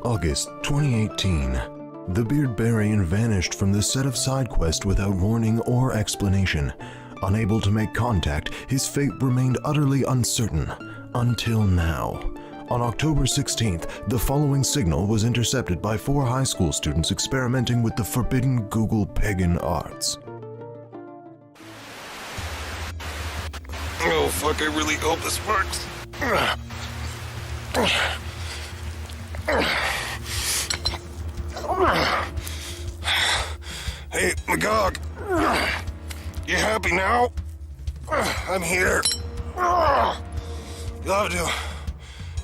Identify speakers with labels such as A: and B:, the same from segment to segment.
A: August 2018. The Beardbarian vanished from the set of SideQuest without warning or explanation. Unable to make contact, his fate remained utterly uncertain. Until now. On October 16th, the following signal was intercepted by 4 high school students experimenting with the forbidden Google pagan arts.
B: Oh fuck, I really hope this works. Hey, Magog. You happy now? I'm here. You'll have to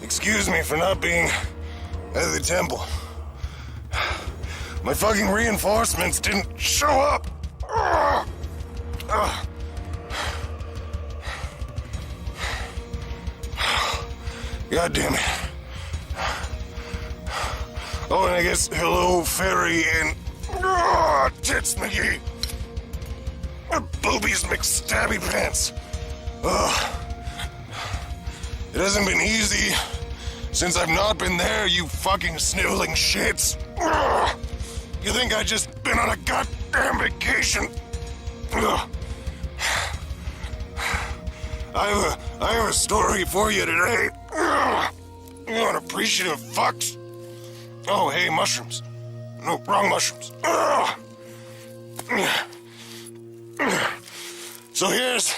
B: excuse me for not being at the temple. My fucking reinforcements didn't show up. God damn it. Oh, and I guess hello, Fairy, and Tits McGee. Boobies McStabby Pants. It hasn't been easy since I've not been there, you fucking sniveling shits. You think I just been on a goddamn vacation? I have a story for you today. You unappreciative fucks. Oh, hey, mushrooms. No, wrong mushrooms. So here's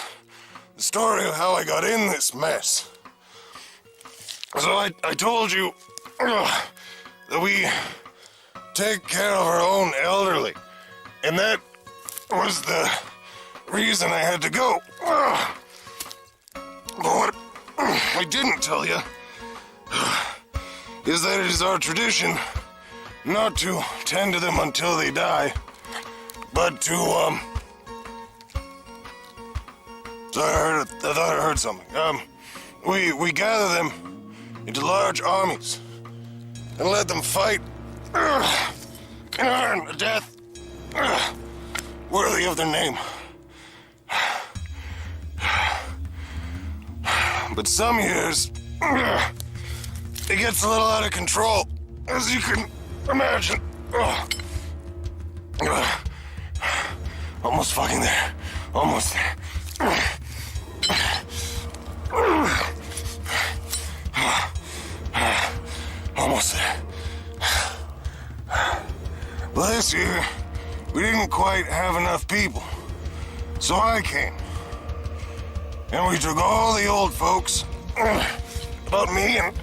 B: the story of how I got in this mess. So I told you that we take care of our own elderly. And that was the reason I had to go. But what I didn't tell you is that it is our tradition not to tend to them until they die, but to, I thought I heard something. We gather them into large armies and let them fight and earn a death worthy of their name. But some years, it gets a little out of control, as you can imagine. Almost fucking there. Almost there. Almost there. Well, this year, we didn't quite have enough people, so I came. And we took all the old folks, about me and,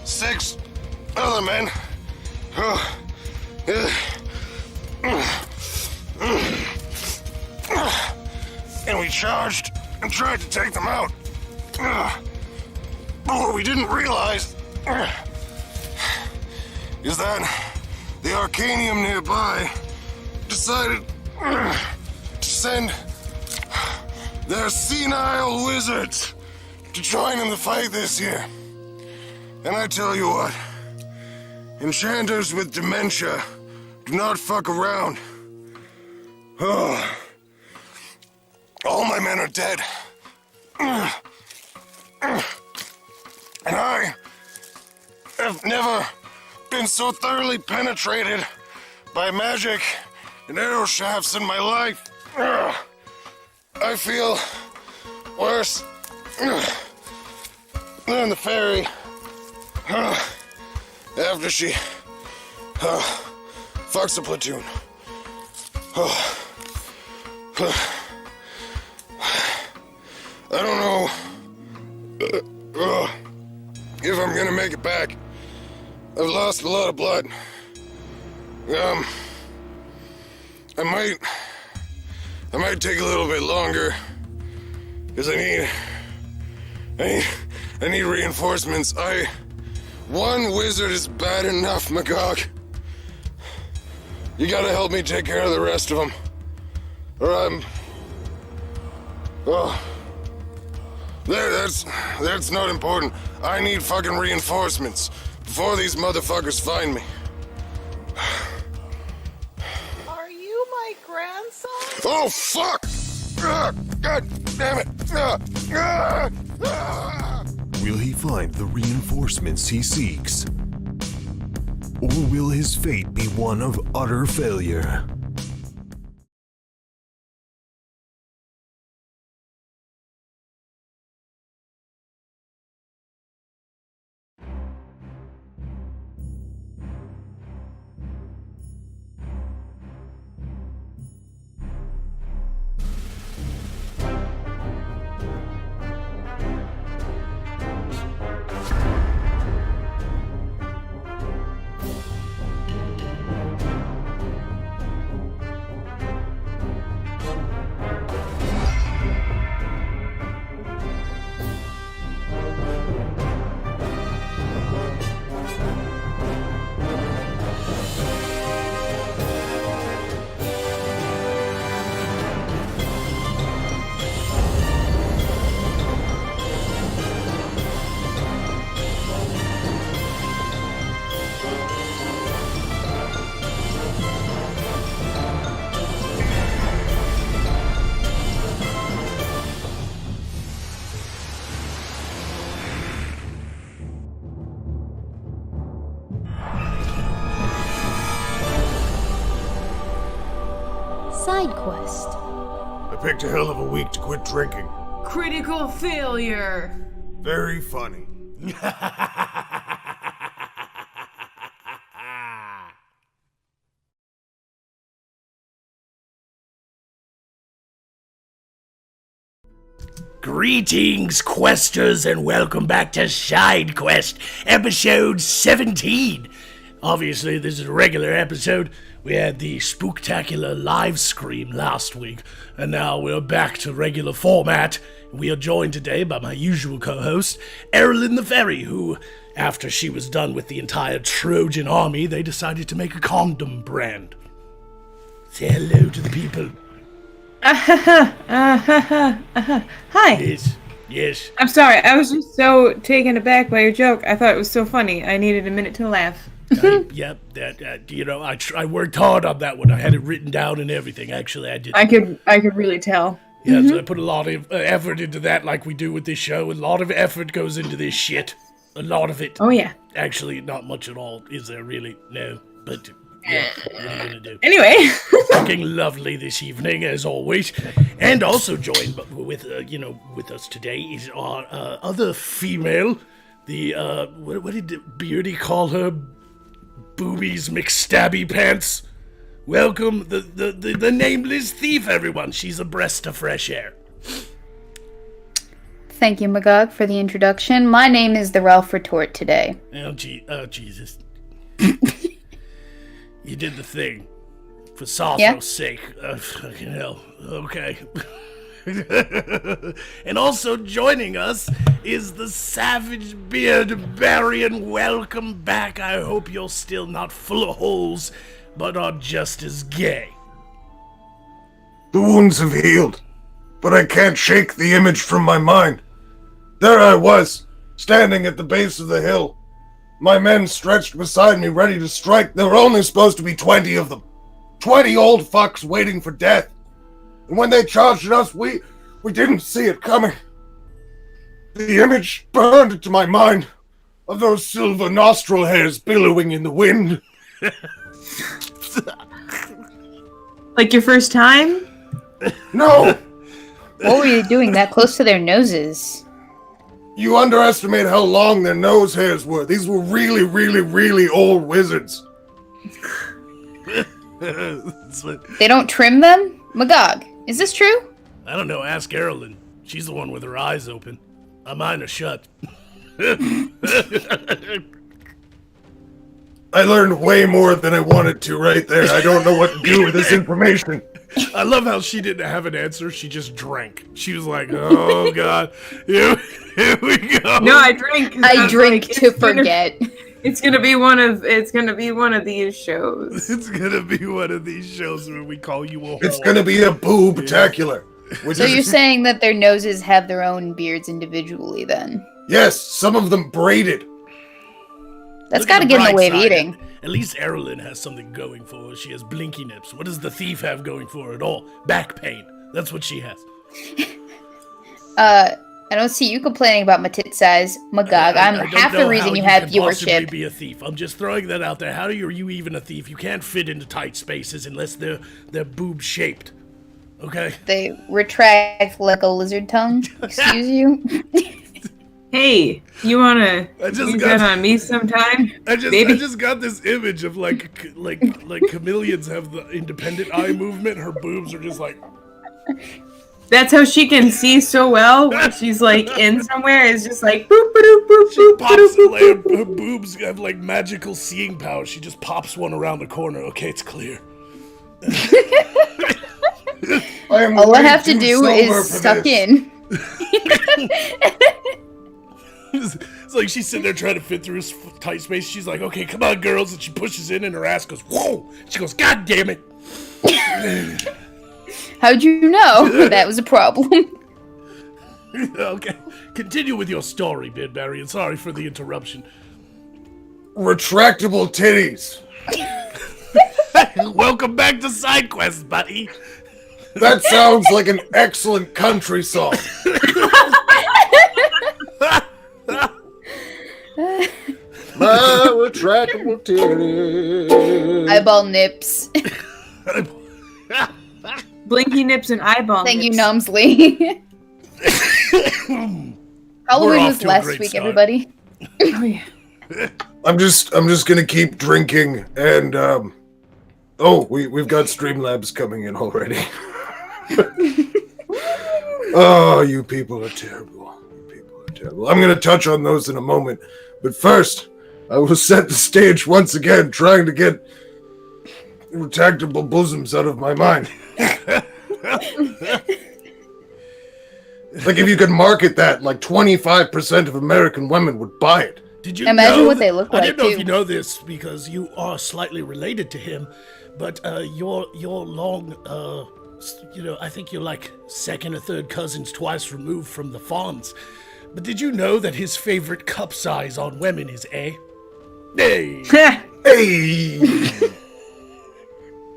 B: 6 other men. And we charged and tried to take them out. But what we didn't realize is that the Arcanium nearby decided to send their senile wizards to join in the fight this year. And I tell you what, enchanters with dementia do not fuck around. All my men are dead. And I have never been so thoroughly penetrated by magic and arrow shafts in my life. I feel worse than the fairy after she fucks a platoon. I don't know if I'm gonna make it back. I've lost a lot of blood. I might take a little bit longer, because I need reinforcements. One wizard is bad enough, Magog. You gotta help me take care of the rest of them, or I'm... Oh, that's not important. I need fucking reinforcements before these motherfuckers find me.
C: Are you my grandson?
B: Oh, fuck! God damn it!
A: Will he find the reinforcements he seeks? Or will his fate be one of utter failure?
D: Side quest.
B: I picked a hell of a week to quit drinking.
C: Critical failure.
B: Very funny.
E: Greetings, questers, and welcome back to Side Quest, episode 17. Obviously, this is a regular episode. We had the spooktacular live stream last week, and now we're back to regular format. We are joined today by my usual co-host, Erilyn the Fairy, who, after she was done with the entire Trojan army, they decided to make a condom brand. Say hello to the people.
F: Hi.
E: Yes.
F: I'm sorry. I was just so taken aback by your joke. I thought it was so funny. I needed a minute to laugh.
E: Yep, I worked hard on that one. I had it written down and everything. Actually, I did.
F: I could really tell.
E: Yeah, so I put a lot of effort into that, like we do with this show. A lot of effort goes into this shit. A lot of it.
F: Oh yeah.
E: Actually, not much at all, is there really? No, but yeah, what are you gonna do?
F: Anyway.
E: Looking lovely this evening, as always. And also joined with us today is our other female, the what did Beardy call her? Boobies McStabby Pants. Welcome, the nameless thief, everyone. She's a breath of fresh air.
D: Thank you, Magog, for the introduction. My name is the Ralph Retort today.
E: Oh, Jesus. You did the thing. For Sarthos' sake. Fucking hell. Okay. And also joining us is the Savage Beard Barian. Welcome back. I hope you're still not full of holes, but are just as gay.
B: The wounds have healed, but I can't shake the image from my mind. There I was, standing at the base of the hill. My men stretched beside me, ready to strike. There were only supposed to be 20 of them. 20 old fucks waiting for death. And when they charged at us, we didn't see it coming. The image burned into my mind of those silver nostril hairs billowing in the wind.
F: Like your first time?
B: No!
D: What were you doing that close to their noses?
B: You underestimate how long their nose hairs were. These were really, really, really old wizards.
D: They don't trim them? Magog, is this true?
E: I don't know, ask Erilyn. She's the one with her eyes open. Mine are shut.
B: I learned way more than I wanted to right there. I don't know what to do with this information.
E: I love how she didn't have an answer. She just drank. She was like, "Oh God, here we go."
F: No, I drink.
D: I drink to forget.
F: It's gonna be one of these shows.
E: It's gonna be one of these shows where we call you a whore.
B: It's gonna be a boob-tacular.
D: So you're saying that their noses have their own beards individually, then?
B: Yes, some of them braided.
D: That's gotta get in the way of eating.
E: At least Erilyn has something going for her. She has blinky nips. What does the thief have going for her at all? Back pain. That's what she has.
D: I don't see you complaining about my tit size, Magog. I'm
E: I don't
D: half the
E: know
D: reason
E: how
D: you have
E: can possibly
D: viewership.
E: be a thief. I'm just throwing that out there. How are you even a thief? You can't fit into tight spaces unless they're boob shaped. Okay.
D: They retract like a lizard tongue. Excuse you.
F: Hey, you wanna
E: I just
F: use
E: got-
F: that on me sometime?
E: I
F: baby?
E: just got this image of like chameleons have the independent eye movement. Her boobs are just like.
F: That's how she can see so well when she's like in somewhere. It's just like boop boop boop
E: She
F: boop
E: pops,
F: boop
E: like,
F: boop.
E: her boobs have like magical seeing powers. She just pops one around the corner. Okay, it's clear.
D: All I have to do is suck in.
E: It's like she's sitting there trying to fit through this tight space. She's like, okay, come on, girls. And she pushes in and her ass goes, whoa. She goes, God damn it.
D: How'd you know that was a problem?
E: Okay, continue with your story, Beardberry, and sorry for the interruption.
B: Retractable titties.
E: Welcome back to Side Quest, buddy.
B: That sounds like an excellent country song. My retractable titties.
D: Eyeball nips.
F: Blinky nips and eyeball.
D: Thank you,
F: nips.
D: Numsley. Halloween
E: off
D: was
E: to a
D: last
E: great
D: week,
E: start.
D: everybody.
F: Oh, yeah.
B: I'm just gonna keep drinking and we've got Streamlabs coming in already. Oh, you people are terrible. You people are terrible. I'm gonna touch on those in a moment, but first, I will set the stage once again, trying to get retractable bosoms out of my mind. Like if you could market that, like 25% of American women would buy it.
E: Did you
D: Imagine
E: know
D: what they look
E: I
D: like,
E: didn't know if
D: too.
E: you know this because you are slightly related to him, but you're long, I think you're like second or third cousins twice removed from the Fawns. But did you know that his favorite cup size on women is A? Hey!
B: Hey!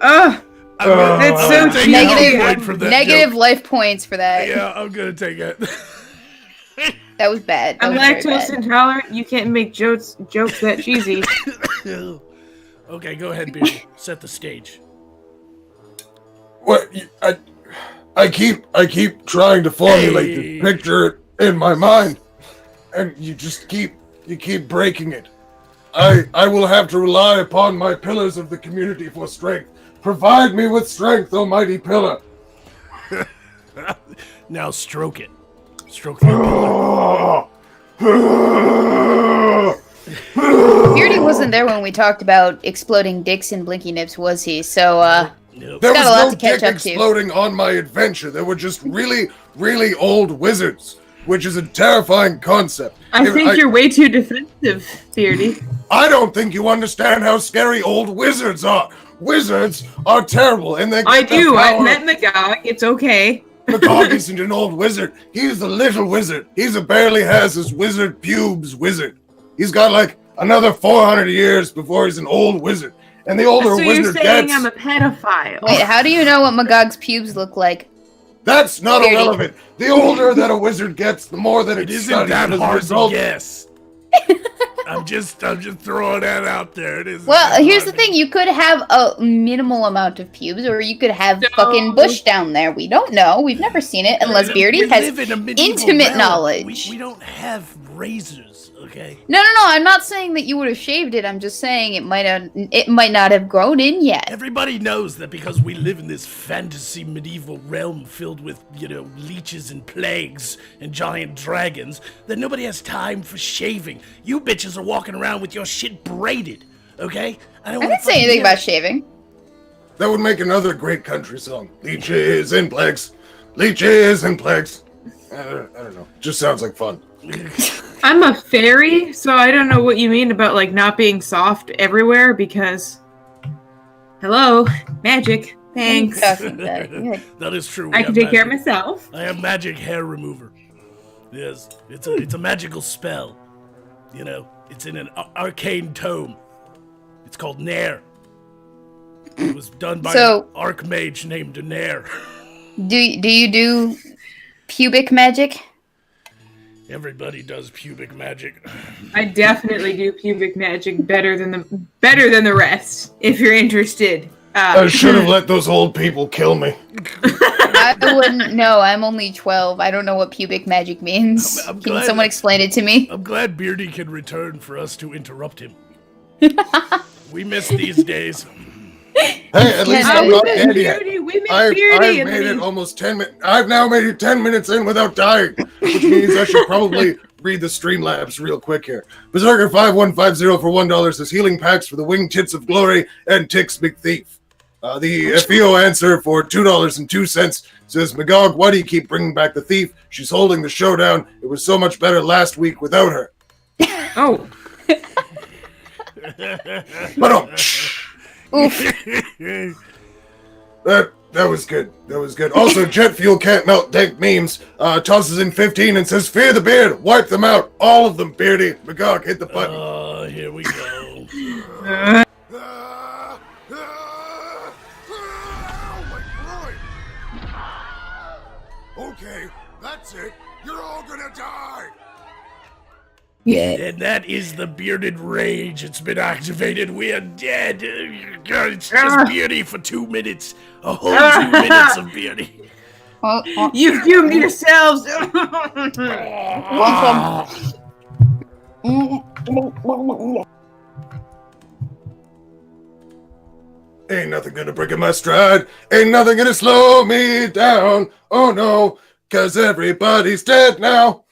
F: That's so
E: I'm gonna take
F: cheesy.
E: a point for that
D: Negative
E: joke.
D: life points for that.
E: Yeah, I'm gonna take it.
D: That was bad. That
F: I'm
D: was very
F: lactose
D: bad.
F: intolerant. You can't make jokes that cheesy.
E: Okay, go ahead, Beard. Set the stage.
B: What? I keep trying to formulate
E: Hey.
B: the picture in my mind, and you keep breaking it. I will have to rely upon my pillars of the community for strength. Provide me with strength, almighty pillar.
E: Now stroke it. Stroke that
D: Beardy wasn't there when we talked about exploding dicks and blinky nips, was he? So,
E: Nope.
B: There
D: got
B: was
D: a lot
B: no
D: to catch
B: dick
D: up to.
B: exploding on my adventure. There were just really, really old wizards, which is a terrifying concept.
F: I think you're way too defensive, Beardy.
B: I don't think you understand how scary old wizards are. Wizards are terrible, and they get
F: I
B: the
F: do. I
B: power-
F: met Magog. It's okay.
B: Magog isn't an old wizard. He's a little wizard. He's a barely has his wizard pubes wizard. He's got like another 400 years before he's an old wizard. And the older
F: So
B: a
F: you're
B: wizard
F: saying
B: gets,
F: I'm a pedophile?
D: wait, how do you know what Magog's pubes look like?
B: that's not
D: Beardy.
B: irrelevant. The older that a wizard gets, the more that
E: It
B: it's
E: isn't
B: studied.
E: that
B: As a
E: hard to
B: result,
E: guess. I'm just throwing that out there. It isn't
D: Well,
E: that
D: here's the
E: hard.
D: thing: you could have a minimal amount of pubes, or you could have
F: No.
D: fucking bush down there. We don't know. We've never seen it unless Beardy
E: We
D: has
E: live in a medieval
D: intimate
E: realm.
D: knowledge.
E: We don't have razors, okay?
D: No. I'm not saying that you would have shaved it. I'm just saying it might not have grown in yet.
E: Everybody knows that because we live in this fantasy medieval realm filled with, leeches and plagues and giant dragons, that nobody has time for shaving. You bitches are walking around with your shit braided, okay?
D: I didn't say anything about shaving.
B: that would make another great country song. Leeches and plagues. Leeches and plagues. I don't know. Just sounds like fun.
F: I'm a fairy, so I don't know what you mean about like not being soft everywhere because hello, magic. Thanks.
D: Yeah.
E: That is true. we
F: I
E: have
F: can take care of
E: magic.
F: myself.
E: I have magic hair remover. Yes, it's a magical spell. It's in an arcane tome. It's called Nair. It was done by
D: So-
E: an archmage named Nair.
D: Do you do pubic magic?
E: Everybody does pubic magic.
F: I definitely do pubic magic better than the rest. If you're interested.
B: I should have let those old people kill me.
D: I wouldn't know. I'm only 12. I don't know what pubic magic means.
E: I'm
D: Can
E: glad
D: someone explain it to me?
E: I'm glad Beardy can return for us to interrupt him. We miss these days.
B: Hey, at least I'm not dead yet.
F: We miss
B: I've
F: Beardy.
B: made it almost 10 minutes. I've now made it 10 minutes in without dying, which means I should probably read the Streamlabs real quick here. Berserker 5150 for $1 says healing packs for the winged tits of glory and Tix McThief. The FEO answer for $2.02 says, Magog, why do you keep bringing back the thief? She's holding the showdown. It was so much better last week without her.
F: Oh.
B: But
D: Oof.
B: that was good. That was good. Also, jet fuel can't melt dank memes. Tosses in 15 and says, fear the beard. Wipe them out. All of them, Beardy. Magog, hit the button.
E: Oh, here we go.
B: Okay, that's it. You're all gonna die.
D: Yeah.
E: And that is the bearded rage. It's been activated. We are dead. It's just Beardy for 2 minutes. A whole 2 minutes of Beardy.
F: You fumed yourselves.
B: Ain't nothing gonna break my stride. Ain't nothing gonna slow me down. Oh no, 'cause everybody's dead now.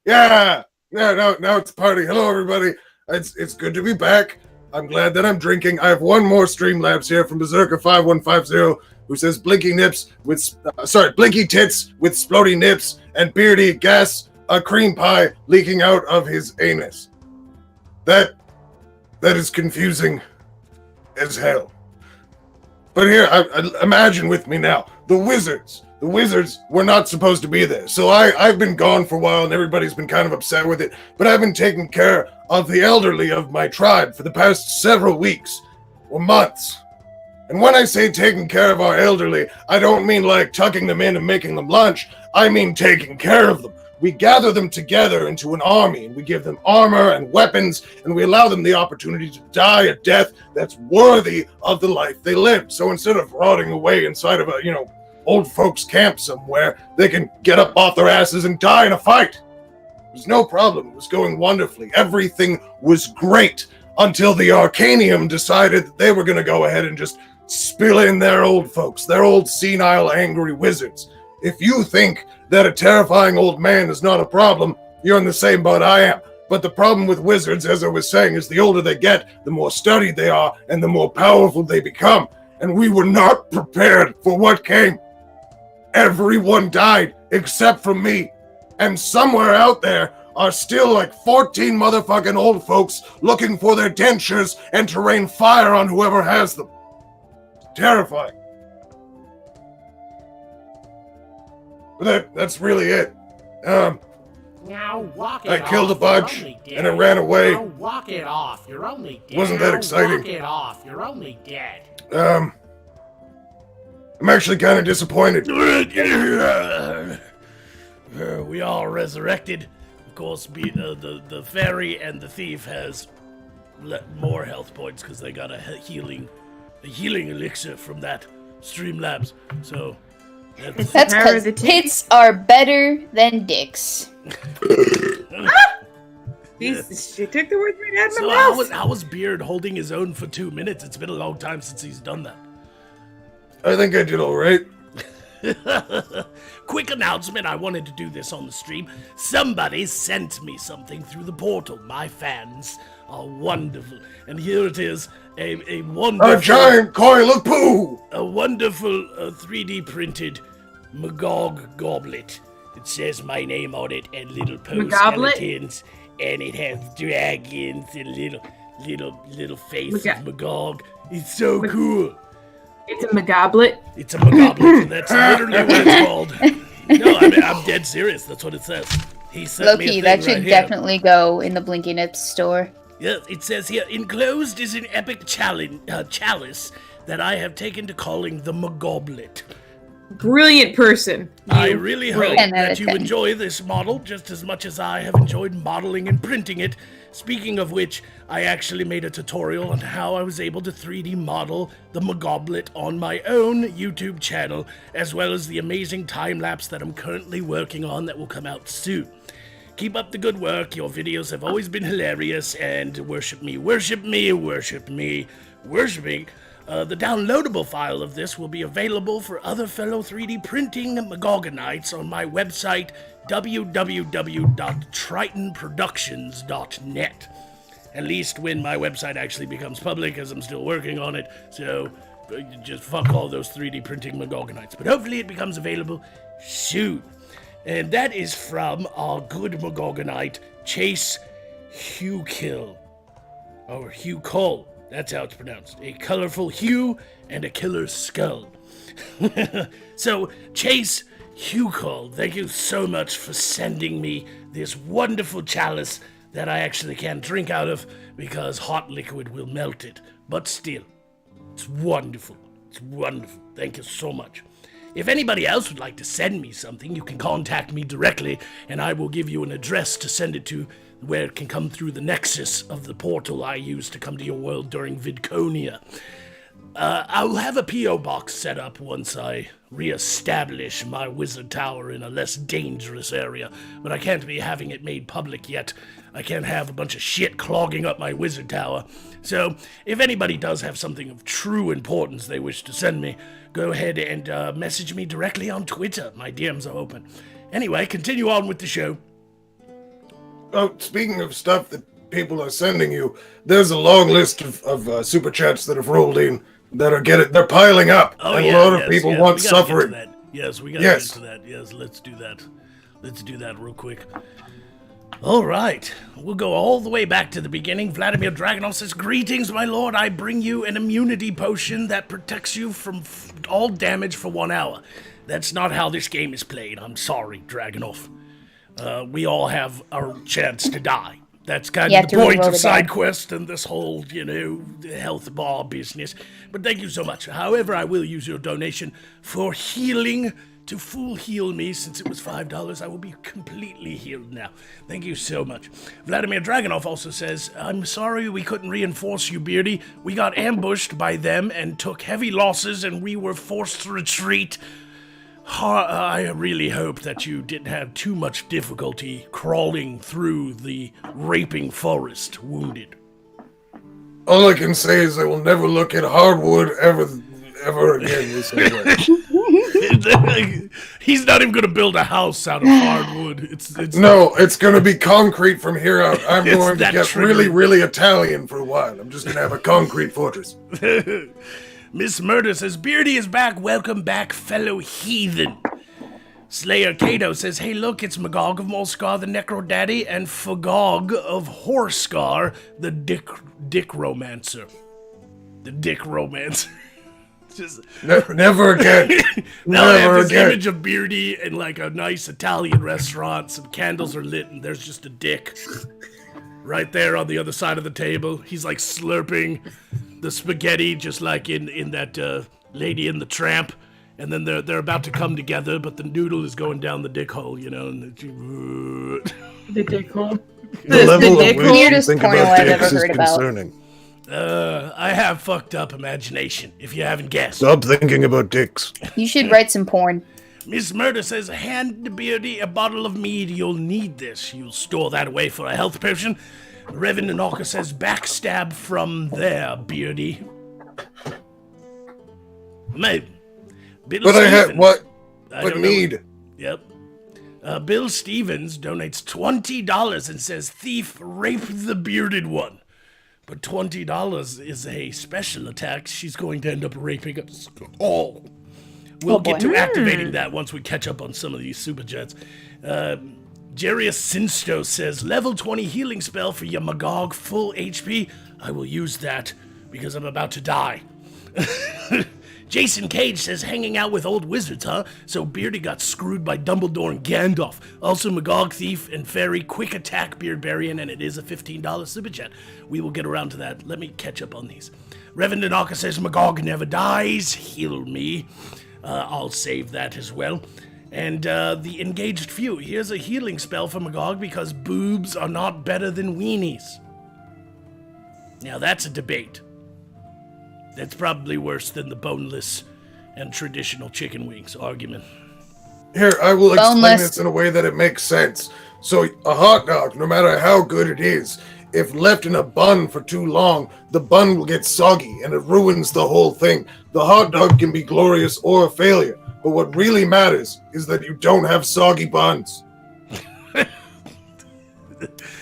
B: Yeah. Now it's a party. Hello, everybody. It's good to be back. I'm glad that I'm drinking. I have one more Streamlabs here from Berserker 5150, who says blinky tits with splody nips and Beardy gas a cream pie leaking out of his anus. That is confusing as hell. But here, imagine with me now, the wizards were not supposed to be there. So I've been gone for a while and everybody's been kind of upset with it, but I've been taking care of the elderly of my tribe for the past several weeks or months. And when I say taking care of our elderly, I don't mean like tucking them in and making them lunch. I mean taking care of them. We gather them together into an army and we give them armor and weapons and we allow them the opportunity to die a death that's worthy of the life they lived. So instead of rotting away inside of a, old folks camp somewhere, they can get up off their asses and die in a fight. It was no problem. It was going wonderfully. Everything was great until the Arcanium decided that they were going to go ahead and just spill in their old folks, their old senile, angry wizards. If you think that a terrifying old man is not a problem, you're in the same boat I am. But the problem with wizards, as I was saying, is the older they get, the more studied they are, and the more powerful they become. And we were not prepared for what came. Everyone died except for me. And somewhere out there are still like 14 motherfucking old folks looking for their dentures and to rain fire on whoever has them. Terrifying. But that's really it.
E: Now walk it
B: I killed a
E: off.
B: bunch
E: You're only dead.
B: and it ran away.
E: Now walk it off. You're only dead.
B: Wasn't that
E: Now
B: exciting?
E: Walk it off. You're only dead.
B: I'm actually kind of disappointed.
E: We all resurrected. Of course, the fairy and the thief has more health points because they got a healing elixir from that Streamlabs. So
D: That's because tits are better than dicks.
F: She took the words right out of my
E: So
F: mouth.
E: how was Beard holding his own for 2 minutes? It's been a long time since he's done that.
B: I think I did all right.
E: Quick announcement, I wanted to do this on the stream. Somebody sent me something through the portal. My fans are wonderful. And here it is, a wonderful...
B: A giant coil of poo!
E: A wonderful 3D printed Magog goblet. It says my name on it and little skeletons. And it has dragons and little face of Magog. It's so cool.
F: It's a Magoblet.
E: It's a Magoblet, and that's literally what it's called. No, I'm dead serious. That's what it says. He sent me a
D: Loki,
E: thing
D: that should
E: right
D: definitely go in the Blinky Nips store.
E: Yes, it says here, enclosed is an epic chalice that I have taken to calling the Magoblet.
F: brilliant person.
E: I really hope
D: Brilliant.
E: that you
D: 10
E: enjoy this model just as much as I have enjoyed modeling and printing it. Speaking of which, I actually made a tutorial on how I was able to 3D model the Magoblet on my own YouTube channel, as well as the amazing time-lapse that I'm currently working on that will come out soon. Keep up the good work. Your videos have always been hilarious, and worship me, worship me, worship me, worship me. The downloadable file of this will be available for other fellow 3D printing Magogonites on my website, www.tritonproductions.net. At least when my website actually becomes public, as I'm still working on it, so just fuck all those 3D printing Magogonites. But hopefully it becomes available soon. And that is from our good Magogonite, Chase Hukill. Or Hugh Cole. That's how it's pronounced. A colorful hue and a killer skull. So, Chase Hucol, thank you so much for sending me this wonderful chalice that I actually can't drink out of because hot liquid will melt it. But still, it's wonderful. It's wonderful. Thank you so much. If anybody else would like to send me something, you can contact me directly, and I will give you an address to send it to where it can come through the nexus of the portal I use to come to your world during Vidconia. I will have a P.O. box set up once I re-establish my wizard tower in a less dangerous area, but I can't be having it made public yet. I can't have a bunch of shit clogging up my wizard tower. So, if anybody does have something of true importance they wish to send me, go ahead and message me directly on Twitter. My DMs are open. Anyway, continue on with the show.
B: Oh, speaking of stuff that people are sending you, there's a long list of super chats that have rolled in that are they're piling up.
E: Oh,
B: and
E: yeah,
B: a lot of people want
E: we gotta
B: suffering.
E: Get to that. Yes, we gotta get to that. Yes, let's do that. Let's do that real quick. All right, we'll go all the way back to the beginning. Vladimir Dragunov says, "Greetings, my lord. I bring you an immunity potion that protects you from all damage for 1 hour." That's not how this game is played. I'm sorry, Dragunov. We all have our chance to die. That's kind of the point of side quest and this whole, health bar business. But thank you so much. However, I will use your donation for healing to full heal me. Since it was $5, I will be completely healed now. Thank you so much. Vladimir Dragunov also says, "I'm sorry we couldn't reinforce you, Beardy. We got ambushed by them and took heavy losses, and we were forced to retreat. I really hope that you didn't have too much difficulty crawling through the raping forest wounded."
B: All I can say is I will never look at hardwood ever again the same way.
E: He's not even going to build a house out of hardwood. It's
B: going to be concrete from here out. I'm going to get really, really Italian for a while. I'm just going to have a concrete fortress.
E: Miss Murder says, "Beardy is back. Welcome back, fellow heathen." Slayer Kato says, "Hey, look, it's Magog of Molskar, the Necro Daddy, and Fagog of Horskar, the Dick Romancer." The Dick Romancer. Just
B: never again.
E: Now I have this image of Beardy in like a nice Italian restaurant. Some candles are lit, and there's just a dick right there on the other side of the table. He's like slurping the spaghetti, just like in that Lady and the Tramp. And then they're about to come together, but the noodle is going down the dick hole, And
F: The dick hole.
B: The level of which you
D: weirdest
B: think
D: porno
B: about
D: I've
B: dicks
D: ever
B: is
D: heard about.
B: concerning.
E: I have fucked up imagination, if you haven't guessed.
B: Stop thinking about dicks.
D: You should write some porn.
E: Miss Murder says, "Hand Beardy a bottle of mead. You'll need this. You'll store that away for a health potion." Reverend Nanaka says, "Backstab from there, Beardy." Maybe.
B: But I had what? But mead.
E: Yep. Bill Stevens donates $20 and says, "Thief, rape the bearded one." But $20 is a special attack. She's going to end up raping us all. We'll get to activating that once we catch up on some of these super chats. Jarius Sinsto says, "Level 20 healing spell for your Magog, full HP. I will use that because I'm about to die." Jason Cage says, "Hanging out with old wizards, huh? So Beardy got screwed by Dumbledore and Gandalf. Also Magog, Thief, and Fairy, quick attack, Beardbarian, and it is a $15 super chat. We will get around to that. Let me catch up on these." Reverend Nanaka says, "Magog never dies. Heal me." I'll save that as well. And the engaged few, here's a healing spell for Magog because boobs are not better than weenies. Now that's a debate. That's probably worse than the boneless and traditional chicken wings argument.
B: Here, I will explain
D: Boneless.
B: this in a way that it makes sense. So, a hot dog, no matter how good it is, if left in a bun for too long, the bun will get soggy and it ruins the whole thing. The hot dog can be glorious or a failure, but what really matters is that you don't have soggy buns.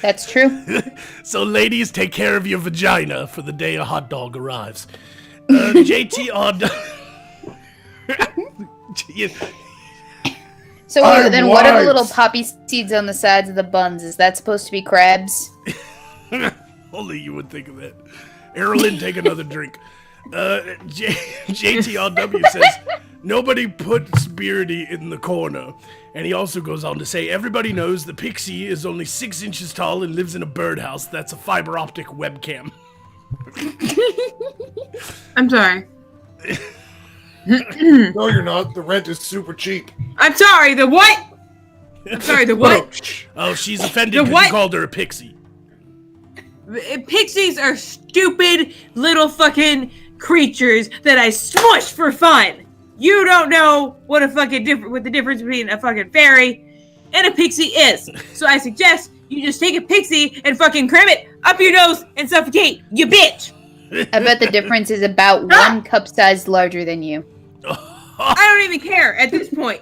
D: That's true.
E: So, ladies, take care of your vagina for the day a hot dog arrives. JT on.
D: So
B: I'm
D: then what are the
B: wise.
D: little poppy seeds on the sides of the buns? Is that supposed to be crabs?
E: Only you would think of that. Erlen, take another drink. JTRW says, nobody puts Beardy in the corner. And he also goes on to say, everybody knows the pixie is only 6 inches tall and lives in a birdhouse. That's a fiber optic webcam.
F: I'm sorry.
B: No, you're not. The rent is super cheap.
F: I'm sorry, the what? I'm sorry, the what?
E: Oh, she's offended
F: The
E: because
F: what?
E: you called her a pixie.
F: Pixies are stupid little fucking creatures that I smush for fun. You don't know what what the difference between a fucking fairy and a pixie is. So I suggest you just take a pixie and fucking cram it up your nose and suffocate, you bitch.
D: I bet the difference is about 1 cup size larger than you.
F: I don't even care at this point.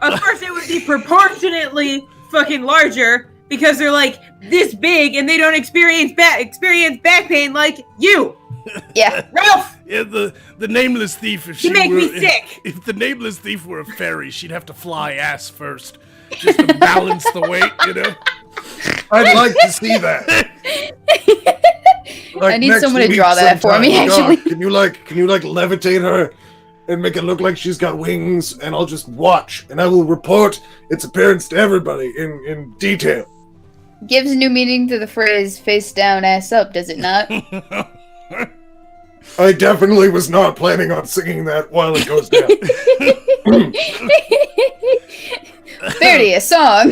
F: Of course, it would be proportionately fucking larger because they're like this big and they don't experience back pain like you.
D: Yeah.
F: Ralph!
E: Yeah, the nameless thief. If
F: You
E: she
F: make
E: were,
F: me sick.
E: If the nameless thief were a fairy, she'd have to fly ass first, just to balance the weight. You know.
B: I'd like to see that. Like,
D: I need
B: next
D: someone to
B: week
D: draw that for me,
B: sometime.
D: actually.
B: God, can you levitate her and make it look like she's got wings, and I'll just watch, and I will report its appearance to everybody in detail.
D: Gives new meaning to the phrase face down, ass up, does it not?
B: I definitely was not planning on singing that while it goes down.
D: Verity, a song.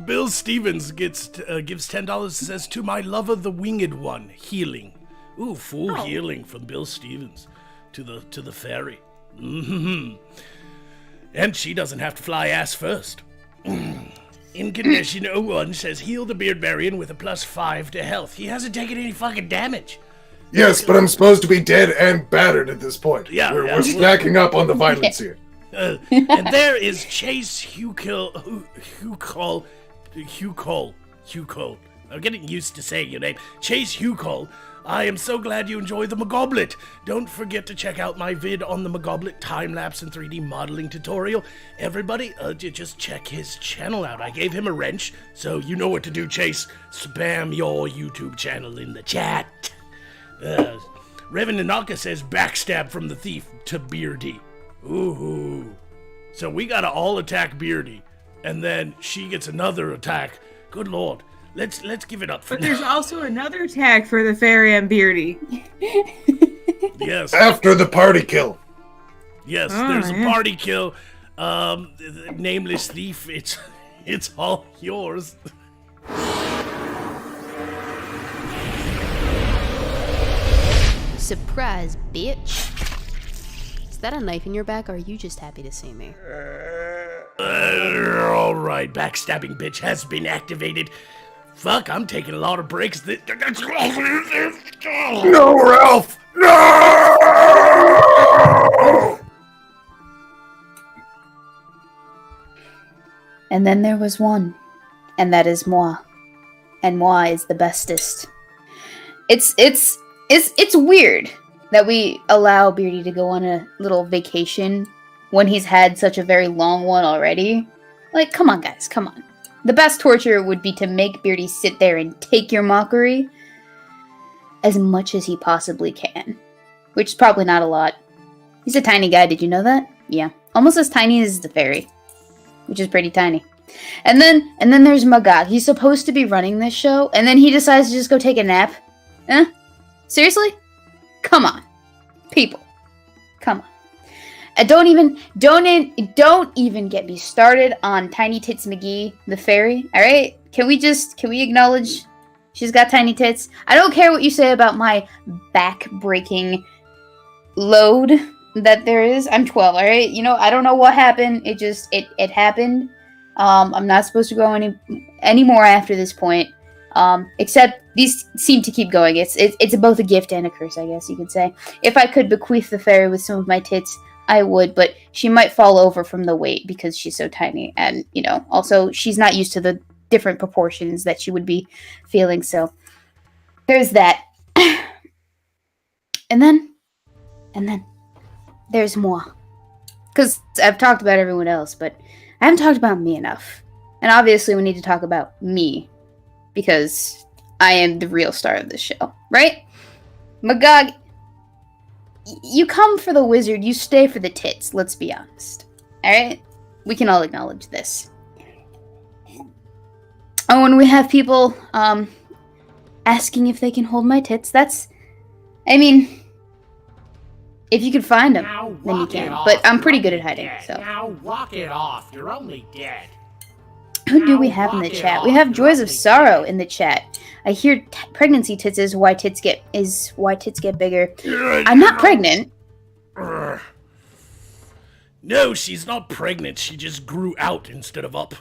E: Bill Stevens gives $10. Says to my lover, the winged one, healing. Ooh, full healing from Bill Stevens to the fairy. Mm-hmm. And she doesn't have to fly ass first. Incondition 01 says heal the Beardbarian with a +5 to health. He hasn't taken any fucking damage.
B: Yes, but I'm supposed to be dead and battered at this point.
E: Yeah,
B: We're stacking up on the violence here.
E: And there is Chase Hugh Cole. I'm getting used to saying your name. Chase Hugh Cole. I am so glad you enjoy the Magoblet. Don't forget to check out my vid on the Magoblet time-lapse and 3D modeling tutorial. Everybody, just check his channel out. I gave him a wrench, so you know what to do, Chase. Spam your YouTube channel in the chat. Revan Nanaka says backstab from the thief to Beardy. Ooh. So we gotta all attack Beardy, and then she gets another attack. Good lord. Let's give it up for
F: But
E: now.
F: there's also another tag for the fairy and Beardy.
E: Yes.
B: After the party kill.
E: Yes,
F: Oh,
E: there's a
F: yeah.
E: party kill. The nameless thief, it's all yours.
G: Surprise, bitch. Is that a knife in your back, or are you just happy to see me?
E: All right, backstabbing bitch has been activated. Fuck, I'm taking a lot of breaks.
B: No, Ralph! No!
D: And then there was one, and that is moi. And moi is the bestest. It's weird that we allow Beardy to go on a little vacation when he's had such a very long one already. Like, come on, guys, come on. The best torture would be to make Beardy sit there and take your mockery as much as he possibly can. Which is probably not a lot. He's a tiny guy, did you know that? Yeah. Almost as tiny as the fairy. Which is pretty tiny. And then there's Magog. He's supposed to be running this show, and then he decides to just go take a nap. Seriously? Come on. People. Come on. don't even get me started on Tiny Tits McGee, the fairy. All right, can we acknowledge she's got tiny tits? I don't care what you say about my back-breaking load that there is. I'm 12. All right, I don't know what happened. It happened. I'm not supposed to grow any more after this point. Except these seem to keep going. It's both a gift and a curse, I guess you could say. If I could bequeath the fairy with some of my tits, I would, but she might fall over from the weight because she's so tiny, and also she's not used to the different proportions that she would be feeling. So there's that. and then there's moi. Because I've talked about everyone else, but I haven't talked about me enough. And obviously we need to talk about me. Because I am the real star of this show, right? Magog, you come for the wizard, you stay for the tits, let's be honest. Alright? We can all acknowledge this. Oh, when we have people, asking if they can hold my tits, if you can find them, then you can. But I'm pretty good at hiding, so.
E: Now walk it off, you're only dead.
D: Who do we have in the chat? We have Joys of Sorrow in the chat. I hear pregnancy tits is why tits get bigger. I'm not pregnant.
E: No, she's not pregnant. She just grew out instead of up.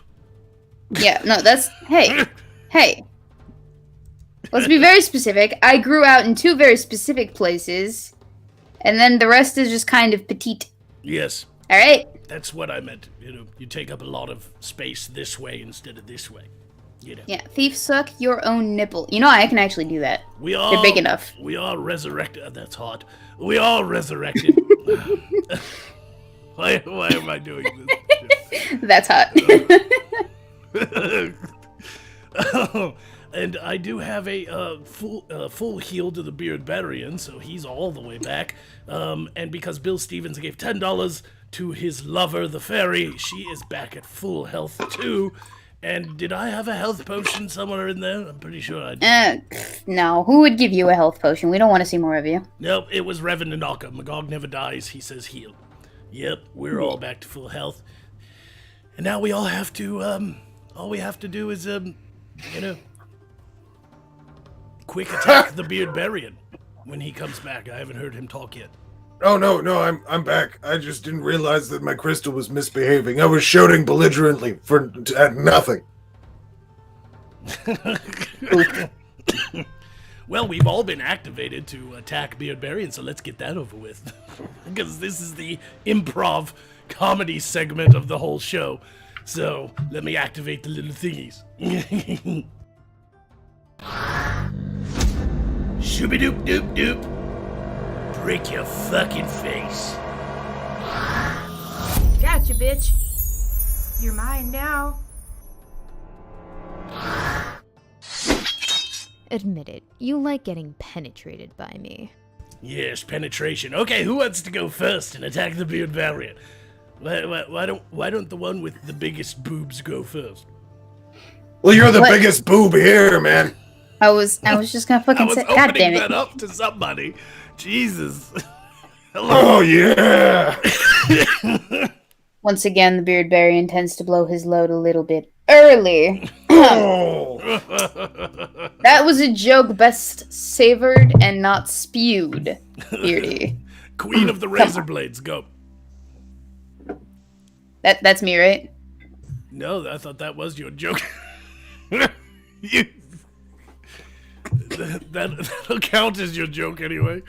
D: Yeah, no, hey. Let's be very specific. I grew out in 2 very specific places, and then the rest is just kind of petite.
E: Yes.
D: All right.
E: That's what I meant. You take up a lot of space this way instead of this way.
D: Yeah, thief, suck your own nipple. I can actually do that. They're big enough.
E: We are resurrected. That's hot. We are resurrected. Why am I doing this?
D: That's hot.
E: And I do have a full heal to the Beardbarian, so he's all the way back. And because Bill Stevens gave $10 to his lover, the fairy, she is back at full health too. And did I have a health potion somewhere in there? I'm pretty sure I did.
D: No. Who would give you a health potion? We don't want to see more of you.
E: Nope, it was Reverend Naka. Magog never dies. He says heal. Yep, we're all back to full health. And now we all have to, all we have to do is, quick attack the Beardbarian when he comes back. I haven't heard him talk yet.
B: Oh, no, I'm back. I just didn't realize that my crystal was misbehaving. I was shouting belligerently at nothing.
E: Well, we've all been activated to attack Beardbarian, so let's get that over with. Because this is the improv comedy segment of the whole show. So, let me activate the little thingies. Shooby-doop-doop-doop. Break your fucking face.
F: Gotcha, bitch. You're mine now.
H: Admit it, you like getting penetrated by me.
E: Yes, penetration. Okay, who wants to go first and attack the Beardbarian? Why don't the one with the biggest boobs go first?
B: Well, you're the biggest boob here, man.
D: I was just gonna fucking say, God damn it.
E: that up to somebody. Jesus.
B: Oh, yeah.
D: Once again, the Beardbarian tends to blow his load a little bit early. That was a joke best savored and not spewed, Beardy.
E: Queen of the razor blades, go.
D: That's me, right?
E: No, I thought that was your joke. That'll count as your joke anyway.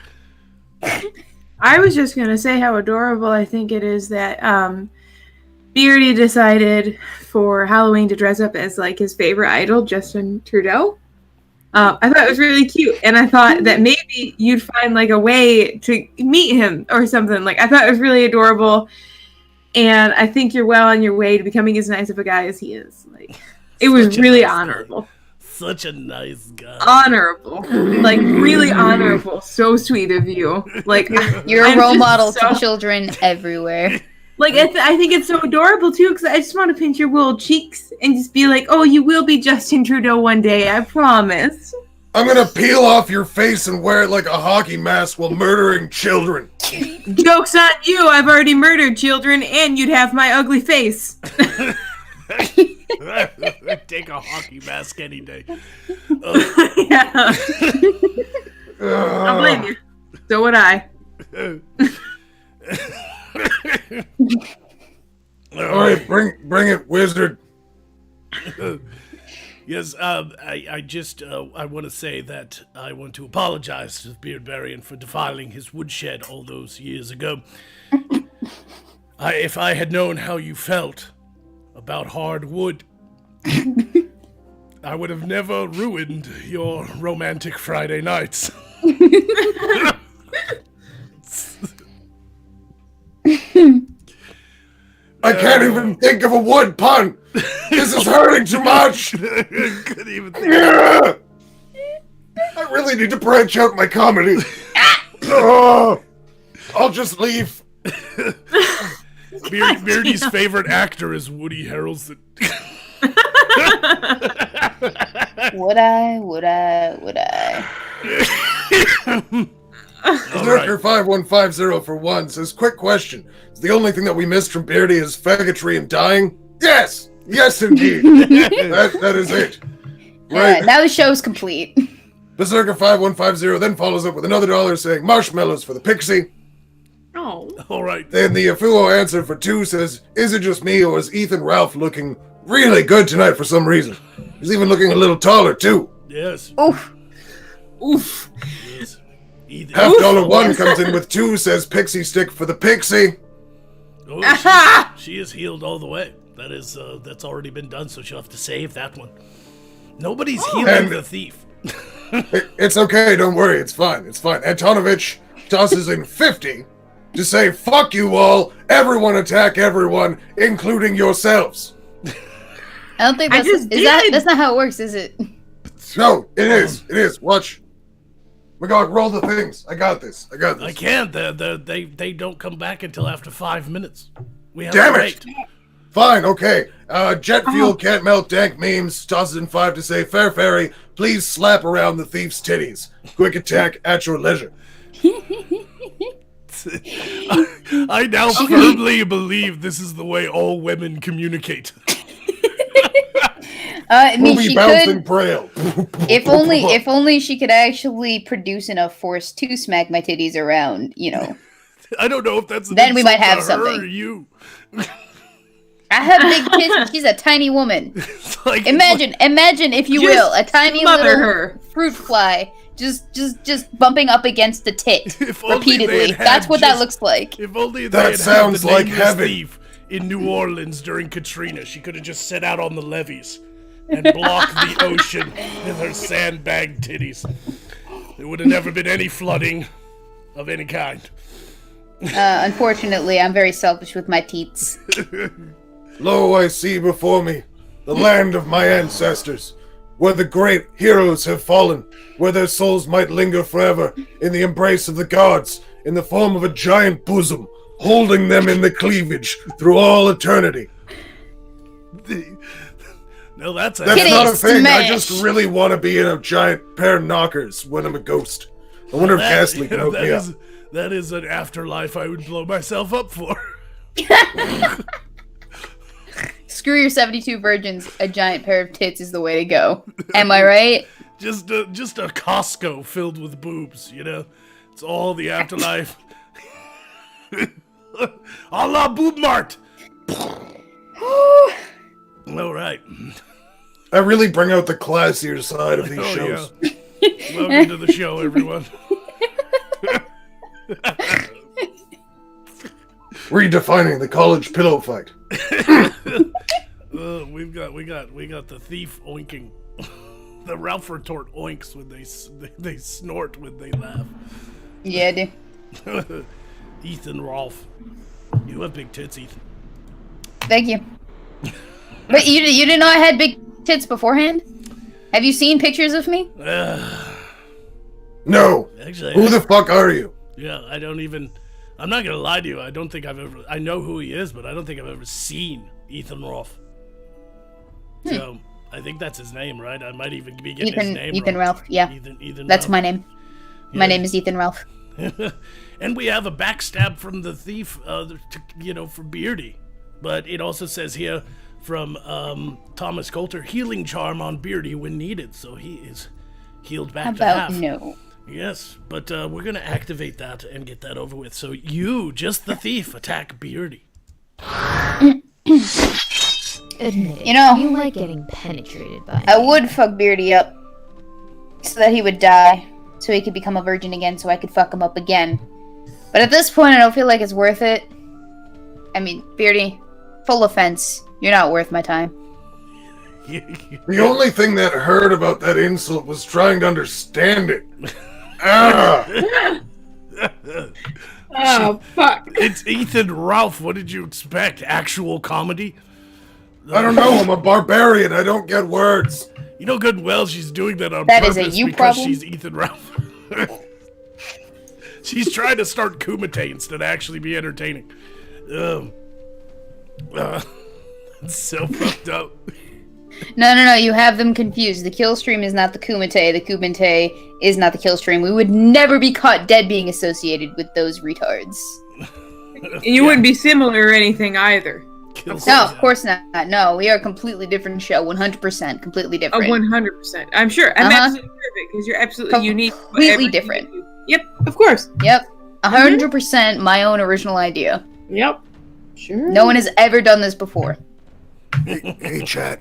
F: I was just gonna say how adorable I think it is that Beardy decided for Halloween to dress up as like his favorite idol, Justin Trudeau. I thought it was really cute, and I thought that maybe you'd find like a way to meet him or something. Like I thought it was really adorable, and I think you're well on your way to becoming as nice of a guy as he is. Like it was really honorable.
E: Such a nice guy.
F: Honorable. Like, really honorable. So sweet of you. Like,
D: you're a role model to children everywhere.
F: Like, I think it's so adorable, too, because I just want to pinch your little cheeks and just be like, oh, you will be Justin Trudeau one day, I promise.
B: I'm gonna peel off your face and wear it like a hockey mask while murdering children.
F: Joke's on you. I've already murdered children, and you'd have my ugly face.
E: Take a hockey mask any day.
F: Yeah. I'll blame you. So would I.
B: All right, bring it, wizard.
E: Yes, I want to say that I want to apologize to the Beardbarian for defiling his woodshed all those years ago. If I had known how you felt about hard wood, I would have never ruined your romantic Friday nights.
B: I can't even think of a wood pun. This is hurting too much.
E: Couldn't even think.
B: I really need to branch out my comedy. I'll just leave.
E: Beardy's favorite actor is Woody Harrelson.
D: Would I?
B: Berserker 5150 for one says, quick question. Is the only thing that we missed from Beardy is faggotry and dying? Yes! Yes, indeed. that is it. Right.
D: Now the show's complete.
B: Berserker 5150 then follows up with another $1 saying, marshmallows for the pixie.
F: Oh.
E: All right.
B: Then the Afuo answer for 2 says, is it just me or is Ethan Ralph looking really good tonight for some reason? He's even looking a little taller, too.
E: Yes.
D: Oof.
F: Oof.
E: Yes.
B: Half dollar one comes in with 2, says pixie stick for the pixie.
E: Oh, she is healed all the way. That is, that's already been done, so she'll have to save that one. Nobody's healing the thief.
B: It's okay, don't worry, it's fine, it's fine. Antonovich tosses in 50 to say, fuck you all, everyone attack everyone, including yourselves.
D: I don't think that's not how it works, is it?
B: No, it is, watch. McGog, roll the things. I got this.
E: I can't. They don't come back until after 5 minutes. We have
B: Damn
E: to
B: it!
E: wait.
B: Fine, okay. Jet fuel can't melt dank memes. Tosses in 5 to say, Fair Fairy, please slap around the thief's titties. Quick attack at your leisure.
E: I now firmly believe this is the way all women communicate.
D: I mean,
B: Ruby
D: she
B: bouncing
D: could.
B: braille.
D: If only she could actually produce enough force to smack my titties around,
E: I don't know if that's an
D: Then we might
E: insult
D: have
E: to
D: something.
E: her or you.
D: I have big tits and she's a tiny woman.
E: Like,
D: Imagine, if you
F: Just
D: will, a tiny
F: smother
D: little
F: her.
D: fruit fly just bumping up against the tit
E: If only they
D: repeatedly.
E: had
D: That's what that
E: just-
D: looks like.
E: If only
B: That
E: they had
B: sounds
E: had the
B: like
E: nameless
B: heaven.
E: thief in New Orleans during Katrina. She could have just set out on the levees and blocked the ocean with her sandbag titties. There would have never been any flooding of any kind.
D: Unfortunately, I'm very selfish with my teats.
B: Lo, I see before me the land of my ancestors, where the great heroes have fallen, where their souls might linger forever in the embrace of the gods, in the form of a giant bosom, holding them in the cleavage through all eternity.
E: No, that's a
B: That's
D: Kitty
B: not a thing. I
D: smash.
B: just really want to be in a giant pair of knockers when I'm a ghost. I wonder if Ghastly can hook me up.
E: That is an afterlife I would blow myself up for.
D: Screw your 72 virgins. A giant pair of tits is the way to go. Am I right?
E: Just a Costco filled with boobs, It's all the afterlife. A la Boob Mart! All right.
B: I really bring out the classier side of these
E: Oh,
B: shows.
E: yeah. Welcome to the show, everyone.
B: Redefining the college pillow fight.
E: We got the thief oinking. The Ralph retort oinks when they snort when they laugh.
D: Yeah, I do.
E: Ethan Rolfe. You have big tits, Ethan.
D: Thank you. But you didn't know I had big tits beforehand? Have you seen pictures of me?
B: No.
E: Actually,
B: Who the fuck are you?
E: yeah, I don't even. I'm not gonna lie to you. I don't think I've ever. I know who he is, but I don't think I've ever seen Ethan Rolfe. So I think that's his name, right? I might even be getting his name
D: Ethan
E: wrong.
D: Ralph, yeah.
E: Ethan
D: That's
E: Ralph.
D: my name. My name is Ethan Ralph.
E: And we have a backstab from the thief, for Beardy. But it also says here from Thomas Coulter, healing charm on Beardy when needed. So he is healed back to half.
D: No?
E: Yes, but we're going to activate that and get that over with. So you, just the thief, attack Beardy.
H: Admit it.
D: You know,
H: You like getting penetrated by
D: I
H: me.
D: would fuck Beardy up so that he would die, so he could become a virgin again, so I could fuck him up again. But at this point, I don't feel like it's worth it. I mean, Beardy, full offense, you're not worth my time.
B: The only thing that hurt about that insult was trying to understand it. Ah!
F: Oh, fuck.
E: It's Ethan Ralph. What did you expect? Actual comedy?
B: I don't know, I'm a barbarian, I don't get words.
E: You know good and well she's doing that on
D: That is
E: purpose
D: a you
E: because
D: problem?
E: she's Ethan Ralph. She's trying to start Kumite instead of actually be entertaining. It's so fucked up.
D: No, you have them confused. The kill stream is not the Kumite. The Kumite is not the kill stream. We would never be caught dead being associated with those retards.
F: And you wouldn't be similar or anything either.
D: No, of course not. No, we are a completely different show. 100% completely
F: Oh,
D: different.
F: 100%. I'm sure. I'm
D: Uh-huh.
F: absolutely perfect because you're absolutely unique.
D: Completely
F: Everything
D: different.
F: you do. Yep, of course.
D: Yep. 100% my own original idea.
F: Yep. Sure.
D: No one has ever done this before.
B: Hey, chat.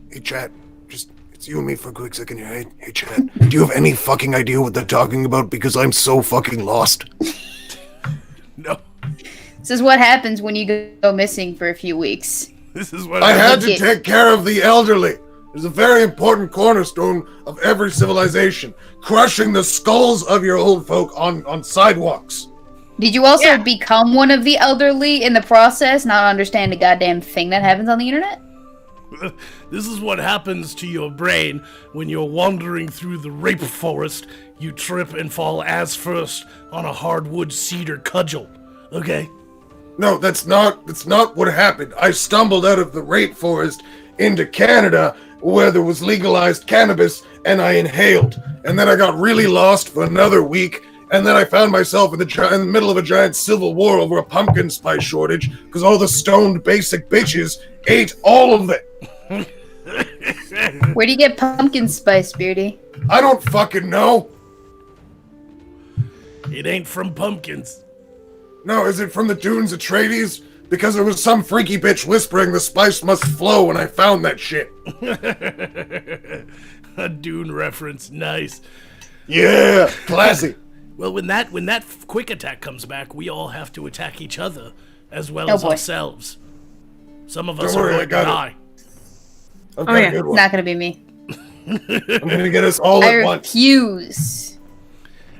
B: Hey, chat. Just, it's you and me for a quick second here. Hey, chat. Do you have any fucking idea what they're talking about? Because I'm so fucking lost.
E: No.
D: This is what happens when you go missing for a few weeks.
E: This is what
B: I had
D: Look
B: to take care of the elderly. It's a very important cornerstone of every civilization. Crushing the skulls of your old folk on sidewalks.
D: Did you also become one of the elderly in the process, not understand a goddamn thing that happens on the internet?
E: This is what happens to your brain when you're wandering through the rape forest. You trip and fall ass first on a hardwood cedar cudgel. Okay?
B: No, that's not what happened. I stumbled out of the rape forest into Canada where there was legalized cannabis and I inhaled. And then I got really lost for another week. And then I found myself in the middle of a giant civil war over a pumpkin spice shortage because all the stoned basic bitches ate all of it.
D: Where do you get pumpkin spice, Beardy?
B: I don't fucking know.
E: It ain't from pumpkins.
B: No, is it from the Dunes Atreides? Because there was some freaky bitch whispering the spice must flow when I found that shit.
E: A Dune reference. Nice.
B: Yeah, classy.
E: Well, when that quick attack comes back, we all have to attack each other as well
D: Oh,
E: as
D: boy.
E: ourselves. Some of us
B: Don't worry,
E: are
B: I
E: going to
B: got it.
E: die.
B: I've got a good
D: It's
B: one.
D: not gonna be me.
B: I'm gonna get us all
D: I
B: at once.
D: refuse.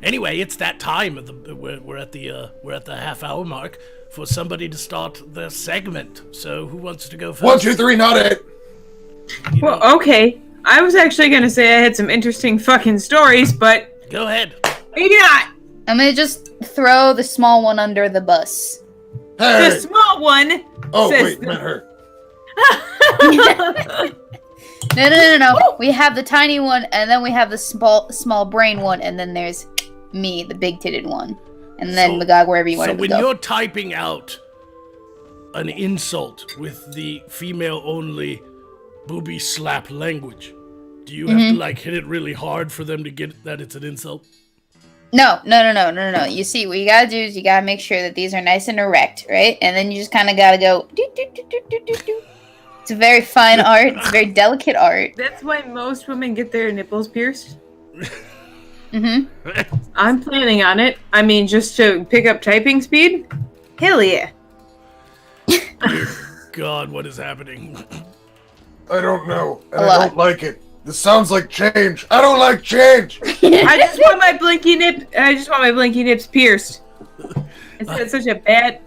E: Anyway, it's that time. We're at the half-hour mark for somebody to start their segment. So who wants to go first?
B: 1, 2, 3, not it.
F: Well, okay. I was actually going to say I had some interesting fucking stories, but
E: Go ahead.
F: maybe not.
D: I'm gonna just throw the small one under the bus.
B: Hey.
F: The small one
B: Oh,
F: says
B: wait, meant her.
D: No. We have the tiny one, and then we have the small brain one, and then there's me, the big-titted one. And then Magog, wherever you want
E: So
D: to
E: when
D: go.
E: you're typing out an insult with the female-only booby slap language, do you have to hit it really hard for them to get that it's an insult?
D: No. You see, what you gotta do is you gotta make sure that these are nice and erect, right? And then you just kind of gotta go. Do. It's a very fine art. It's a very delicate art.
F: That's why most women get their nipples pierced.
D: Mm-hmm.
F: I'm planning on it. I mean, just to pick up typing speed? Hell yeah.
E: God, what is happening?
B: I don't know, and
D: A
B: I
D: lot.
B: don't like it. This sounds like change. I don't like change.
F: I just want my blinky nips pierced. It's such a bad.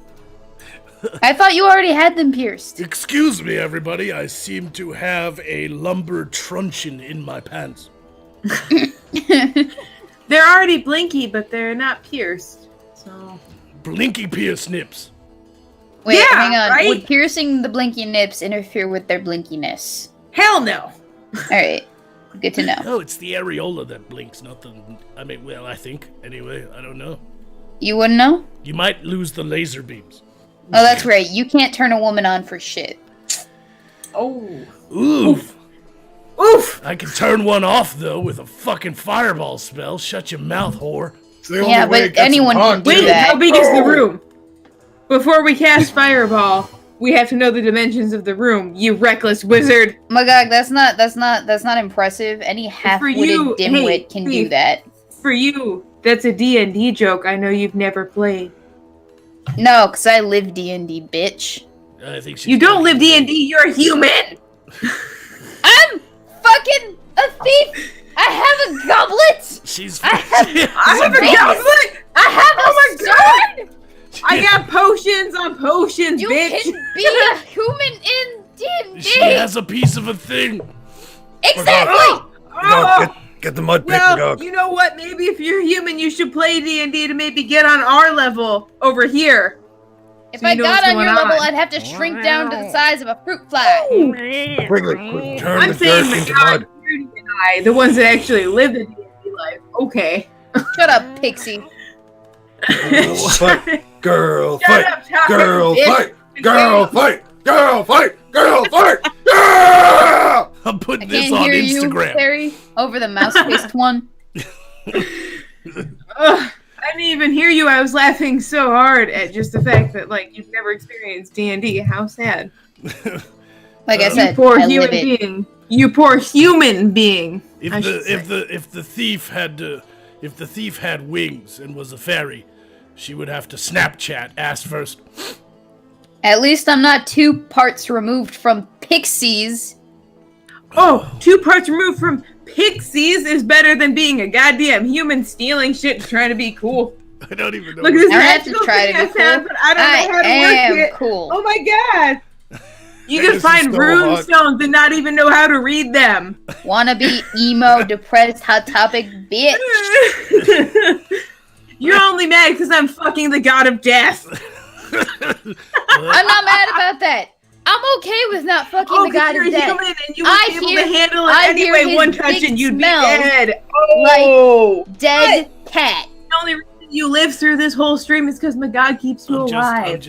D: I thought you already had them pierced.
E: Excuse me, everybody. I seem to have a lumber truncheon in my pants.
F: They're already blinky, but they're not pierced. So.
E: Blinky pierce nips.
D: Wait,
F: Yeah,
D: hang on.
F: right?
D: Would piercing the blinky nips interfere with their blinkiness?
F: Hell no.
D: Alright. Good to know.
E: Oh, it's the areola that blinks, not the... I think. Anyway, I don't know.
D: You wouldn't know?
E: You might lose the laser beams.
D: Oh, that's right. You can't turn a woman on for shit.
F: Oh.
E: Oof.
F: Oof!
E: I can turn one off, though, with a fucking fireball spell. Shut your mouth, whore.
B: It's the only
D: Yeah,
B: way to
D: but
B: get some
D: anyone can
B: content.
D: do
F: Wait,
D: that.
F: how big is the room? Before we cast Fireball, we have to know the dimensions of the room, you reckless wizard.
D: My God, that's not impressive. Any half-witted
F: you,
D: dimwit
F: hey,
D: can
F: Steve.
D: do that.
F: For you, that's a D&D joke I know you've never played.
D: No, because I live D&D, bitch.
E: I think she's
F: You don't live
E: fucking-
F: D&D, you're a human!
D: I'm fucking a thief! I have a goblet!
E: She's...
F: I have a
D: Yes.
F: goblet!
D: I have a sword!
F: I got potions on potions,
D: You
F: bitch!
D: can be a human in D&D!
E: She has a piece of a thing.
D: Exactly!
B: Go, get the mud pick,
F: Well,
B: dog.
F: you know what? Maybe if you're human, you should play D&D to maybe get on our level over here.
D: If
F: So you
D: I
F: know
D: got
F: what's
D: on your
F: going
D: level,
F: on.
D: I'd have to shrink down to the size of a fruit fly.
B: Quickly, turn
F: I'm
B: the
F: saying
B: dirt into
F: Magog,
B: mud.
F: Beardy, and I, the ones that actually live the D&D life. Okay.
D: Shut up, Pixie.
B: Fight, girl,
F: Shut
B: fight,
F: up, Tucker,
B: girl,
F: bitch.
B: fight, girl, fight, girl, fight, girl, fight. Yeah!
E: I'm
D: I
E: putting this
D: can't
E: on
D: hear you,
E: Instagram.
D: Terry, over the mouse-faced one.
F: Ugh, I didn't even hear you. I was laughing so hard at just the fact that, like, you've never experienced D&D. How sad.
D: Like I
F: You
D: said,
F: poor
D: I
F: human
D: live it.
F: being. You poor human being.
E: If
F: I
E: the
F: should say.
E: if the thief had wings and was a fairy, she would have to Snapchat ass first.
D: At least I'm not 2 parts removed from pixies.
F: Oh, 2 parts removed from pixies is better than being a goddamn human stealing shit and trying to be cool.
E: I don't even know.
F: Look at this
D: I don't have to
F: magical
D: try
F: thing
D: to
F: I
D: be
F: found,
D: cool.
F: but I don't know how to
D: am
F: work it.
D: cool.
F: Oh my god! You
B: This
F: can
B: is
F: find
B: so
F: rune
B: hot.
F: stones and not even know how to read them.
D: Wanna be emo, depressed, hot topic, bitch.
F: You're only mad because I'm fucking the god of death.
D: I'm not mad about that. I'm okay with not fucking
F: Oh,
D: the god
F: you're
D: of death.
F: human and you
D: I
F: would be able
D: hear-
F: to handle it
D: I hear
F: anyway.
D: his
F: One touch
D: big
F: and you'd be
D: smell
F: dead. Oh,
D: Dead cat.
F: the only reason you live through this whole stream is because my god keeps you alive.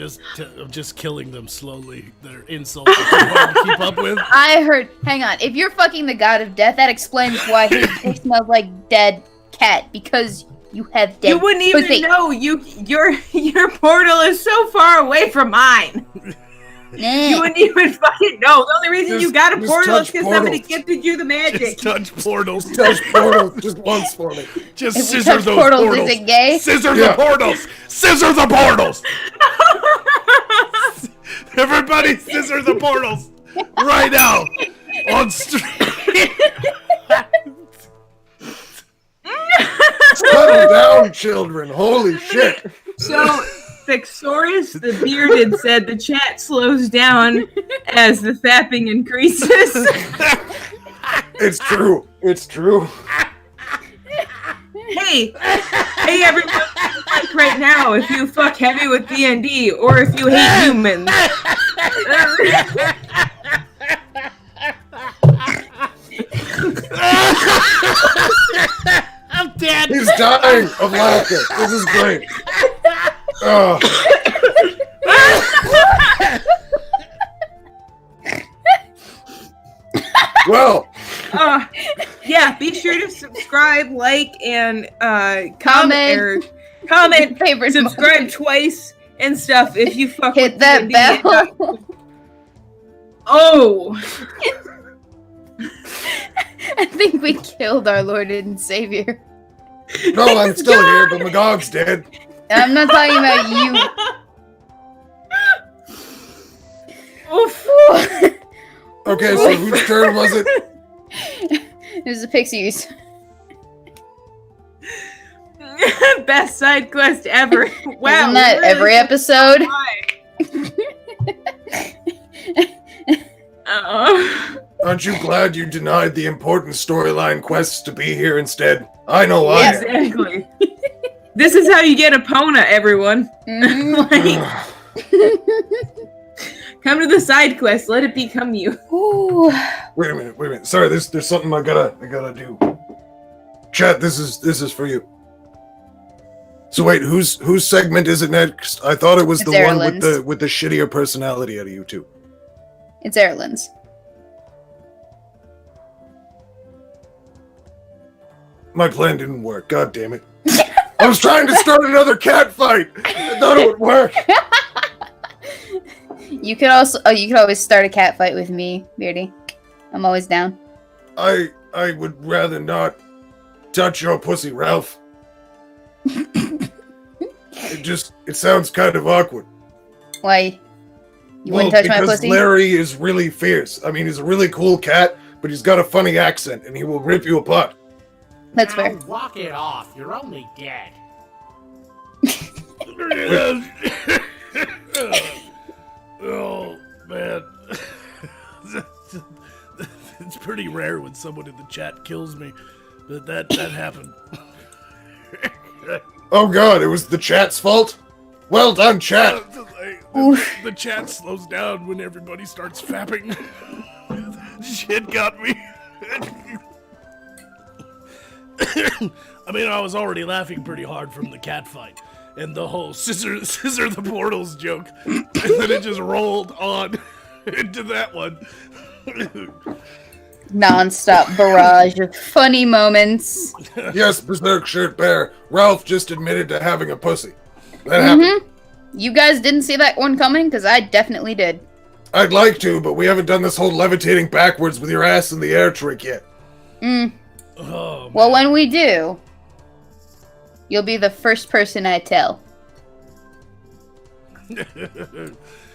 E: I'm just killing them slowly. They're insults. It's hard to keep up with.
D: I heard. Hang on. If you're fucking the god of death, that explains why his dick smells like dead cat. Because you have dead
F: You wouldn't even
D: pussy.
F: know. Your portal is so far away from mine.
D: Nah.
F: You wouldn't even fucking know. The only reason you got a
B: Just
F: portal is
B: touch
F: because somebody
B: portals.
F: gifted you the magic.
E: Just touch portals.
B: Touch portal just once for me.
E: Just
D: If we
E: scissor
D: touch
E: those
D: portals,
E: portals.
D: is it gay?
E: Scissor
B: Yeah.
E: the portals. Scissor the portals. Everybody, scissor the portals right now on stream.
B: Settle down, children. Holy shit.
F: So, Thexorus, the bearded, said the chat slows down as the fapping increases.
B: It's true. It's true.
F: Hey everyone, like right now, if you fuck heavy with D&D or if you hate humans.
E: I'm dead.
B: He's dying of laughter. This is great. Well,
F: Yeah, be sure to subscribe, like, and
D: Comment.
F: comment,
D: Favorite
F: subscribe twice and stuff if you fuck
D: Hit
F: with
D: that
F: D&D.
D: bell.
F: Oh,
D: I think we killed our Lord and Savior.
B: no, I'm still here, but Magog's dead.
D: I'm not talking about you.
F: oof.
B: Okay, so whose turn was it?
D: It was the pixies.
F: Best side quest ever. Wow.
D: Isn't that
F: really
D: every episode?
B: Aren't you glad you denied the important storyline quests to be here instead? I know I am.
F: Exactly. This is how you get Epona, everyone.
D: Mhm.
F: Like, Come to the side quest. Let it become you.
D: Ooh.
B: Wait a minute. Sorry, there's something I gotta do. Chat, this is for you. So wait, whose segment is it next? I thought it was
D: It's
B: the one
D: Erlen's.
B: with the shittier personality out of you two.
D: It's Erlen's.
B: My plan didn't work. God damn it! I was trying to start another cat fight. I thought it would work.
D: You could always start a cat fight with me, Beardy. I'm always down.
B: I would rather not touch your pussy, Ralph. It sounds kind of awkward.
D: Why? You wouldn't touch my
B: because
D: pussy?
B: Larry is really fierce. I mean, he's a really cool cat, but he's got a funny accent, and he will rip you apart.
D: That's fair.
E: Walk it off. You're only dead. Oh, man. It's pretty rare when someone in the chat kills me, but that happened.
B: Oh god, it was the chat's fault? Well done, chat!
E: The chat slows down when everybody starts fapping. Shit got me. I mean, I was already laughing pretty hard from the cat fight and the whole scissor the portals joke, and then it just rolled on into that one.
D: Non-stop barrage of funny moments.
B: Yes, Berserk Shirt Bear, Ralph just admitted to having a pussy. That happened.
D: You guys didn't see that one coming? Because I definitely did.
B: I'd like to, but we haven't done this whole levitating backwards with your ass in the air trick yet.
E: Oh,
D: Well, when we do, you'll be the first person I tell.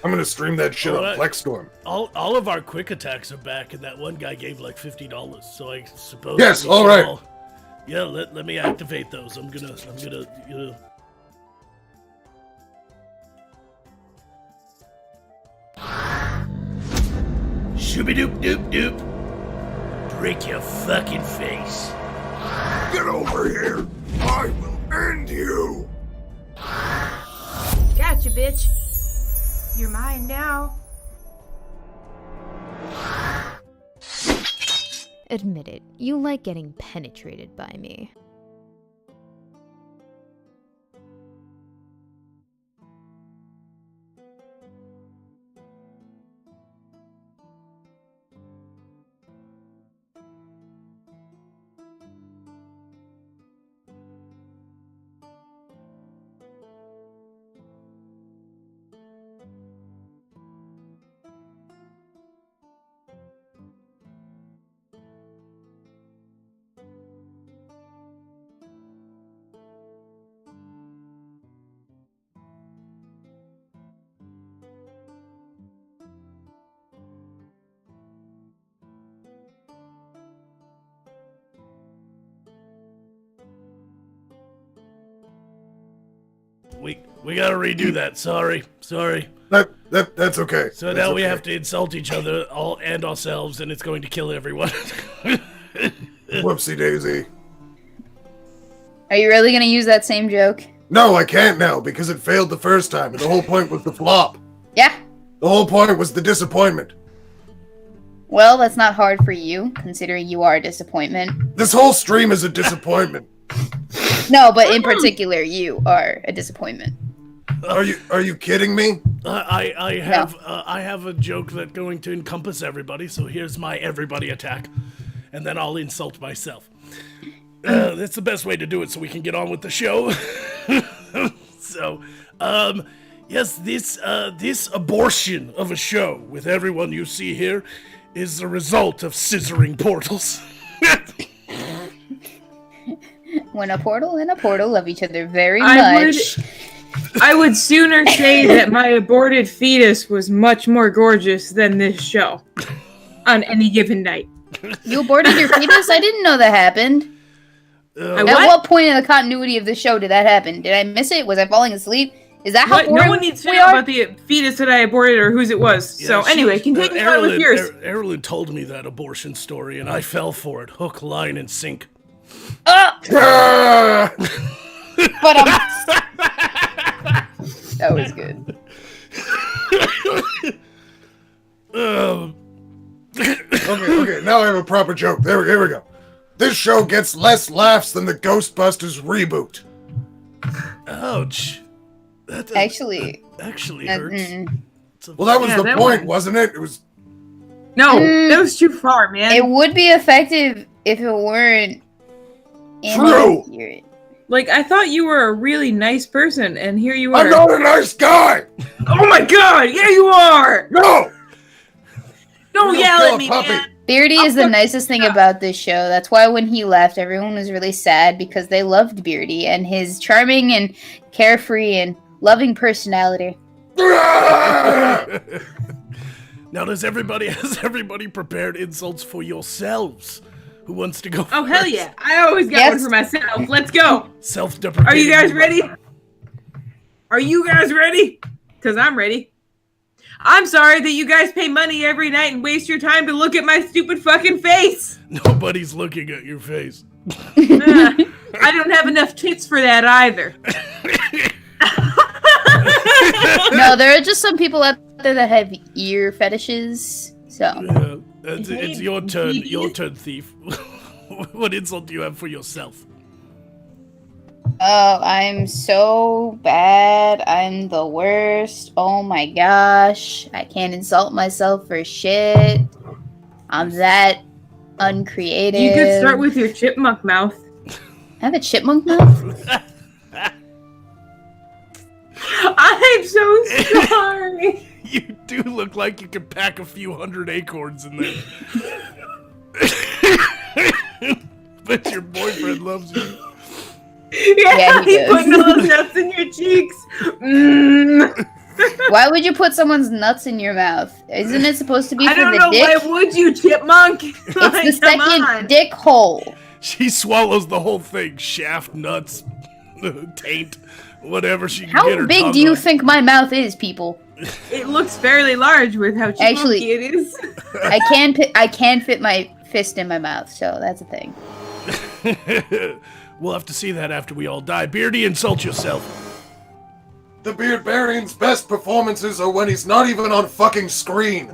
B: I'm gonna stream that shit on
E: Alright.
B: Flexstorm.
E: all of our quick attacks are back, and that one guy gave like $50. So I suppose.
B: Yes,
E: we
B: all
E: can
B: right.
E: Yeah, let me activate those. I'm gonna. Shooby doop doop doop. Break your fucking face.
B: Get over here! I will end you!
C: Gotcha, bitch. You're mine now.
H: Admit it, you like getting penetrated by me.
E: We gotta redo that. Sorry.
B: That's okay.
E: So
B: That's
E: now we
B: okay.
E: have to insult each other all and ourselves, and it's going to kill everyone.
B: Whoopsie daisy.
D: Are you really gonna use that same joke?
B: No, I can't now, because it failed the first time, and the whole point was the flop.
D: Yeah.
B: The whole point was the disappointment.
D: Well, that's not hard for you, considering you are a disappointment.
B: This whole stream is a disappointment.
D: No, but in particular, you are a disappointment.
B: Are you kidding me?
E: I have a joke that's going to encompass everybody. So here's my everybody attack, and then I'll insult myself. That's the best way to do it, so we can get on with the show. So, yes, this abortion of a show with everyone you see here is the result of scissoring portals.
D: When a portal and a portal love each other very
F: I
D: much.
F: I would sooner say that my aborted fetus was much more gorgeous than this show on any given night.
D: You aborted your fetus? I didn't know that happened. At what point in the continuity of the show did that happen? Did I miss it? Was I falling asleep? Is that how
F: What?
D: boring
F: No one needs to
D: we
F: know
D: are?
F: about the fetus that I aborted or whose it was. So anyway, continue on with yours.
E: Erlen told me that abortion story, and I fell for it, hook, line, and sink.
B: Ah!
D: But that was good.
B: Okay, now I have a proper joke. Here we go. This show gets less laughs than the Ghostbusters reboot.
E: Ouch. That
D: Actually,
E: actually hurts.
B: Well, that was
F: Yeah,
B: the
F: that
B: point,
F: one.
B: wasn't it? It was.
F: No, that was too far, man.
D: it would be effective if it weren't
B: True.
D: inaccurate.
F: Like, I thought you were a really nice person, and here you are.
B: I'm not a nice guy.
F: Oh my god, yeah you are!
B: No.
F: Don't
B: You'll
F: yell
B: kill
F: at
B: a
F: me,
B: puppy.
F: man!
D: Beardy is the
F: fuck
D: nicest thing about this show. That's why when he left, everyone was really sad because they loved Beardy and his charming and carefree and loving personality.
E: Now, has everybody prepared insults for yourselves? Who wants to go first?
F: Oh, hell yeah. I always got
D: Yes.
F: one for myself. Let's go.
E: Self-deprecating.
F: Are you guys ready? Are you guys ready? Because I'm ready. I'm sorry that you guys pay money every night and waste your time to look at my stupid fucking face.
E: Nobody's looking at your face.
F: I don't have enough tits for that either.
D: No, there are just some people out there that have ear fetishes. So
E: It's your turn. Your turn, thief. What insult do you have for yourself?
D: oh, I'm so bad. I'm the worst. Oh my gosh. I can't insult myself for shit. I'm that uncreative.
F: You could start with your chipmunk mouth.
D: I have a chipmunk mouth?
F: I'm so sorry.
E: You do look like you could pack a few hundred acorns in there. But your boyfriend loves you.
F: Yeah,
D: he
F: he putting all those nuts in your cheeks. Mm.
D: Why would you put someone's nuts in your mouth? Isn't it supposed to be
F: I
D: for
F: don't
D: the
F: know,
D: dick?
F: why would you, chipmunk?
D: It's the
F: Come
D: second
F: on.
D: dick hole.
E: She swallows the whole thing. Shaft, nuts, taint, whatever she can
D: How
E: get her
D: big
E: tongue
D: do you
E: on.
D: think my mouth is, people?
F: It looks fairly large with how chipmunky
D: Actually-
F: it is.
D: I can fit my fist in my mouth, so that's a thing.
E: We'll have to see that after we all die. Beardy, insult yourself.
B: The Beardbarian's best performances are when he's not even on fucking screen.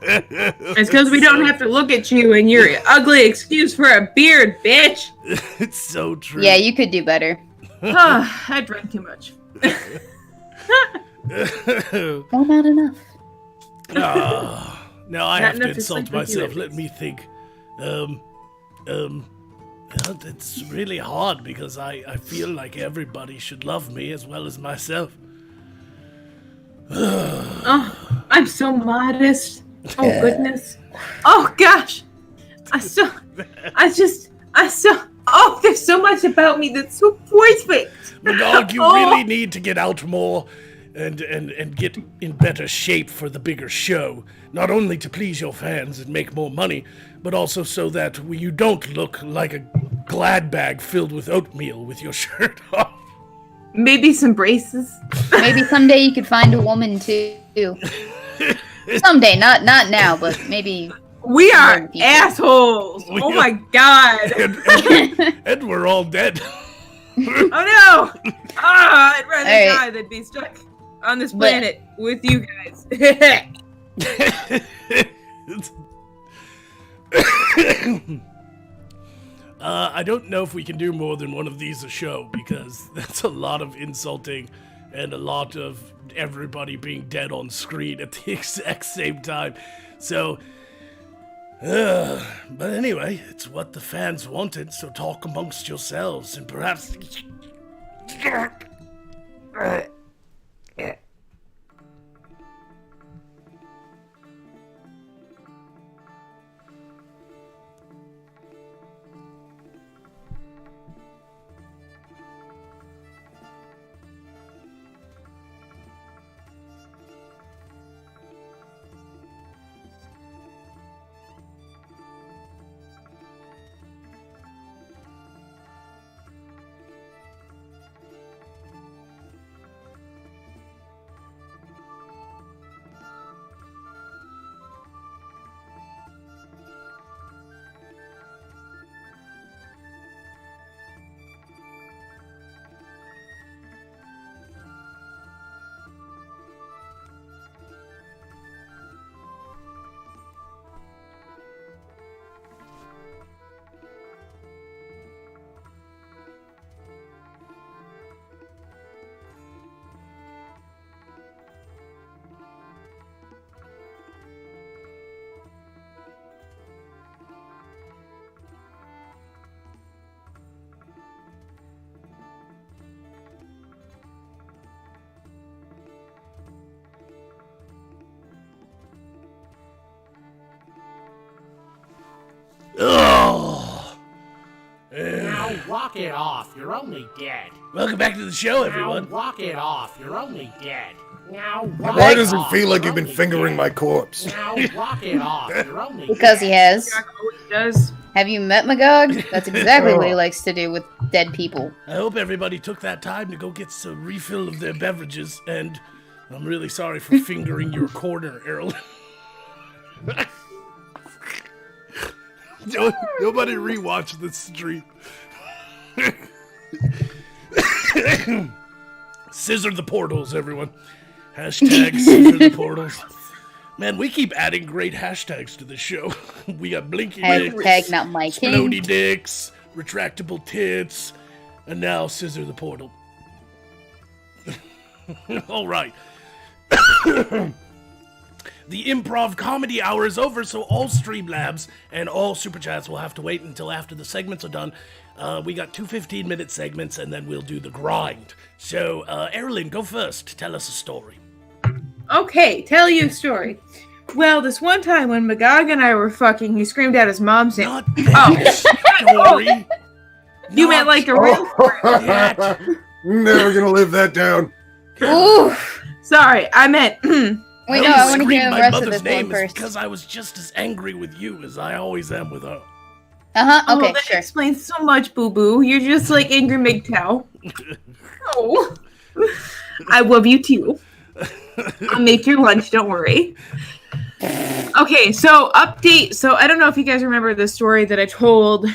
F: It's because we don't have to look at you and your ugly excuse for a beard, bitch.
E: It's so true.
D: Yeah, you could do better.
F: I drank too much.
D: Oh, not enough.
E: Now I
F: Not
E: have to
F: enough to
E: insult
F: sleep with you,
E: myself.
F: at
E: Let me think. It's really hard because I feel like everybody should love me as well as myself.
F: Oh, I'm so modest. Oh, goodness. Oh, gosh. Oh, there's so much about me that's so perfect.
E: But dog, you
F: Oh.
E: really need to get out more and get in better shape for the bigger show. Not only to please your fans and make more money, but also so that you don't look like a glad bag filled with oatmeal with your shirt off.
F: Maybe some braces.
D: Maybe someday you could find a woman too. Someday, not now, but maybe.
F: We are
D: Young people.
F: assholes. Oh my god.
E: And we're all dead.
F: Oh no. Ah, I'd rather
D: All right.
F: die than be stuck on this
D: But-
F: planet with you guys.
E: I don't know if we can do more than one of these a show because that's a lot of insulting and a lot of everybody being dead on screen at the exact same time. So, but anyway, it's what the fans wanted, so talk amongst yourselves and perhaps.
I: walk it off. You're only dead.
E: Welcome back to the show, everyone.
I: Now walk it off. You're only dead. Now
B: Why does it feel like you've been fingering my corpse?
I: Now walk it off. You're only
D: Because he has.
F: Does.
D: Have you met Magog? That's exactly what he likes to do with dead people.
E: I hope everybody took that time to go get some refill of their beverages, and I'm really sorry for fingering your corner, Errol. Nobody rewatch this stream. Scissor the portals, everyone. Hashtag scissor the portals. Man, we keep adding great hashtags to the show. We got Blinky Dicks,
D: Hashtag not my king.
E: Splody Dicks, Retractable Tits, and now Scissor the Portal. All right. The Improv Comedy Hour is over, so all Streamlabs and all Super Chats will have to wait until after the segments are done. We got 2 15-minute segments, and then we'll do the grind. So, Erilyn, go first. Tell us a story.
F: Okay, tell you a story. Well, this one time when Magog and I were fucking, he screamed out his mom's name.
E: Not that story.
F: You meant like a real story.
B: Never gonna live that down.
D: Ooh.
F: Sorry, I meant...
D: Wait, no, I want to hear the
E: my
D: rest of
E: mother's
D: this one
E: name is
D: first.
E: because I was just as angry with you as I always am with her.
D: Uh-huh, okay,
F: that
D: sure.
F: explains so much, boo-boo. You're just like Angry MGTOW. Oh. I love you too. I'll make your lunch, don't worry. Okay, so update. So I don't know if you guys remember the story that I told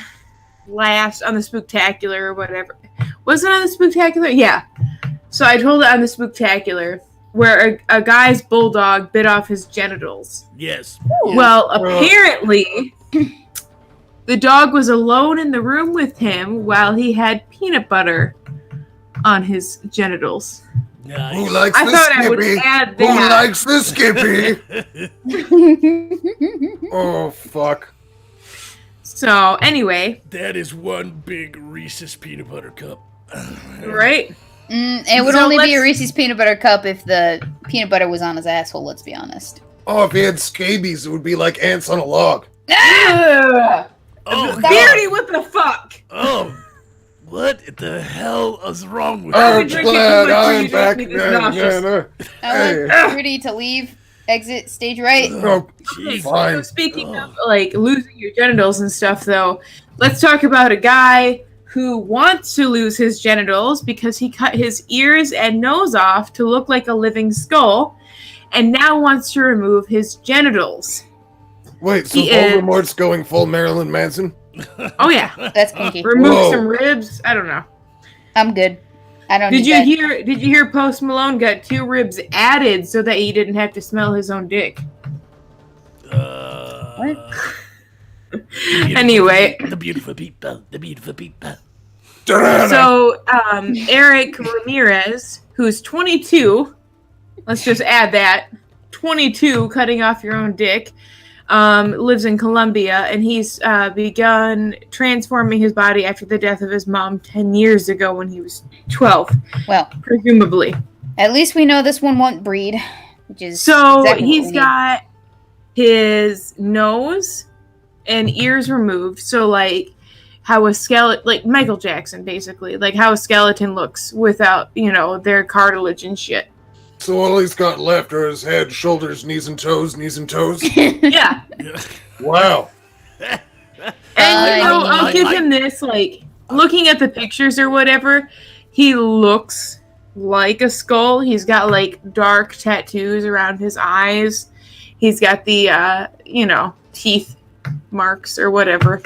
F: last on the Spooktacular or whatever. Was it on the Spooktacular? Yeah. So I told it on the Spooktacular where a guy's bulldog bit off his genitals.
E: Yes.
F: Well, apparently, the dog was alone in the room with him while he had peanut butter on his genitals.
E: Nice.
B: Who likes
F: I
B: this,
F: thought I would
B: Skippy?
F: add
B: Who
F: that.
B: likes this, Skippy? Oh, fuck.
F: So, anyway.
E: That is one big Reese's peanut butter cup.
F: Right?
D: It would
F: So
D: only be a
F: let's-
D: Reese's peanut butter cup if the peanut butter was on his asshole, let's be honest.
B: Oh, if he had scabies, it would be like ants on a log.
F: Ugh.
E: Oh,
F: Beardy, what the fuck?
E: oh, what the hell is wrong with
F: I've
B: I'm
F: been drinking
B: glad
F: too much
B: I'm
F: Reese's
B: back
F: because
B: again.
F: nauseous.
D: I
B: Hey.
D: want Rudy to leave, exit stage right.
B: Oh,
E: Jeez.
B: fine.
F: So speaking of like losing your genitals and stuff, though, let's talk about a guy who wants to lose his genitals because he cut his ears and nose off to look like a living skull, and now wants to remove his genitals.
B: Wait, so
F: He is-
B: Voldemort's going full Marilyn Manson?
F: Oh yeah,
D: That's kinky.
F: remove
B: Whoa.
F: some ribs. I don't know.
D: I'm good. I don't
F: Did
D: need
F: you
D: that.
F: hear? Did you hear? Post Malone got 2 ribs added so that he didn't have to smell his own dick.
D: What?
F: Anyway.
E: The beautiful people. The beautiful people.
F: So, Eric Ramirez, who's 22, let's just add that, 22, cutting off your own dick, lives in Colombia, and he's begun transforming his body after the death of his mom 10 years ago when he was 12,
D: Well,
F: presumably.
D: at least we know this one won't breed, which is
F: So,
D: exactly what we
F: he's
D: need.
F: got his nose and ears removed, so, like, how a skeleton, like Michael Jackson, basically, like how a skeleton looks without, their cartilage and shit.
B: So all he's got left are his head, shoulders, knees and toes, knees and toes?
F: Yeah.
B: Wow.
F: And I'll give him this, like, looking at the pictures or whatever, he looks like a skull. He's got, like, dark tattoos around his eyes. He's got the, teeth marks or whatever.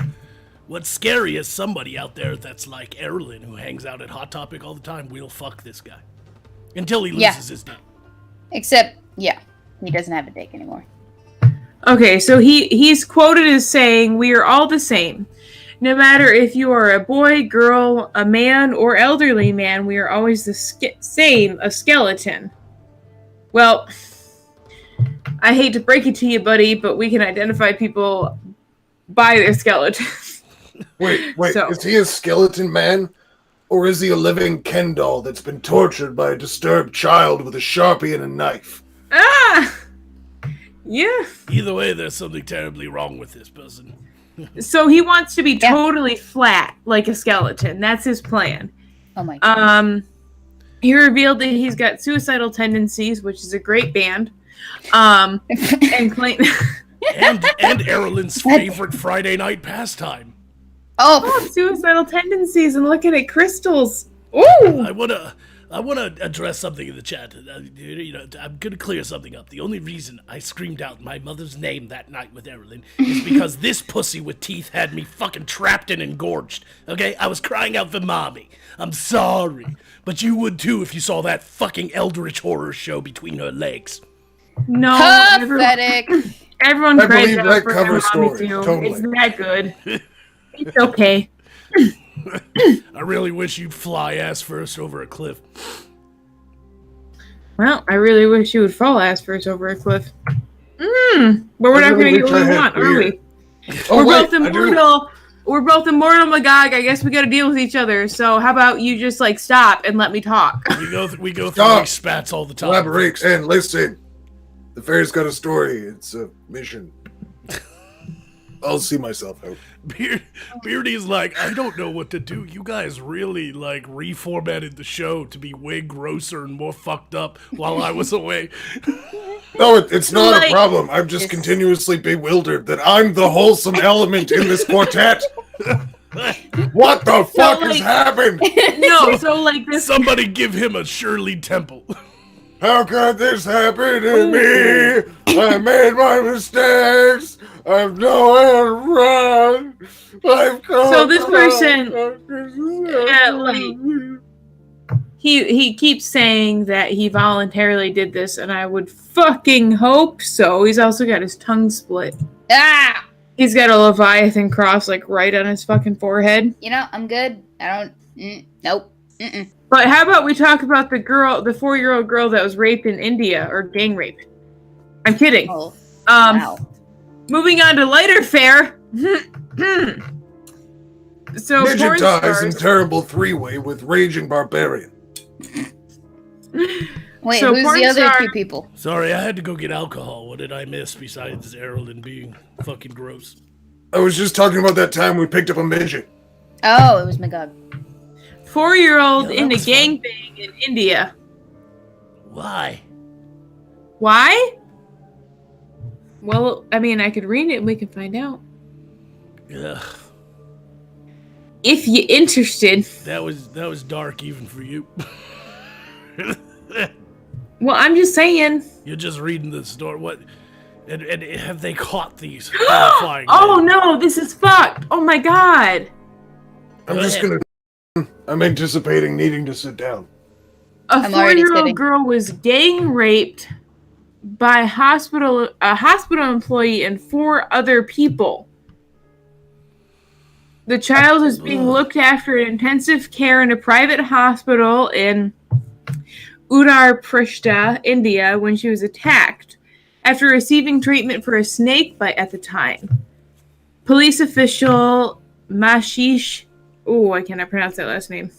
E: What's scary is somebody out there that's like Erilyn, who hangs out at Hot Topic all the time, will fuck this guy. Until he loses his dick.
D: Except, yeah, he doesn't have a dick anymore.
F: Okay, so he's quoted as saying, "We are all the same. No matter if you are a boy, girl, a man, or elderly man, we are always the same, a skeleton." Well, I hate to break it to you, buddy, but we can identify people by their skeletons.
B: Wait,
F: So-
B: is he a skeleton man? Or is he a living Ken doll that's been tortured by a disturbed child with a Sharpie and a knife?
F: Ah! Yeah.
E: Either way, there's something terribly wrong with this person.
F: So he wants to be
D: Yeah.
F: totally flat, like a skeleton. That's his plan.
D: Oh my god.
F: He revealed that he's got suicidal tendencies, which is a great band. And claim
E: And Erlen's favorite Friday night pastime.
D: Oh,
F: suicidal tendencies and looking at crystals. Ooh.
E: I wanna address something in the chat. I'm gonna clear something up. The only reason I screamed out my mother's name that night with Erlen is because this pussy with teeth had me fucking trapped and engorged. Okay, I was crying out for mommy. I'm sorry, but you would too if you saw that fucking eldritch horror show between her legs.
F: No,
D: pathetic.
F: everyone
B: I
F: cries
B: believe
F: out
B: that
F: for
B: cover
F: their mommy
B: story,
F: too.
B: totally.
F: It's that good. It's okay.
E: I really wish you'd fly ass first over a cliff.
F: Well, I really wish you would fall ass first over a cliff. But we're not going to get what we want, are we?
B: Oh,
F: We're
B: wait,
F: both
B: I do.
F: immortal. We're both immortal, Magog. I guess we got to deal with each other. So how about you just like stop and let me talk?
E: We go through
B: Stop.
E: these spats all the time.
B: Elaborate and listen. The fairy's got a story. It's a mission. I'll see myself out.
E: Beardy's like, I don't know what to do. You guys really like reformatted the show to be way grosser and more fucked up while I was away.
B: No, it's not
F: Like-
B: a problem. I'm just continuously bewildered that I'm the wholesome element in this quartet. What the fuck has
F: like-
B: happened?
F: No, so like this.
E: Somebody give him a Shirley Temple.
B: How could this happen to me? I made my mistakes. I've nowhere to run.
F: So this person, he keeps saying that he voluntarily did this, and I would fucking hope so. He's also got his tongue split.
D: Ah!
F: He's got a Leviathan cross like right on his fucking forehead.
D: You know, I'm good. I don't. Nope. Mm-mm.
F: But how about we talk about the 4-year-old girl that was raped in India, or gang raped? I'm kidding.
D: Oh, wow.
F: Moving on to lighter fare. So
B: Midget
F: porn
B: ties in
F: stars.
B: terrible three-way with raging barbarian.
D: Wait,
F: So
D: who's
F: porn
D: the other
F: star-
D: two people?
E: Sorry, I had to go get alcohol. What did I miss besides Erlen being fucking gross?
B: I was just talking about that time we picked up a midget.
D: Oh, it was Magog.
F: 4-year-old
E: Yeah, that
F: into
E: was fun.
F: gangbang in India.
E: Why?
F: Why? Well, I mean, I could read it and we can find out.
E: Ugh,
F: If you're interested.
E: that was dark even for you.
F: Well, I'm just saying.
E: You're just reading the story. What? And have they caught these horrifying?
F: Oh
E: men?
F: no, this is fucked. Oh my god.
B: I'm
E: Go
B: just
E: ahead.
B: gonna... I'm anticipating needing to sit down.
F: A
D: I'm already
F: 4-year-old
D: sitting.
F: girl was gang raped by a hospital employee and 4 other people. The child was being looked after in intensive care in a private hospital in Uttar Pradesh, India, when she was attacked after receiving treatment for a snake bite at the time. Police official Mashish, I cannot pronounce that last name,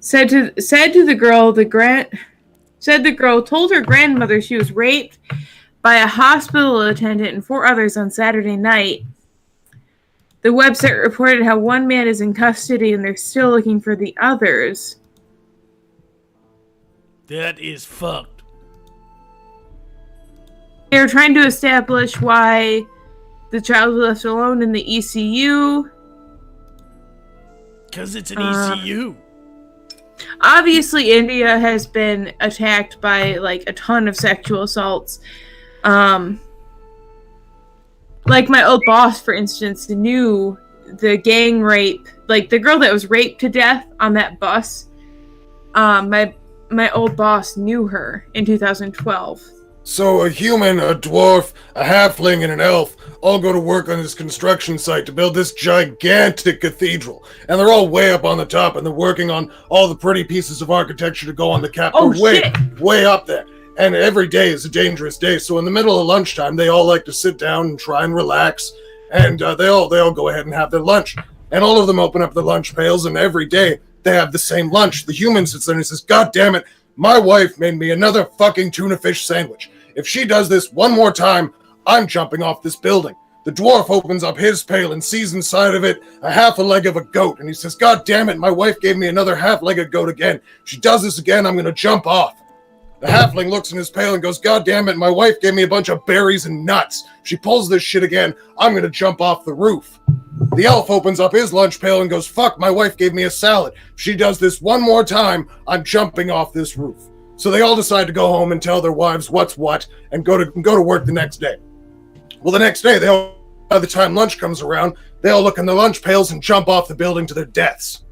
F: said to the girl, the girl told her grandmother she was raped by a hospital attendant and 4 others on Saturday night. The website reported how one man is in custody and they're still looking for the others.
E: That is fucked.
F: They're trying to establish why the child was left alone in the ECU.
E: Because it's an ECU.
F: Obviously, India has been attacked by like a ton of sexual assaults. Like my old boss, for instance, knew the gang rape, like the girl that was raped to death on that bus. My old boss knew her in 2012.
B: So a human, a dwarf, a halfling, and an elf all go to work on this construction site to build this gigantic cathedral. And they're all way up on the top, and they're working on all the pretty pieces of architecture to go on the cap.
F: Oh,
B: They're
F: shit.
B: way up there. And every day is a dangerous day. So in the middle of lunchtime, they all like to sit down and try and relax. And they all go ahead and have their lunch. And all of them open up their lunch pails, and every day they have the same lunch. The human sits there and he says, God damn it, my wife made me another fucking tuna fish sandwich. If she does this one more time, I'm jumping off this building. The dwarf opens up his pail and sees inside of it a half a leg of a goat. And he says, God damn it, my wife gave me another half-legged goat again. She does this again, I'm going to jump off. The halfling looks in his pail and goes, God damn it, my wife gave me a bunch of berries and nuts. She pulls this shit again, I'm going to jump off the roof. The elf opens up his lunch pail and goes, fuck, my wife gave me a salad. If she does this one more time, I'm jumping off this roof. So they all decide to go home and tell their wives what's what and go to work the next day. Well, the next day, by the time lunch comes around, they all look in their lunch pails and jump off the building to their deaths.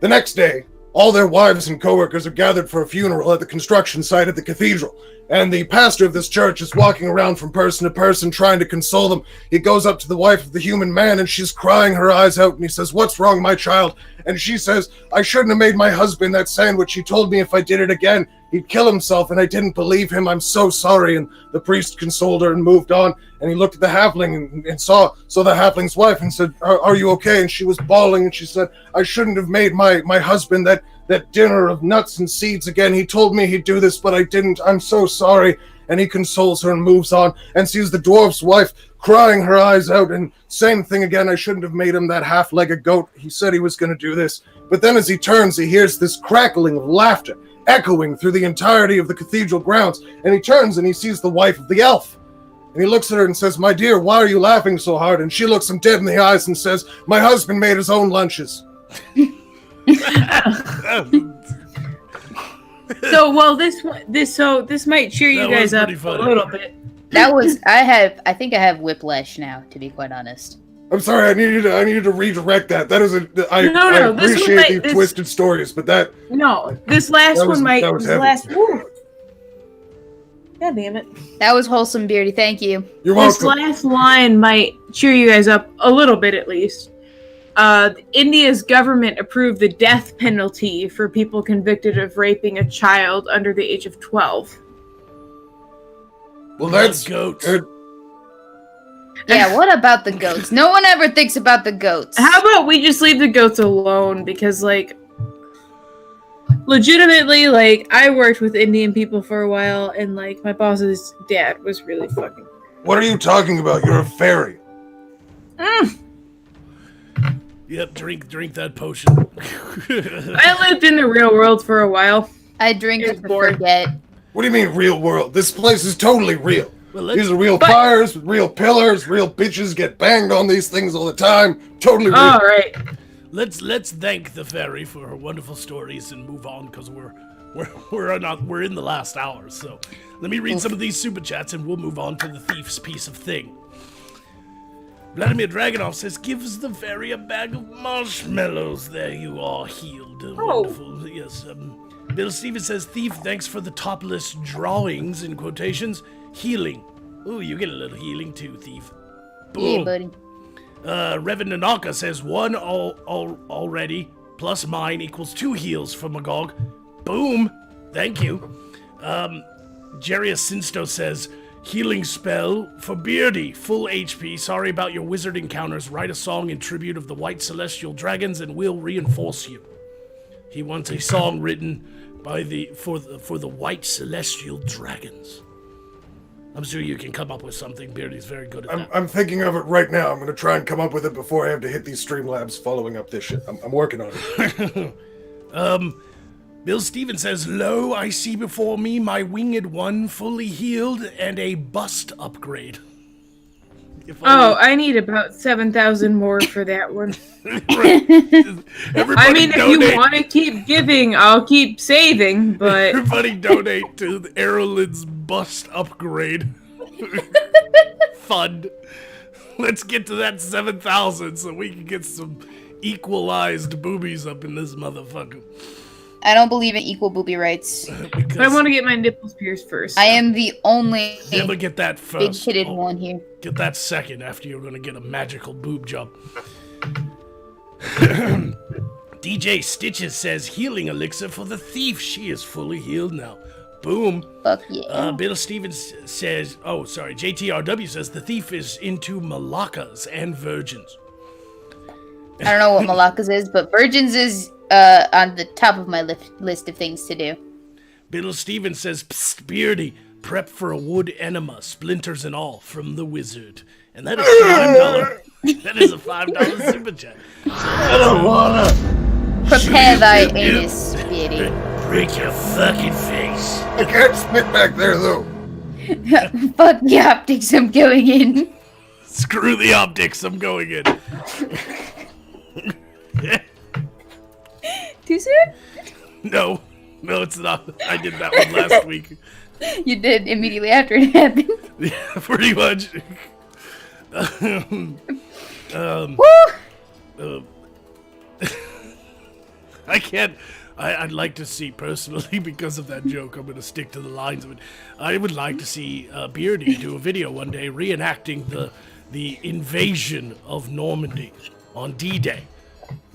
B: The next day, all their wives and coworkers are gathered for a funeral at the construction site at the cathedral, and the pastor of this church is walking around from person to person trying to console them. He goes up to the wife of the human man, and she's crying her eyes out, and he says, what's wrong, my child? And she says, I shouldn't have made my husband that sandwich. He told me if I did it again, he'd kill himself, and I didn't believe him. I'm so sorry. And the priest consoled her and moved on, and he looked at the halfling and saw the halfling's wife and said, are you okay? And she was bawling, and she said, I shouldn't have made my husband that dinner of nuts and seeds again. He told me he'd do this, but I didn't. I'm so sorry. And he consoles her and moves on and sees the dwarf's wife crying her eyes out, and same thing again. I shouldn't have made him that half-legged goat. He said he was going to do this. But then as he turns, he hears this crackling of laughter echoing through the entirety of the cathedral grounds. And he turns and he sees the wife of the elf. And he looks at her and says, my dear, why are you laughing so hard? And she looks him dead in the eyes and says, my husband made his own lunches.
F: So, well, this might cheer you guys up a little bit.
D: I think I have whiplash now, to be quite honest.
B: I'm sorry, I needed to redirect that. That is I appreciate these twisted stories, but
F: this last one might. God damn it.
D: That was wholesome, Beardy. Thank you.
B: You're welcome.
F: This last line might cheer you guys up a little bit, at least. India's government approved the death penalty for people convicted of raping a child under the age of 12.
B: Well, that's
E: goats.
D: Yeah, what about the goats? No one ever thinks about the goats.
F: How about we just leave the goats alone? Because, legitimately, I worked with Indian people for a while, and, my boss's dad was really fucking...
B: What are you talking about? You're a fairy.
E: Yep, drink that potion.
F: I lived in the real world for a while.
D: I drink to forget.
B: What do you mean, real world? This place is totally real. Well, these are real fires, real pillars, real bitches get banged on these things all the time. Totally real.
F: All right.
E: Let's thank the fairy for her wonderful stories and move on, because we're in the last hour. So let me read some of these super chats and we'll move on to the thief's piece of thing. Vladimir Dragunov says, gives the fairy a bag of marshmallows. There you are, healed. Wonderful. Yes. Bill Stevens says, thief, thanks for the topless drawings, in quotations. Healing. Ooh, you get a little healing too, thief. Boom.
D: Yeah, buddy.
E: Revan Nanaka says, one already, plus mine equals 2 heals for Magog. Boom. Thank you. Jarius Sinsto says, healing spell for Beardy, full HP. Sorry about your wizard encounters. Write a song in tribute of the white celestial dragons and we'll reinforce you. He wants a song written for the white celestial dragons. I'm sure you can come up with something. Beardy's very good at that.
B: I'm thinking of it right now. I'm going to try and come up with it before I have to hit these Streamlabs following up this shit. I'm working on it.
E: Bill Stevens says, lo, I see before me my winged one fully healed and a bust upgrade.
F: I need about 7,000 more for that one.
E: If
F: you want to keep giving, I'll keep saving, but...
E: Everybody donate to the Erlin's bust upgrade fund. Let's get to that 7,000 so we can get some equalized boobies up in this motherfucker.
D: I don't believe in equal booby rights.
F: But I want to get my nipples pierced first.
D: I am the only
E: never get that first.
D: big-titted one here.
E: Get that second after you're gonna get a magical boob job. DJ Stitches says, healing elixir for the thief. She is fully healed now. Boom.
D: Fuck yeah.
E: Bill Stevens says, JTRW says, the thief is into malakas and virgins.
D: I don't know what malakas is, but virgins is on the top of my list of things to do.
E: Bill Stevens says, psst, Beardy, prep for a wood enema, splinters and all, from the wizard. And that is $5. That is a $5 super chat.
B: I don't wanna.
D: Prepare thy anus, Beardy.
E: Break your fucking face.
B: I can't spit back there, though.
D: Fuck the optics, I'm going in.
E: Screw the optics, I'm going in.
D: Too soon?
E: No, it's not. I did that one last week.
D: You did immediately after it happened.
E: Yeah, pretty much.
D: Woo!
E: I can't. I'd like to see, personally, because of that joke, I'm going to stick to the lines of it. I would like to see Beardy do a video one day reenacting the invasion of Normandy on D-Day.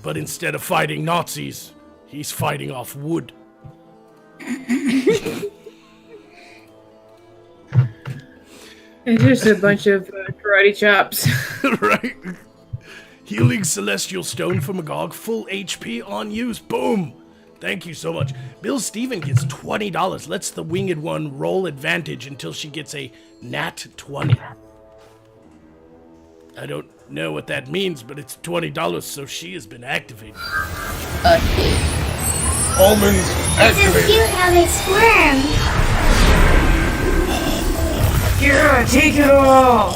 E: But instead of fighting Nazis, he's fighting off wood.
F: It's just a bunch of karate chops.
E: Right? Healing Celestial Stone for Magog, full HP on use. Boom! Thank you so much. Bill Steven gets $20. Lets the winged one roll advantage until she gets a nat 20. I don't know what that means, but it's $20, so she has been activated.
D: Okay.
B: Almonds activated.
C: how they squirm.
F: Yeah, take it all!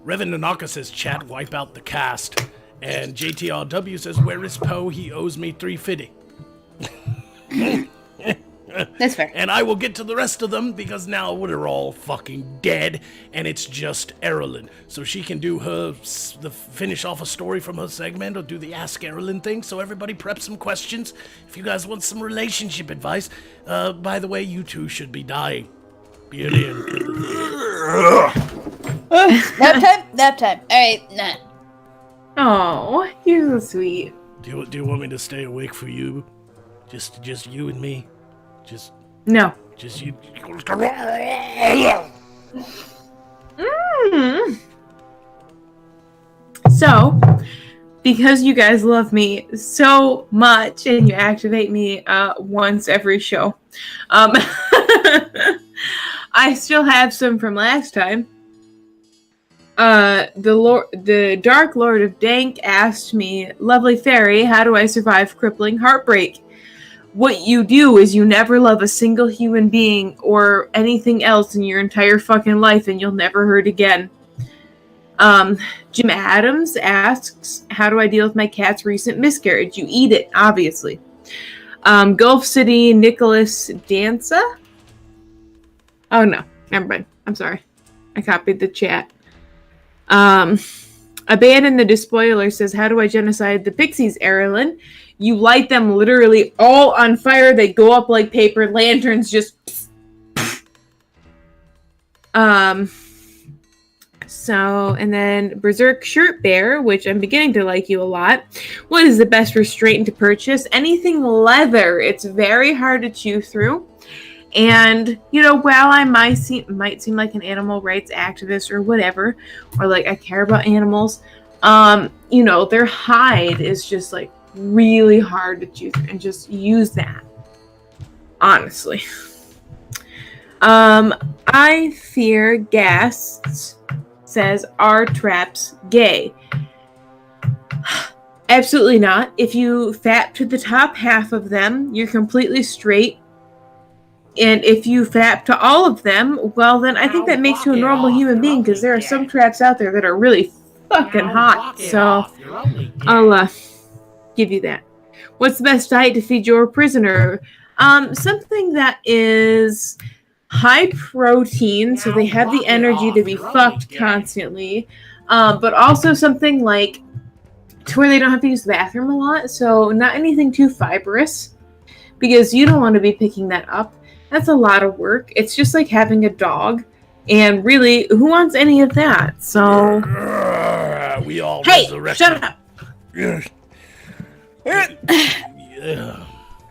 E: Revan Nanaka says, chat, wipe out the cast. And JTRW says, where is Poe? He owes me $350.
D: That's fair.
E: And I will get to the rest of them because now we're all fucking dead, and it's just Erilyn. So she can do finish off a story from her segment or do the Ask Erilyn thing. So everybody prep some questions. If you guys want some relationship advice, by the way, you two should be dying. Nap
D: time. Alright, nah.
F: Oh, you're so sweet.
E: Do you want me to stay awake for you? Just you and me?
F: No.
E: Just you.
F: So, because you guys love me so much and you activate me once every show, I still have some from last time. The Dark Lord of Dank asked me, lovely fairy, how do I survive crippling heartbreak? What you do is you never love a single human being or anything else in your entire fucking life and you'll never hurt again. Jim Adams asks, how do I deal with my cat's recent miscarriage? You eat it, obviously. Gulf City Nicholas Danza? Oh no, never mind. I'm sorry. I copied the chat. Abandon the Despoiler says, how do I genocide the pixies, Erilyn? You light them literally all on fire. They go up like paper lanterns, just... So, and then Berserk Shirt Bear, which I'm beginning to like you a lot. What is the best restraint to purchase? Anything leather. It's very hard to chew through. And, you know, while I might seem like an animal rights activist or whatever, or like I care about animals, you know, their hide is just like really hard to chew through, and just use that. Honestly. I fear guests says, are traps gay? Absolutely not. If you fap to the top half of them, you're completely straight. And if you fap to all of them, well, then I think that makes you a normal human being, because there are some traps out there that are really fucking hot. So I'll give you that. What's the best diet to feed your prisoner? Something that is high protein, so they have the energy to be fucked constantly, but also something like to where they don't have to use the bathroom a lot, so not anything too fibrous, because you don't want to be picking that up. That's a lot of work. It's just like having a dog, and really, who wants any of that? So
E: we all
F: hey,
E: resurrected.
F: shut up.
E: Yeah.
B: I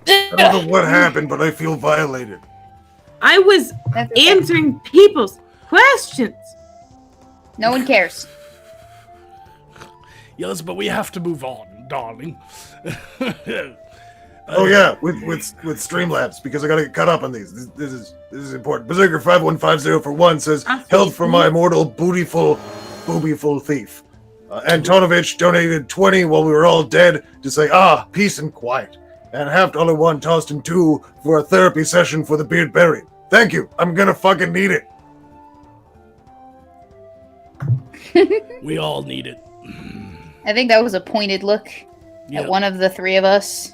B: don't know what happened, but I feel violated.
F: I was answering people's questions.
D: No one cares.
E: Yes, but we have to move on, darling.
B: Oh yeah, with Streamlabs, because I gotta get caught up on these. This is important. Berserker 5150 for 1 says, "Held for my immortal boobyful thief." Antonovich donated 20 while we were all dead to say, peace and quiet. And $1 tossed in 2 for a therapy session for the beard buried. Thank you. I'm gonna fucking need it.
E: We all need it.
D: I think that was a pointed look at one of the three of us.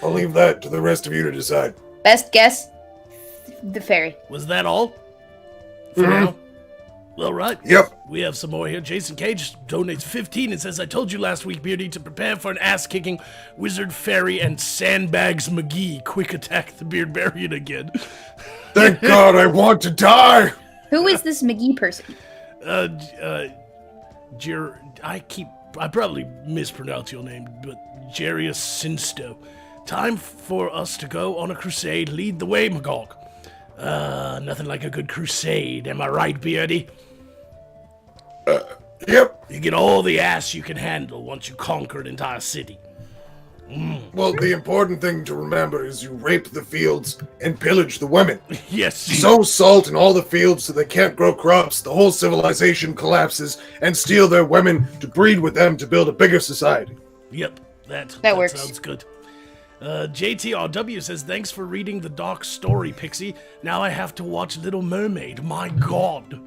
B: I'll leave that to the rest of you to decide.
D: Best guess, the fairy.
E: Was that all? For now? All right.
B: Yep.
E: We have some more here. Jason Cage donates 15 and says, "I told you last week, Beardy, to prepare for an ass-kicking Wizard Fairy and Sandbags McGee. Quick attack the Beardbarian again."
B: Thank God, I want to die.
D: Who is this McGee person?
E: I probably mispronounced your name, but Jarius Sinsto. Time for us to go on a crusade. Lead the way, Magog. Nothing like a good crusade. Am I right, Beardy?
B: Yep.
E: You get all the ass you can handle once you conquer an entire city.
B: Well, the important thing to remember is you rape the fields and pillage the women.
E: Yes.
B: Sow salt in all the fields so they can't grow crops, the whole civilization collapses, and steal their women to breed with them to build a bigger society.
E: Yep, that
D: works.
E: Sounds good. JTRW says, "Thanks for reading the dark story, Pixie. Now I have to watch Little Mermaid. My God."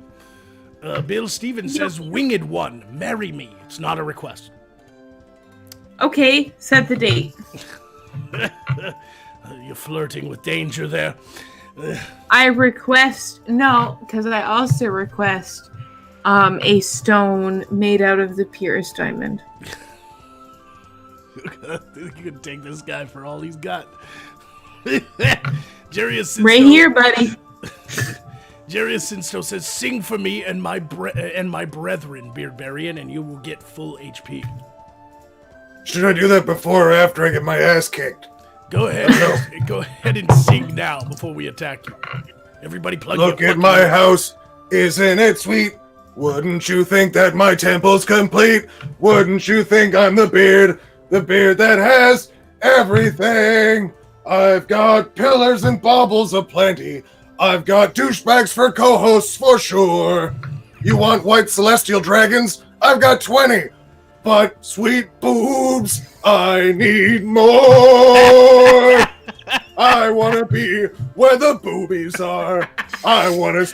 E: Bill Stevens says, "Winged one, marry me." It's not a request.
F: Okay, set the date.
E: You're flirting with danger there.
F: I request because I also request a stone made out of the purest diamond.
E: You can take this guy for all he's got. Jarius
F: Right here, buddy.
E: Jarius Sinsto says, "Sing for me and my brethren, Beardbarian, and you will get full HP."
B: Should I do that before or after I get my ass kicked?
E: Go ahead. Go ahead and sing now before we attack you. Everybody plug your
B: Look at my house. Isn't it sweet? Wouldn't you think that my temple's complete? Wouldn't you think I'm the beard that has everything? I've got pillars and baubles aplenty. I've got douchebags for co-hosts for sure. You want white celestial dragons? I've got 20. But sweet boobs, I need more. I wanna be where the boobies are. I wanna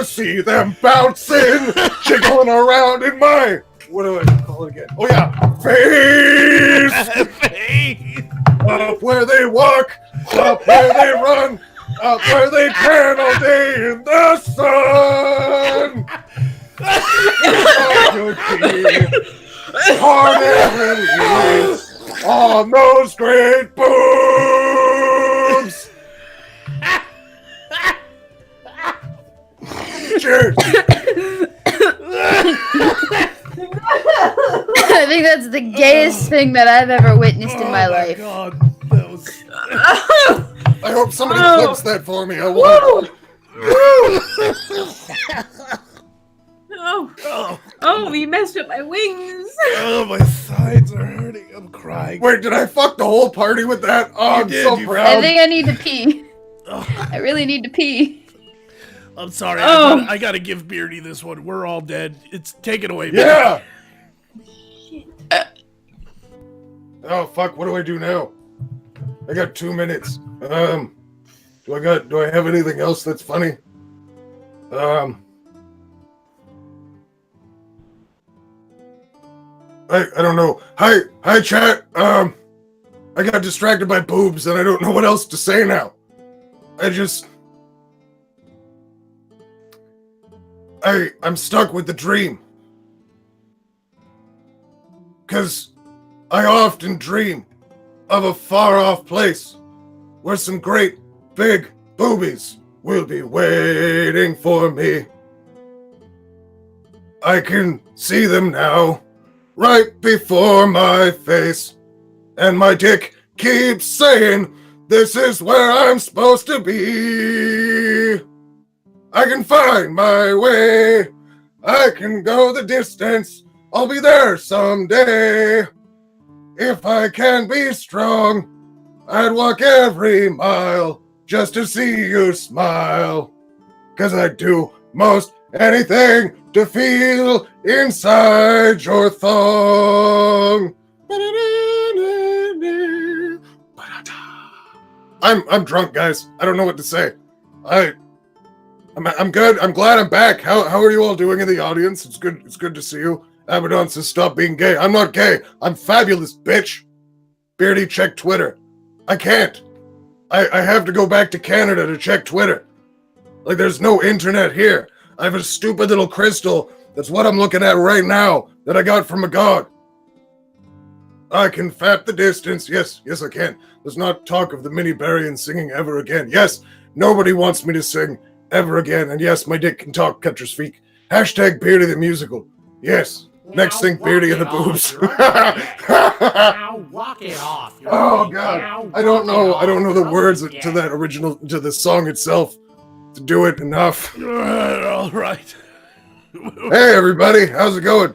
B: see them bouncing, jiggling around in my, what do I call it again? Oh yeah, face. Up where they walk, up where they run, up where they can all day in the sun. Harder on those great boobs. Cheers.
D: I think that's the gayest thing that I've ever witnessed in my life.
E: God, that was...
B: I hope somebody clips that for me. I want.
F: Oh, you messed up my wings.
E: Oh, my sides are hurting. I'm crying.
B: Wait, did I fuck the whole party with that? Oh, I'm so
D: I
B: proud.
D: think I need to pee. I really need to pee.
E: I'm sorry. I gotta give Beardy this one. We're all dead. It's taken away.
B: Yeah. Oh fuck! What do I do now? I got 2 minutes. Do I have anything else that's funny? I don't know. Hi chat. I got distracted by boobs and I don't know what else to say now. I'm stuck with the dream. 'Cause I often dream of a far-off place where some great big boobies will be waiting for me. I can see them now, right before my face, and my dick keeps saying, this is where I'm supposed to be. I can find my way, I can go the distance, I'll be there someday. If I can be strong, I'd walk every mile just to see you smile. 'Cause I'd do most anything to feel inside your thong. I'm drunk, guys. I don't know what to say. I'm good. I'm glad I'm back. How are you all doing in the audience? It's good to see you. Abaddon says stop being gay. I'm not gay. I'm fabulous, bitch. Beardy, check Twitter. I can't. I have to go back to Canada to check Twitter. Like, there's no internet here. I have a stupid little crystal. That's what I'm looking at right now that I got from Magog. I can fap the distance. Yes, I can. Let's not talk of the mini Barian singing ever again. Yes, nobody wants me to sing ever again. And yes, my dick can talk, cut your speak. Hashtag Beardy the musical. Yes. Next thing, Beardy and the boobs.
I: Now walk it off.
B: Oh God, I don't know the words to that original, to the song itself to do it enough.
E: All right.
B: Hey everybody, how's it going?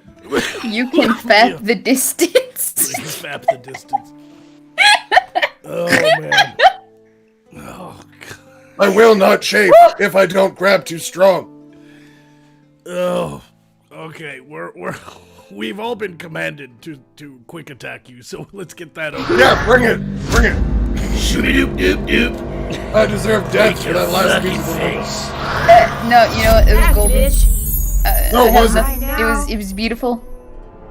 D: You can fap the distance.
E: Please fap the distance. Oh man. Oh God.
B: I will not chafe if I don't grab too strong.
E: Oh. Okay, we've all been commanded to quick attack you, so let's get that over.
B: Yeah, bring it.
E: Shooby-doop-doop-doop.
B: I deserve death for that last
E: Fucking
B: beautiful
E: face.
D: No, you know what? It was golden.
C: Bitch.
B: No, it wasn't.
D: It was beautiful.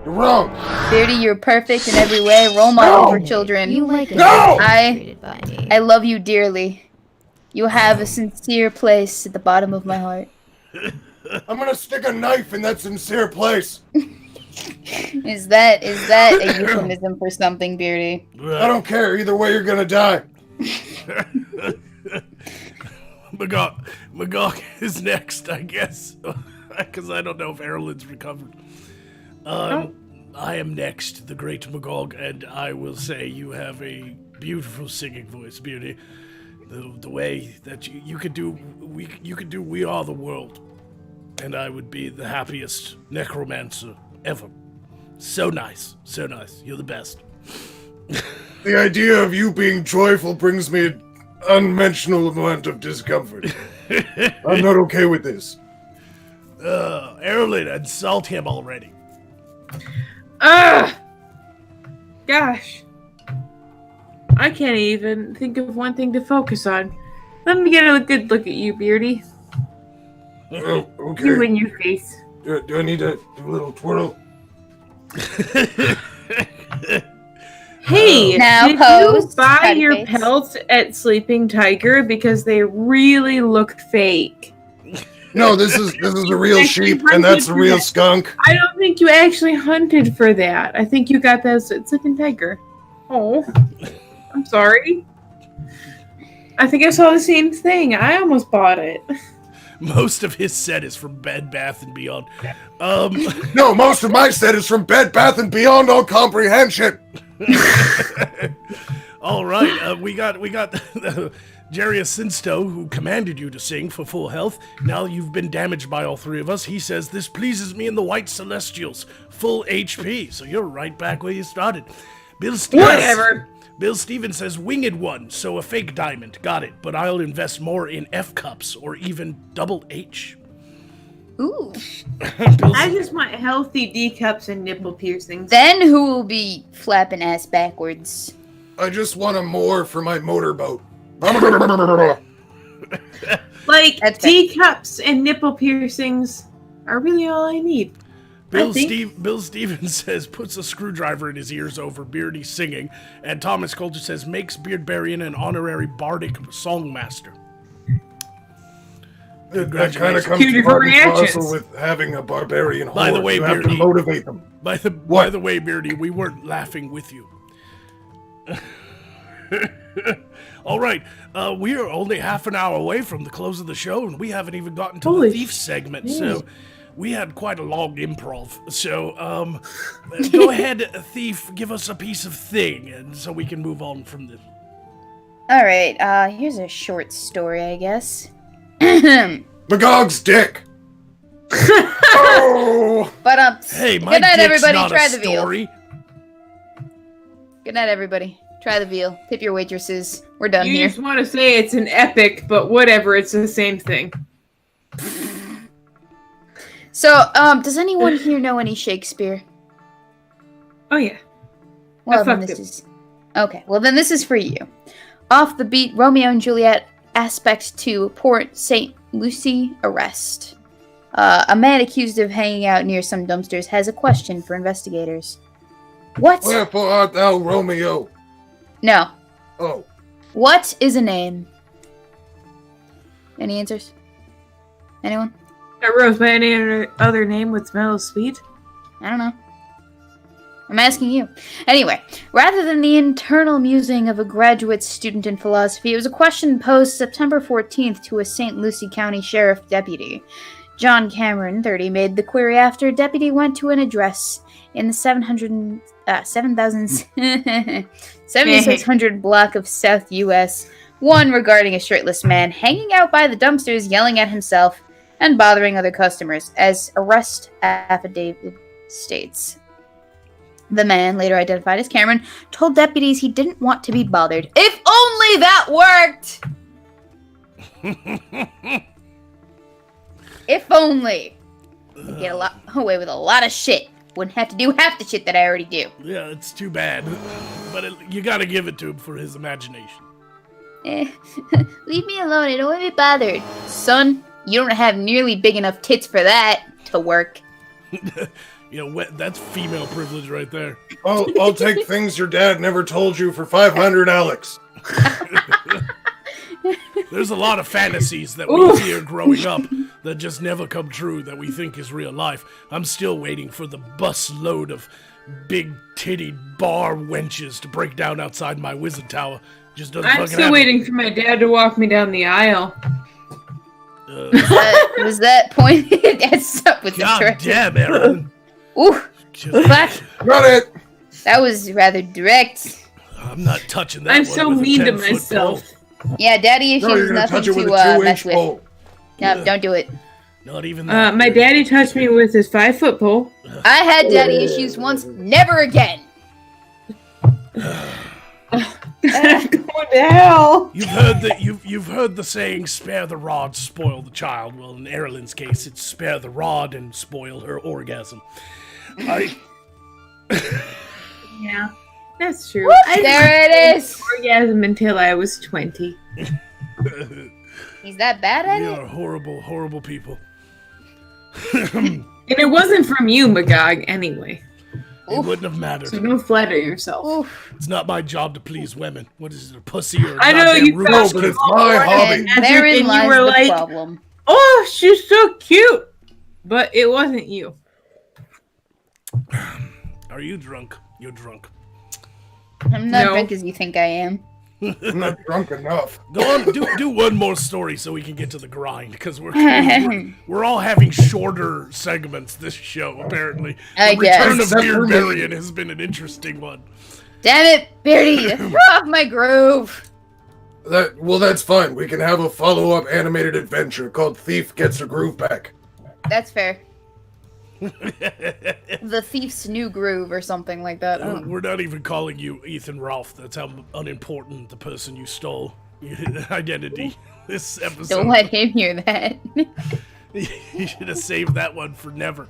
B: You're wrong.
D: Beardy, you're perfect in every way. Role model for children.
H: You like getting
B: No!
H: penetrated by me.
D: I love you dearly. You have a sincere place at the bottom of my heart.
B: I'm gonna stick a knife in that sincere place.
D: Is that a euphemism for something, Beardy?
B: I don't care. Either way, you're gonna die.
E: Magog is next, I guess, because I don't know if Erlen's recovered. I am next, the great Magog, and I will say you have a beautiful singing voice, Beardy. The way that you could do, We Are the World, and I would be the happiest necromancer ever. So nice. You're the best.
B: The idea of you being joyful brings me an unmentionable amount of discomfort. I'm not okay with this.
E: Erlen, insult him already.
F: Gosh. I can't even think of one thing to focus on. Let me get a good look at you, Beardy.
B: Oh, okay.
F: You and your face.
B: Do I need to do a little twirl?
F: Hey,
D: Now
F: did
D: pose,
F: you buy
D: patty
F: your
D: face.
F: pelts at Sleeping Tiger because they really look fake?
B: No, this is a real sheep, and that's a real skunk.
F: I don't think you actually hunted for that. I think you got those at Sleeping Tiger. Oh, I'm sorry. I think I saw the same thing. I almost bought it.
E: Most of his set is from Bed Bath & Beyond.
B: No, most of my set is from Bed Bath & Beyond all comprehension.
E: All right, we got Jerry Asinsto, who commanded you to sing for full health. Now you've been damaged by all three of us. He says, this pleases me in the White Celestials. Full HP, so you're right back where you started. Bill Stevens.
F: Whatever.
E: Bill Stevens says, winged one, so a fake diamond. Got it, but I'll invest more in F-cups or even double H.
D: Ooh.
F: I just want healthy D cups and nipple piercings.
D: Then who will be flapping ass backwards?
B: I just want a more for my motorboat.
F: Like,
D: That's
F: D cups and nipple piercings are really all I need.
E: Bill Stevens says, puts a screwdriver in his ears over Beardy singing, and Thomas Coulter says, makes Beardbarian an honorary bardic songmaster.
B: That kind of comes
F: Two
B: to
F: different
B: part and
F: reactions.
B: parcel with having a barbarian
E: By the
B: horde.
E: way,
B: You have to
E: Beardy-
B: motivate them.
E: By the way, Beardy, we weren't laughing with you. All right, we are only half an hour away from the close of the show, and we haven't even gotten to
F: Holy
E: the thief segment, so we had quite a long improv. So, go ahead, thief, give us a piece of thing, and so we can move on from this.
D: Alright, here's a short story, I guess.
B: Magog's dick. Oh,
D: But
E: Hey, my
D: good night,
E: dick's
D: everybody.
E: not
D: Try
E: a
D: the veal.
E: story.
D: Good night, everybody. Try the veal. Tip your waitresses. We're done
F: You
D: here.
F: just want to say it's an epic, but whatever, it's the same thing.
D: So, does anyone here know any Shakespeare?
F: Oh yeah.
D: Well, then
F: fucked
D: this
F: it.
D: is okay. Well, then this is for you. Off the beat, Romeo and Juliet, aspect 2, Port St. Lucie arrest. A man accused of hanging out near some dumpsters has a question for investigators. What?
B: Wherefore art thou Romeo?
D: No.
B: Oh.
D: What is a name? Any answers? Anyone?
F: A rose by any other name would smell sweet.
D: I don't know. I'm asking you. Anyway, rather than the internal musing of a graduate student in philosophy, it was a question posed September 14th to a St. Lucie County Sheriff deputy. John Cameron, 30, made the query after a deputy went to an address in the 7600 block of South US, one regarding a shirtless man hanging out by the dumpsters yelling at himself and bothering other customers, as arrest affidavit states. The man, later identified as Cameron, told deputies he didn't want to be bothered. If only that worked! If only. I'd get away with a lot of shit. Wouldn't have to do half the shit that I already do.
E: Yeah, it's too bad. But you gotta give it to him for his imagination.
D: Leave me alone, I don't want to be bothered. Son, you don't have nearly big enough tits for that to work.
E: That's female privilege right there.
B: I'll take things your dad never told you for 500, Alex.
E: There's a lot of fantasies that we hear growing up that just never come true that we think is real life. I'm still waiting for the bus load of big-tittied bar wenches to break down outside my wizard tower. Just doesn't
F: I'm
E: fucking
F: still
E: happen.
F: waiting for my dad to walk me down the aisle.
D: Was that pointed at stuff with the
E: God
D: director?
E: damn, Aaron.
D: Ooh,
B: Got it.
D: that was rather direct.
E: I'm not touching that
F: I'm
E: one
F: so
E: with a
F: mean to
E: 10-foot
F: myself.
E: pole.
D: Yeah, daddy issues
B: No, you're
D: is
B: gonna
D: nothing
B: touch it with
D: to
B: a 2-inch
D: mess with.
B: pole.
D: No, don't do it.
E: Not even that.
F: My daddy touched me with his 5-foot pole.
D: I had daddy issues once, never again.
F: I'm going to hell.
E: You've heard the saying, "Spare the rod, spoil the child." Well, in Erilyn's case, it's spare the rod and spoil her orgasm.
F: Yeah, that's true.
D: There it is.
F: Orgasm until I was 20.
D: He's that bad at
E: We
D: it?
E: are horrible, horrible people.
F: And it wasn't from you, Magog, anyway.
E: It wouldn't have mattered.
F: So don't flatter yourself.
D: Oof.
E: It's not my job to please women. What is it, a pussy or a
F: I know,
E: goddamn
F: you
E: Rubik's
F: felt
B: but
E: Cube?
B: it's my hobby.
D: And
F: And
D: therein
F: you
D: lies
F: were
D: the
F: like-
D: problem.
F: Oh, she's so cute. But it wasn't you.
E: Are you drunk? You're drunk.
D: I'm not
F: No.
D: drunk as you think I am.
B: I'm not drunk enough.
E: Go on, do one more story so we can get to the grind, because we're all having shorter segments this show, apparently.
D: I
E: The return
D: guess.
E: of
B: Except for me.
E: Beardbarian has been an interesting one.
D: Damn it, Beardy! Throw off my groove!
B: That's fine. We can have a follow-up animated adventure called Thief Gets Her Groove Back.
D: That's fair. The Thief's New Groove or something like that. I don't know.
E: We're not even calling you Ethan Rolfe. That's how unimportant the person you stole identity this episode.
D: Don't let him hear that.
E: You should have saved that one for never.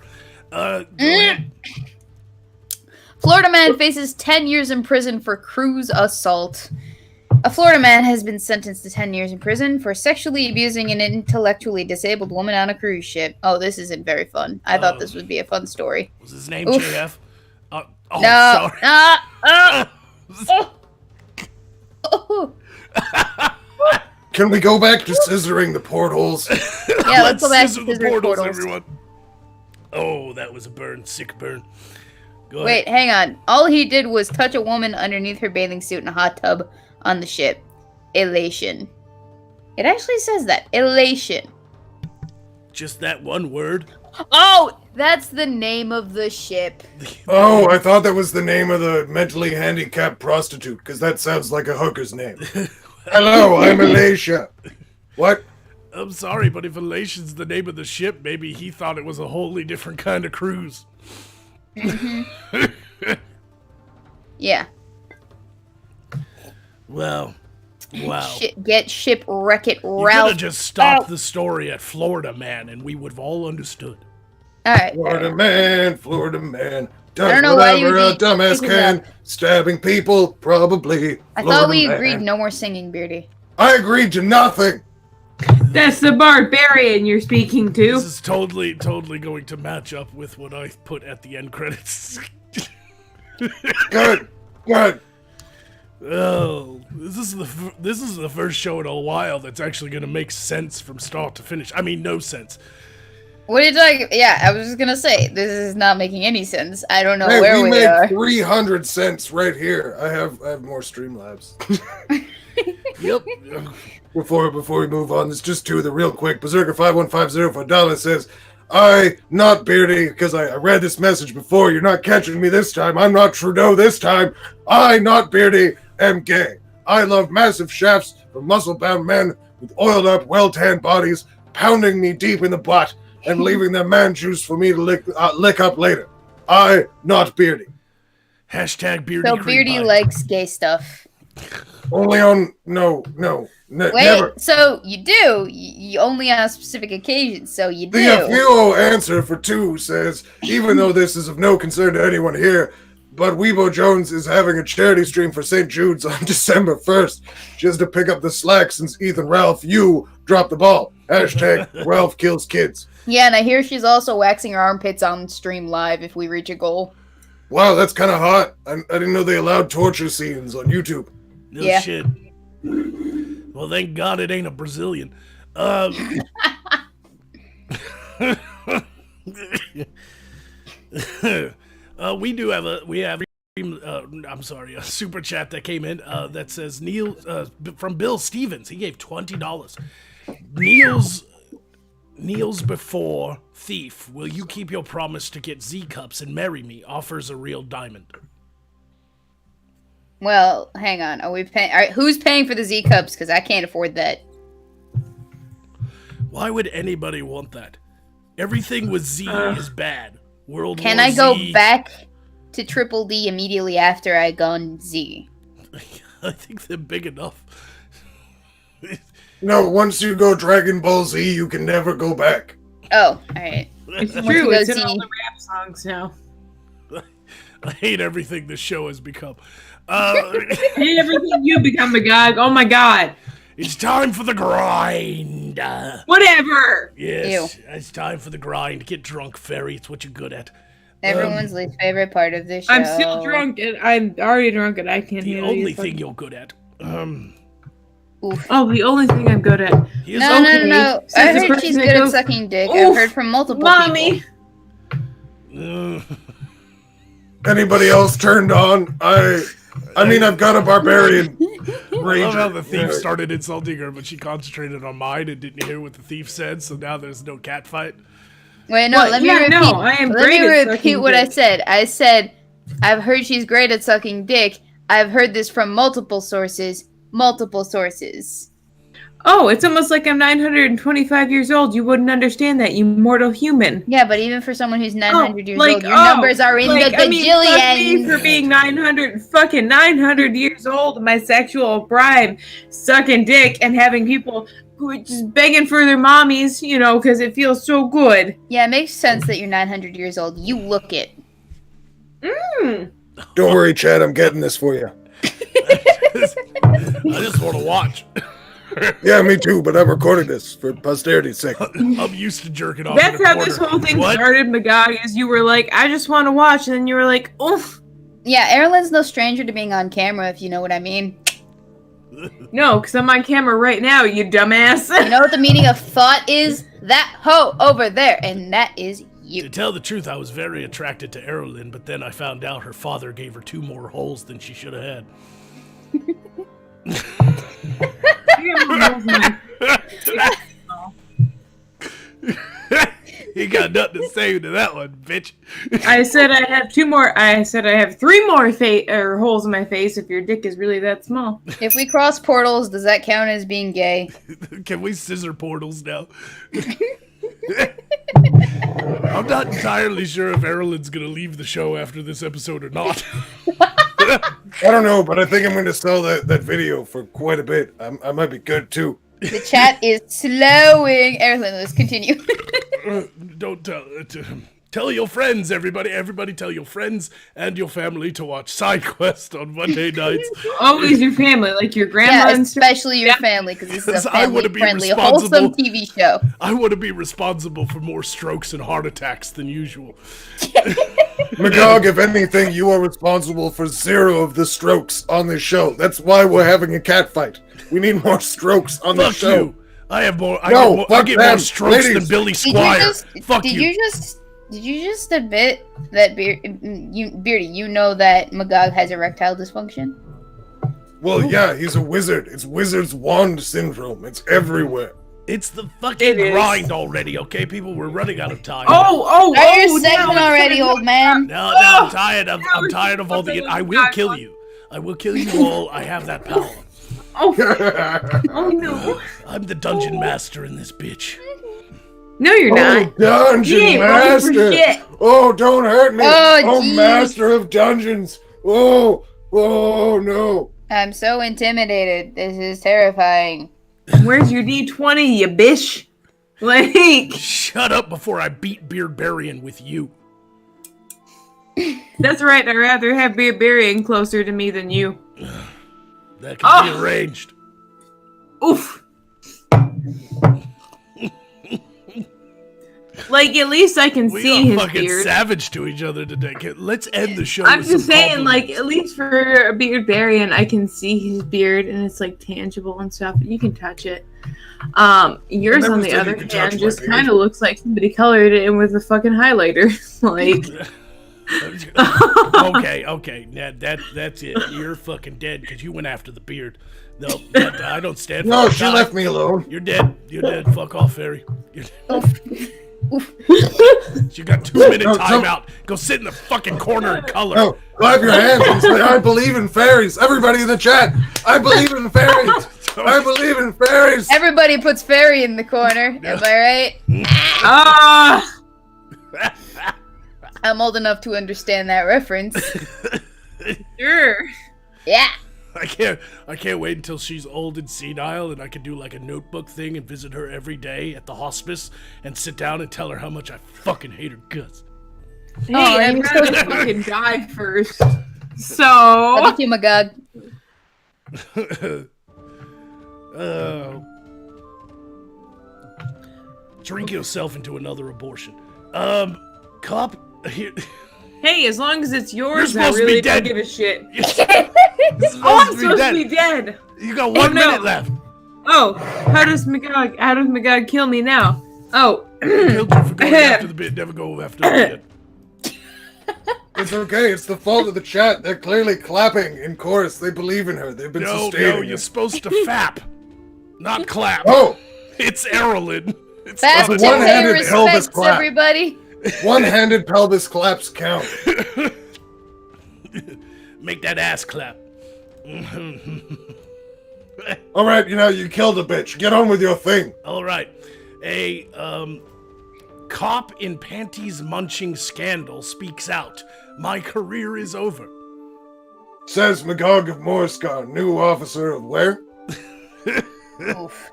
E: Go ahead.
D: Florida man faces 10 years in prison for cruise assault. A Florida man has been sentenced to 10 years in prison for sexually abusing an intellectually disabled woman on a cruise ship. Oh, this isn't very fun. I thought this would be a fun story.
E: Was his name
D: Oof.
E: JF? Oh,
D: No.
E: sorry.
D: Oh.
B: Can we go back to scissoring the portholes?
D: Yeah, let's go back to
E: scissor the
D: scissor
E: portals,
D: portals.
E: everyone. Oh, that was a burn. Sick burn. Go
D: Wait,
E: ahead.
D: hang on. All he did was touch a woman underneath her bathing suit in a hot tub on the ship. Elation. It actually says that. Elation.
E: Just that one word?
D: Oh, that's the name of the ship.
B: Oh, I thought that was the name of the mentally handicapped prostitute, because that sounds like a hooker's name. Hello, I'm Alicia. What?
E: I'm sorry, but if Elation's the name of the ship, maybe he thought it was a wholly different kind of cruise.
D: Yeah.
E: Well, wow.
D: Get shipwrecked,
E: You could
D: Ralph.
E: have just stopped the story at Florida Man, and we would have all understood.
D: All right.
B: Florida man, does
D: don't know why you
B: whatever a
D: would be
B: dumbass
D: picking
B: can.
D: up.
B: Stabbing people, probably.
D: I
B: Florida
D: thought we
B: man.
D: agreed no more singing, Beardy.
B: I agreed to nothing.
F: That's the barbarian you're speaking to.
E: This is totally going to match up with what I put at the end credits.
B: Good.
E: Oh, this is the first show in a while that's actually going to make sense from start to finish. I mean, no sense.
D: What are you talking? Yeah, I was just gonna say this is not making any sense. I don't know
B: Hey,
D: where
B: we
D: we
B: made
D: are.
B: 300 cents right here. I have more Streamlabs.
E: Yep.
B: Before we move on, there's just two of the real quick. Berserker 5150 for $1 says, I, not Beardy, because I read this message before. You're not catching me this time. I'm not Trudeau this time. I, not Beardy, am gay. I love massive shafts from muscle-bound men with oiled-up, well-tanned bodies, pounding me deep in the butt and leaving their man juice for me to lick up later. I, not Beardy.
E: Hashtag Beardy.
D: So
E: Cream
D: Beardy
E: Pie.
D: likes gay stuff.
B: Only on
D: Wait,
B: never.
D: so you do? You only on specific occasions, so you do.
B: The FUO answer for 2 says, even though this is of no concern to anyone here, but Weebo Jones is having a charity stream for St. Jude's on December 1st. She has to pick up the slack since Ethan Ralph, you dropped the ball. Hashtag Ralph kills kids.
D: Yeah, and I hear she's also waxing her armpits on stream live if we reach a goal.
B: Wow, that's kind of hot. I didn't know they allowed torture scenes on YouTube.
E: No
D: Yeah.
E: shit. Well, thank God it ain't a Brazilian. We have a super chat that came in that says Neil from Bill Stevens. He gave $20. Kneels before thief. Will you keep your promise to get Z cups and marry me? Offers a real diamond.
D: Well, hang on. Are we paying? All right, who's paying for the Z cups? Because I can't afford that.
E: Why would anybody want that? Everything with Z is bad. World
D: Can
E: War
D: I go
E: Z.
D: back to Triple D immediately after I gone Z?
E: I think they're big enough.
B: No, once you go Dragon Ball Z, you can never go back.
D: Oh, alright.
F: It's
D: Once
F: true.
D: you go
F: It's in
D: Z.
F: all the rap songs now.
E: I hate everything this show has become.
F: Hey, everything you become a gog. Oh my god.
E: It's time for the grind.
F: Whatever.
E: Yes, it's time for the grind. Get drunk, Fairy. It's what you're good at.
D: Everyone's least favorite part of the show.
F: I'm still drunk and I'm already drunk and I can't
E: The
F: handle
E: only
F: you
E: thing
F: fucking-
E: you're good at.
D: Oof.
F: Oh, the only thing I'm good at.
E: Here's
D: No, no,
F: okay.
D: no.
F: Says
D: I
F: the
D: heard
F: person
D: she's
F: that
D: good at
F: goes,
D: sucking dick. I've
F: "Oof,
D: heard from multiple
F: Mommy.
D: people.
B: Anybody else turned on? I mean, I've got a barbarian
E: I love how
B: ranger.
E: the thief started insulting her, but she concentrated on mine and didn't hear what the thief said, so now there's no cat fight.
D: Wait, no,
F: What?
D: let me
F: Yeah,
D: repeat.
F: no, I am
D: let
F: great
D: me
F: at
D: repeat
F: sucking
D: what I
F: dick.
D: said. I said, I've heard she's great at sucking dick. I've heard this from multiple sources. Multiple sources.
F: Oh, it's almost like I'm 925 years old. You wouldn't understand that, you mortal human.
D: Yeah, but even for someone who's 900 years
F: like,
D: old, your numbers are in the
F: I mean, fuck me
D: gajillions.
F: for being 900 years old in my sexual prime, sucking dick and having people who are just begging for their mommies, you know, because it feels so good.
D: Yeah, it makes sense that you're 900 years old. You look it.
B: Don't worry, Chad. I'm getting this for you.
E: I just want to watch.
B: Yeah, me too. But I'm recording this for posterity's sake.
E: I'm used to jerking off.
F: That's
E: in a
F: how
E: corner.
F: this whole thing
E: What?
F: started, Magog, is you were like, I just want to watch, and then you were like, oof.
D: Yeah, Erlen's no stranger to being on camera, if you know what I mean.
F: No, because I'm on camera right now, you dumbass.
D: You know what the meaning of thought is? That hoe over there, and that is
E: To
D: you.
E: tell the truth, I was very attracted to Erlyn, but then I found out her father gave her 2 more holes than she should have had. He got nothing to say to that one, bitch.
F: I said I have 2 more. I said I have 3 more holes in my face if your dick is really that small.
D: If we cross portals, does that count as being gay?
E: Can we scissor portals now? I'm not entirely sure if Erlyn's gonna leave the show after this episode or not.
B: I don't know, but I think I'm going to sell that video for quite a bit. I might be good too.
D: The chat is slowing. Evelyn, let's continue.
E: Don't tell your friends, everybody. Everybody tell your friends and your family to watch Side Quest on Monday nights.
F: Always your family, like your grandma
D: Yeah,
F: and stuff.
D: especially your family, because this is a
E: I wanna be
D: family-friendly,
E: responsible.
D: wholesome TV show.
E: I want to be responsible for more strokes and heart attacks than usual.
B: Magog, if anything, you are responsible for 0 of the strokes on this show. That's why we're having a cat fight. We need more strokes on the
E: Fuck
B: show.
E: you. I have more. I
B: No,
E: get more
B: them.
E: strokes than
B: Ladies.
E: Billy
D: Did you
E: Squire.
D: just?
E: Fuck
D: did
E: you.
D: you just admit that Beardy, you know that Magog has erectile dysfunction?
B: Well, yeah, he's a wizard. It's wizard's wand syndrome. It's everywhere.
E: It's the fucking
F: It is.
E: grind already, okay, people? We're running out of time.
F: Oh,
D: Start your
F: now
D: segment
F: it's
D: already,
F: gonna-
D: old man.
E: No, I'm tired of. I'm tired of all the.
F: something
E: I
F: with
E: will
F: God
E: kill
F: on.
E: you. I will kill you all. I have that power.
F: Oh no.
E: I'm the dungeon master in this bitch.
F: No, you're not.
B: Dungeon
F: You ain't wrong for
B: master!
F: shit.
B: Oh, don't hurt me!
D: Oh, geez.
B: master of dungeons! Oh, no!
D: I'm so intimidated. This is terrifying.
F: Where's your D20, you bitch? Like,
E: Shut up before I beat Beardbarian with you.
F: that's right. I'd rather have Beardbarian closer to me than you.
E: That can be
F: Oh.
E: arranged.
F: Oof. Like, at least I can
E: We
F: see
E: are
F: his
E: fucking
F: beard.
E: savage to each other today. Let's end the show.
F: I'm
E: with
F: just
E: some
F: saying, like,
E: compliments.
F: at least for a Beardbarian, I can see his beard and it's like tangible and stuff. You can touch it. Yours,
B: never
F: on the
B: said you
F: other
B: could touch
F: hand,
B: my
F: just
B: beard.
F: kind of looks like somebody colored it in with a fucking highlighter. Like,
E: okay. That's it. You're fucking dead because you went after the beard. No, I don't stand for
B: No,
E: that.
B: she left me alone.
E: You're dead. You're dead. Fuck off, fairy. You got 2 minute
B: No,
E: timeout. Go sit in the fucking corner and color.
B: No, clap your hands and say, I believe in fairies. Everybody in the chat, I believe in fairies. I believe in fairies.
D: Everybody puts fairy in the corner. Am I right?
F: ah!
D: I'm old enough to understand that reference.
F: Sure.
D: Yeah.
E: I can't wait until she's old and senile and I can do like a notebook thing and visit her every day at the hospice and sit down and tell her how much I fucking hate her guts.
F: Hey,
D: Oh,
F: I'd
D: you're
F: rather
D: so
F: fucking die first.
D: Love
F: So,
D: you too, Magog.
E: Drink yourself into another abortion. Cop, here.
F: hey, as long as it's yours, I
E: supposed to be
F: really
E: dead.
F: don't give a shit.
E: You're
F: Oh, I'm
E: supposed
F: supposed to be dead.
E: You got 1
F: no.
E: minute left.
F: Oh, how does Magog kill me now? Oh,
E: Killed you for going after the bit. Never go after the bit.
B: It's okay. It's the fault of the chat. They're clearly clapping in chorus. They believe in her. They've been
E: No,
B: sustaining
E: you're
B: her.
E: supposed to fap, not clap.
B: Oh,
E: It's Erlyn. It's
D: Fast
E: not
D: to
B: one
D: pay
B: handed Elvis
D: respects,
B: clap.
D: everybody.
B: one-handed pelvis claps count.
E: Make that ass clap.
B: All right, you killed a bitch. Get on with your thing.
E: All right. A cop in panties munching scandal speaks out. My career is over.
B: Says Magog of Morscar, new officer of where?
D: Oof.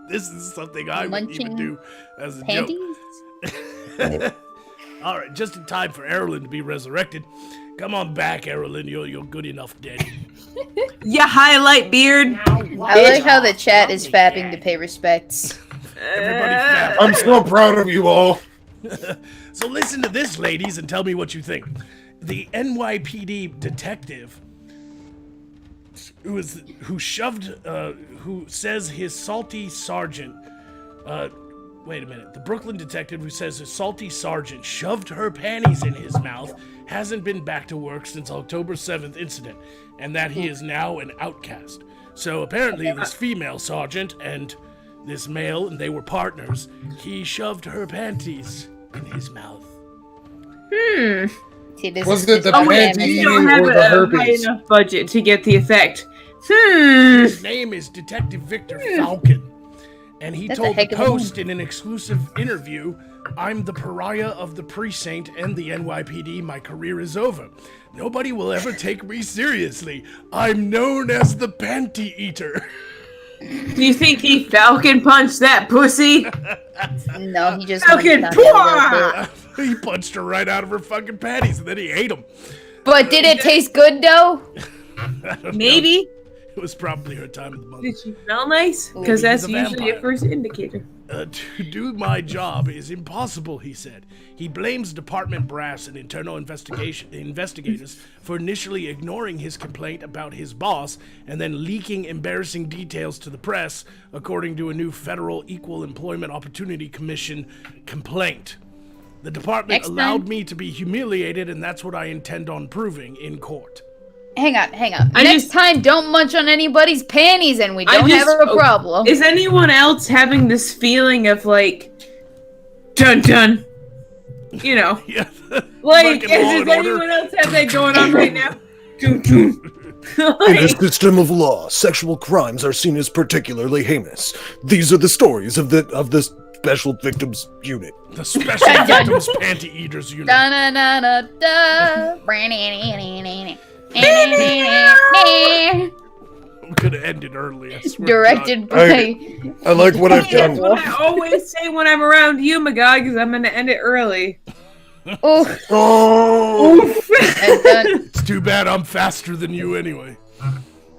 E: This is something I wouldn't even
D: Munching
E: do as a
D: Panties?
E: joke. All right, just in time for Erlyn to be resurrected. Come on back, Erlyn. You're good enough dead.
F: ya highlight beard.
D: I like how the chat is fapping to pay respects.
E: Everybody fap.
B: I'm so proud of you all.
E: So listen to this, ladies, and tell me what you think. The NYPD detective who says his salty sergeant, wait a minute. The Brooklyn detective who says his salty sergeant shoved her panties in his mouth hasn't been back to work since October 7th incident, and that he is now an outcast. So apparently this female sergeant and this male, and they were partners, he shoved her panties in his mouth.
D: See, this
B: Was
D: is
B: it the
D: just
B: panty
D: damage.
F: You don't have
B: or the
F: a high
B: herpes?
F: enough budget to get the effect.
E: His name is Detective Victor Falcon, And he
D: That's a
E: told the
D: heck of a
E: Post in an exclusive interview, "I'm the pariah of the precinct and the NYPD. My career is over. Nobody will ever take me seriously. I'm known as the panty eater."
F: Do you think he falcon punched that pussy?
D: No, he just
F: Falcon
D: went down a little bit.
E: He punched her right out of her fucking panties, and then he ate them.
D: But did it taste good though?
F: Maybe.
E: It was probably her time of the month.
F: Did she smell nice?
E: Maybe
F: Because that's
E: he's a
F: usually a
E: vampire.
F: first indicator.
E: To do my job is impossible, he said. He blames department brass and internal investigators for initially ignoring his complaint about his boss and then leaking embarrassing details to the press, according to a new federal Equal Employment Opportunity Commission complaint. The department
D: Next
E: allowed
D: time-
E: me to be humiliated, and that's what I intend on proving in court.
D: Hang on. Next time, don't munch on anybody's panties, and we don't have a problem.
F: Is anyone else having this feeling of like, dun dun? You know,
E: Yeah,
F: like,
E: fucking Law
F: does
E: and Order.
F: anyone else have that going on right now? Dun dun.
A: In the system of law, sexual crimes are seen as particularly heinous. These are the stories of the Special Victims Unit.
E: The Special Victims Panty Eaters Unit.
D: Da-na-na-na-da.
E: We could have ended early. I swear to
D: Directed
E: God.
D: by.
A: I like what I've
F: That's
A: done.
F: what I always say when I'm around you, my God, because I'm gonna end it early.
D: Oh,
A: Oh,
D: and done.
E: It's too bad I'm faster than you anyway.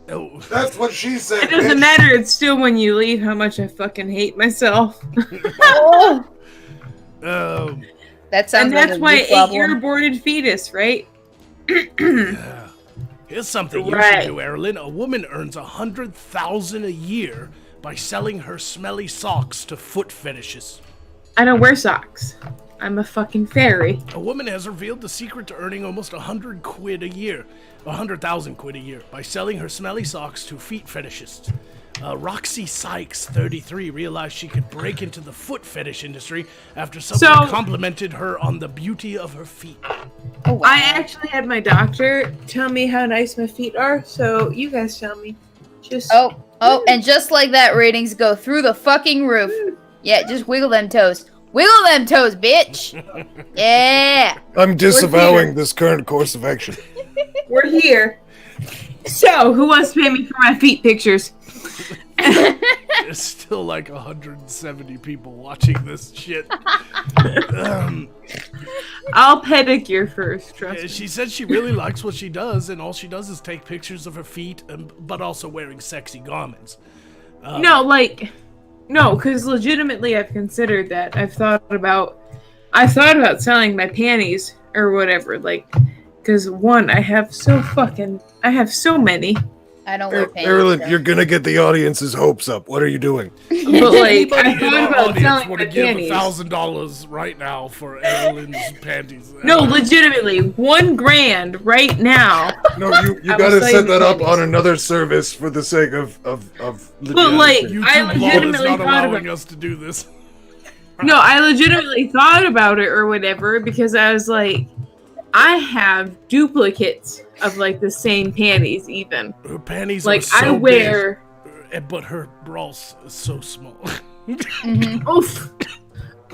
E: Oh.
B: That's what she said.
F: It doesn't matter. It's still when you leave how much I fucking hate myself.
D: Oh.
E: Um,
D: That sounds
F: And
D: like
F: that's
D: a
F: why
D: good problem.
F: 8-year aborted fetus, right?
E: here's something you
F: Right.
E: should do, Erilyn. A woman earns $100,000 a year by selling her smelly socks to foot fetishes.
F: I don't wear socks. I'm a fucking fairy.
E: A woman has revealed the secret to earning almost 100 quid a year, 100,000 quid a year, by selling her smelly socks to feet fetishists. Roxy Sykes, 33, realized she could break into the foot fetish industry after someone
F: So-
E: complimented her on the beauty of her feet.
D: Oh, wow.
F: I actually had my doctor tell me how nice my feet are, so you guys tell me. Just
D: Oh, and just like that, ratings go through the fucking roof. Yeah, just wiggle them toes. Wiggle them toes, bitch! Yeah!
A: I'm disavowing
F: here.
A: this current course of action.
F: we're here. So, who wants to pay me for my feet pictures?
E: There's still like 170 people watching this shit.
F: I'll pedicure first, trust me.
E: She said she really likes what she does, and all she does is take pictures of her feet, but also wearing sexy garments.
F: No, because legitimately I've considered that. I've thought about selling my panties or whatever, like, because one, I have so many.
D: I don't wear panties.
A: Erilyn,
D: so.
A: you're gonna get the audience's hopes up. What are you doing?
F: But like,
E: Anybody
F: I
E: in
F: thought
E: our
F: about
E: audience
F: selling
E: want
F: my
E: to give
F: panties.
E: $1,000 right now for Erilyn's panties?
F: No, legitimately, $1,000 right now.
A: No, you
F: I
A: gotta
F: was
A: set
F: saying
A: that up
F: panties.
A: on another service for the sake of
F: But like,
A: legitimacy.
F: I
E: YouTube law is
F: legitimately
E: not
F: thought
E: allowing
F: about.
E: us to do this.
F: No, I legitimately thought about it or whatever because I was like, I have duplicates of like the same panties, even.
E: Her panties
F: Like
E: are so
F: I wear.
E: big, but her bras is so small.
F: Oof,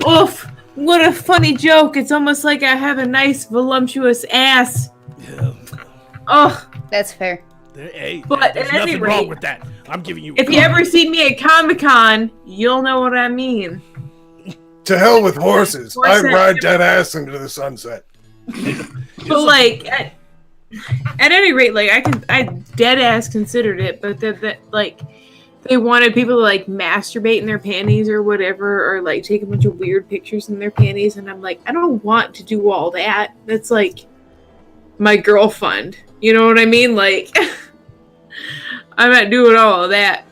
F: oof. What a funny joke! It's almost like I have a nice voluptuous ass.
E: Yeah.
F: Oh,
D: That's fair.
E: Hey,
F: But
E: there's
F: at any
E: nothing wrong
F: rate,
E: with that. I'm giving you.
F: if you ever see me at Comic-Con, you'll know what I mean.
A: To hell with horses. I
F: Horse
A: ride dead ass into the sunset.
F: But like, at any rate, like I dead ass considered it, but that like they wanted people to like masturbate in their panties or whatever, or like take a bunch of weird pictures in their panties, and I'm like, I don't want to do all that. That's like my girl fund. You know what I mean? Like, I'm not doing all of that.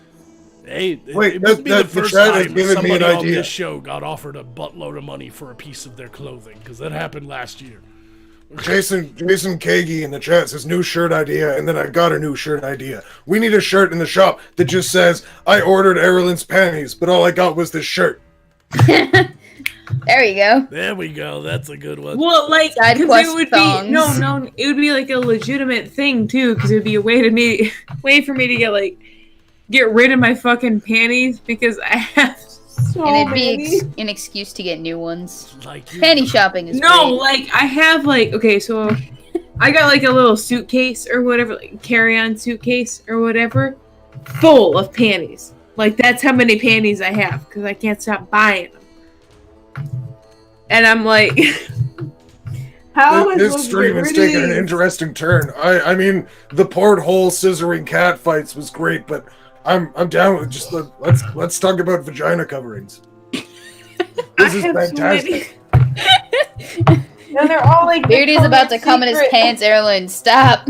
E: Hey,
A: Wait,
E: it must be the
A: the
E: first
A: chat has
E: time
A: given me an
E: somebody on
A: idea.
E: this show got offered a buttload of money for a piece of their clothing, because that happened last year.
A: Jason Kagi in the chat says new shirt idea, and then I got a new shirt idea. We need a shirt in the shop that just says I ordered Erilyn's panties, but all I got was this shirt.
D: There you go.
E: There we go. That's a good one.
F: Well, like,
D: Side
F: because
D: quest
F: it would
D: thongs.
F: be no, it would be like a legitimate thing too, because it'd be a way for me to get rid of my fucking panties because I have So
D: and it'd be
F: many.
D: an excuse to get new ones.
E: Like you-
D: Panty shopping is
F: No,
D: great.
F: like I have like okay, so I got like a little suitcase or whatever, like carry-on suitcase or whatever, full of panties. Like that's how many panties I have because I can't stop buying them. And I'm like, how am I
B: This
F: supposed to
B: stream
F: get
B: has
F: rid of
B: taken an
F: these?
B: interesting turn. I mean, the porthole scissoring Catfights was great, but I'm down with just let's talk about vagina coverings. This is
F: I have so
B: fantastic.
F: And they're all like
D: Beardy's about to come in his pants, Erlen. Stop.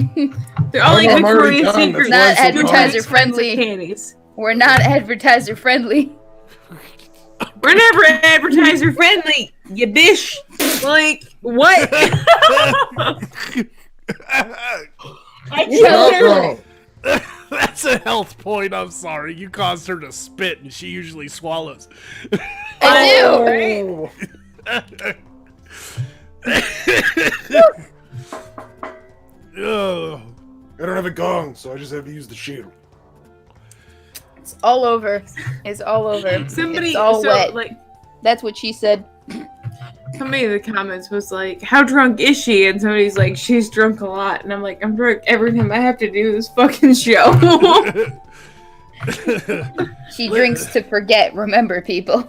F: They're all like
B: I'm already
F: Victoria's
B: done,
F: Secret.
B: that's
D: why I'm so
F: Victoria's
D: advertiser friendly.
F: panties.
D: We're not advertiser friendly.
F: We're never advertiser friendly, you bish. Like what? I can't.
E: That's a health point. I'm sorry. You caused her to spit, and she usually swallows.
D: I do.
E: Ugh.
B: I don't have a gong, so I just have to use the shield.
D: It's all over. It's all over.
F: Somebody,
D: it's all
F: so
D: wet.
F: like
D: That's what she said.
F: somebody in the comments was like, "How drunk is she?" And somebody's like, "She's drunk a lot." And I'm like, "I'm drunk every time I have to do this fucking show."
D: She drinks to forget. Remember, people.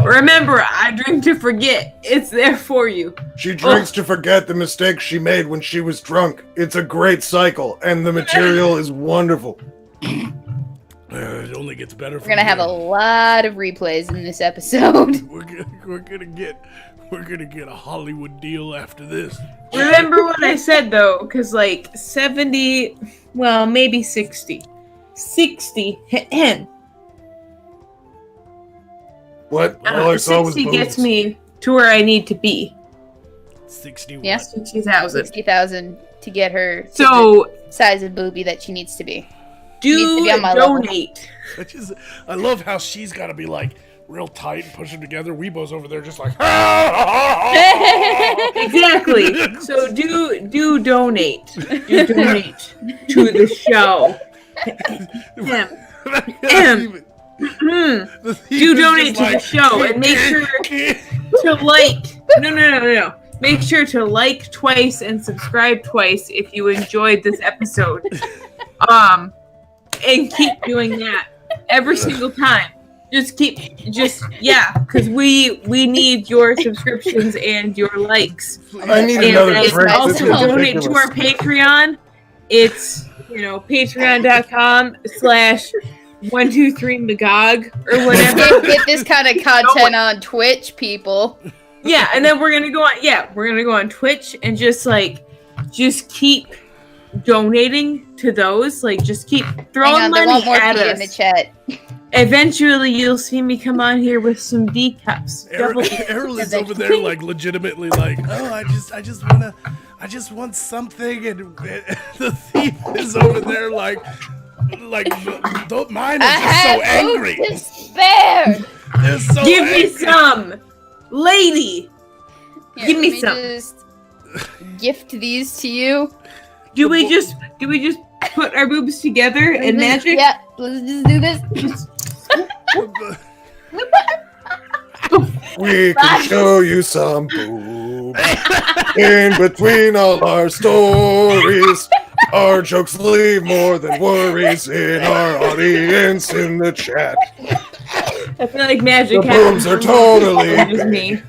F: Remember, I drink to forget. It's there for you.
B: She drinks to forget the mistakes she made when she was drunk. It's a great cycle, and the material is wonderful.
E: It only gets better.
D: We're gonna have a lot of replays in this episode.
E: We're gonna get a Hollywood deal after this.
F: Remember what I said though, because like 70, well maybe 60.
B: What? All I saw was
F: 60 gets
B: boobs.
F: me to where I need to be.
E: 61.
D: Yeah.
F: 60,000.
D: 60,000 to get her to
F: So
D: the size of boobie that she needs to be.
F: do
D: Needs to be on my level.
F: donate.
E: I love how she's got to be like real tight and push them together. Weebo's over there just like.
F: Exactly. So do donate. Do donate to the show. Do donate to the show and make sure to like. No. Make sure to like twice and subscribe twice if you enjoyed this episode. And keep doing that every single time. Because we need your subscriptions and your likes.
B: I need
F: And
B: another
F: then
B: drink.
F: also
B: This is
F: donate to
B: ridiculous.
F: our Patreon. It's patreon.com/123magog or whatever.
D: Can't get this kind of content on Twitch, people.
F: Yeah, and then we're gonna go on Twitch and just keep donating to those. Like just keep throwing
D: Hang on, there
F: money
D: won't more
F: at
D: be
F: us.
D: in the chat.
F: Eventually you'll see me come on here with some D cups.
E: Erlen's over there like legitimately like, oh, I just want something, and the thief is over there like mine is just so angry.
D: To spare.
E: They're so
F: Give me
E: angry.
F: some, lady.
D: Here,
F: Give me
D: let
F: some.
D: Just gift these to you.
F: Do we just put our boobs together and magic?
D: Yeah, let's just do this.
B: We can show you some boobs. In between all our stories, our jokes leave more than worries in our audience in the chat.
F: I feel like magic
B: The
F: happens.
B: boobs are totally
F: just me.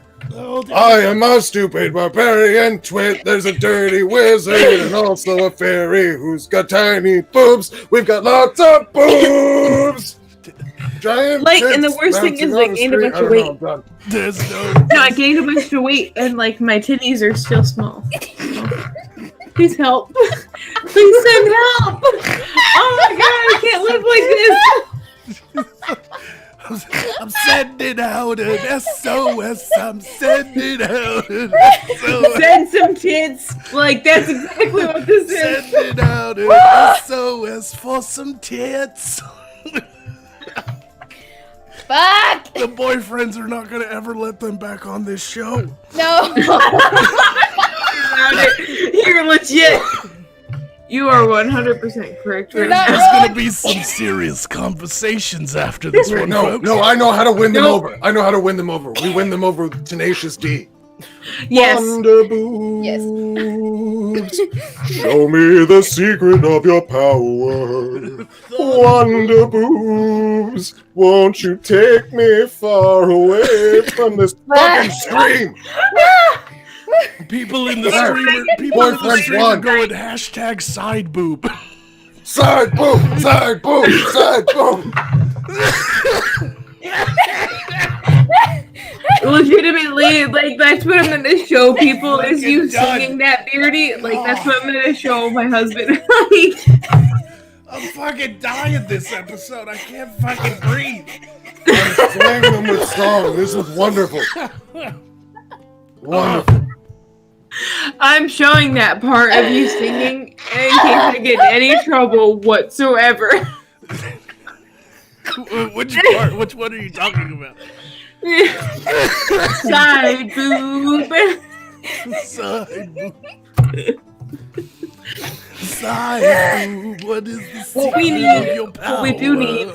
B: I am a stupid barbarian twit. There's a dirty wizard and also a fairy who's got tiny boobs. We've got lots of boobs. Giant
F: Like, and the
B: tits
F: worst thing
B: bouncing
F: is,
B: on
F: like,
B: the
F: gained a
B: street.
F: bunch of
B: I don't know,
F: weight.
B: I'm done.
E: There's no.
F: No, I gained a bunch of weight and like my titties are still small. Please help. Please send help. Oh my god, I can't live like this.
E: I'm sending out an SOS. I'm sending out an SOS.
F: Send some tits. Like that's exactly what this is.
E: Sending out an SOS for some tits.
D: Fuck!
E: The boyfriends are not gonna ever let them back on this show.
D: No!
F: You're legit. You are 100% correct.
D: You're
F: right
D: not
F: now.
E: There's gonna be some serious conversations after this one, folks.
B: No, I know how to win them over. I know how to win them over. We win them over with Tenacious D.
F: Yes.
B: Wonder boobs.
D: Yes.
B: Show me the secret of your power. Wonder boobs. Won't you take me far away from this fucking stream?
E: People in the
B: There.
E: stream are going hashtag side boob.
B: Side boob, side boob, side boob.
F: Legitimately, like, that's what I'm gonna show people is you
E: Done.
F: singing that, Beardy. Like, that's what I'm gonna show my husband. Like,
E: I'm fucking dying this episode. I can't fucking breathe.
B: I'm slaying them with song. This is wonderful. Wonderful.
F: I'm showing that part of you singing in case I get in any trouble whatsoever.
E: Which part? Which one are you talking about?
F: Side boob.
E: Side boob. Side boob. What is the secret
F: We
E: of
F: need,
E: your power?
F: what we do need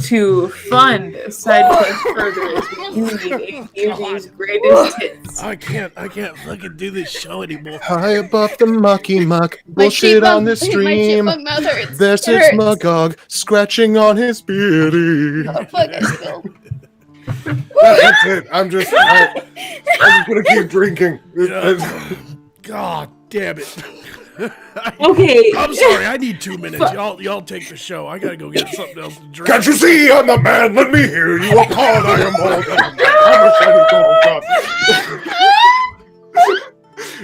F: to fund side quest further is we do need AB's greatest hits.
E: I can't fucking do this show anymore.
B: High above the mucky muck,
D: My
B: bullshit on the
D: My
B: stream.
D: chipmunk mouth hurts.
B: There
D: It
B: sits
D: hurts.
B: Magog, scratching on his beardy.
D: Oh, fuck, I spill.
B: That's it. I'm just gonna keep drinking.
E: God damn it.
F: Okay.
E: I'm sorry, I need 2 minutes. Y'all take the show. I gotta go get something else to drink.
B: Can't you see I'm the man? Let me hear you applaud. I am all done.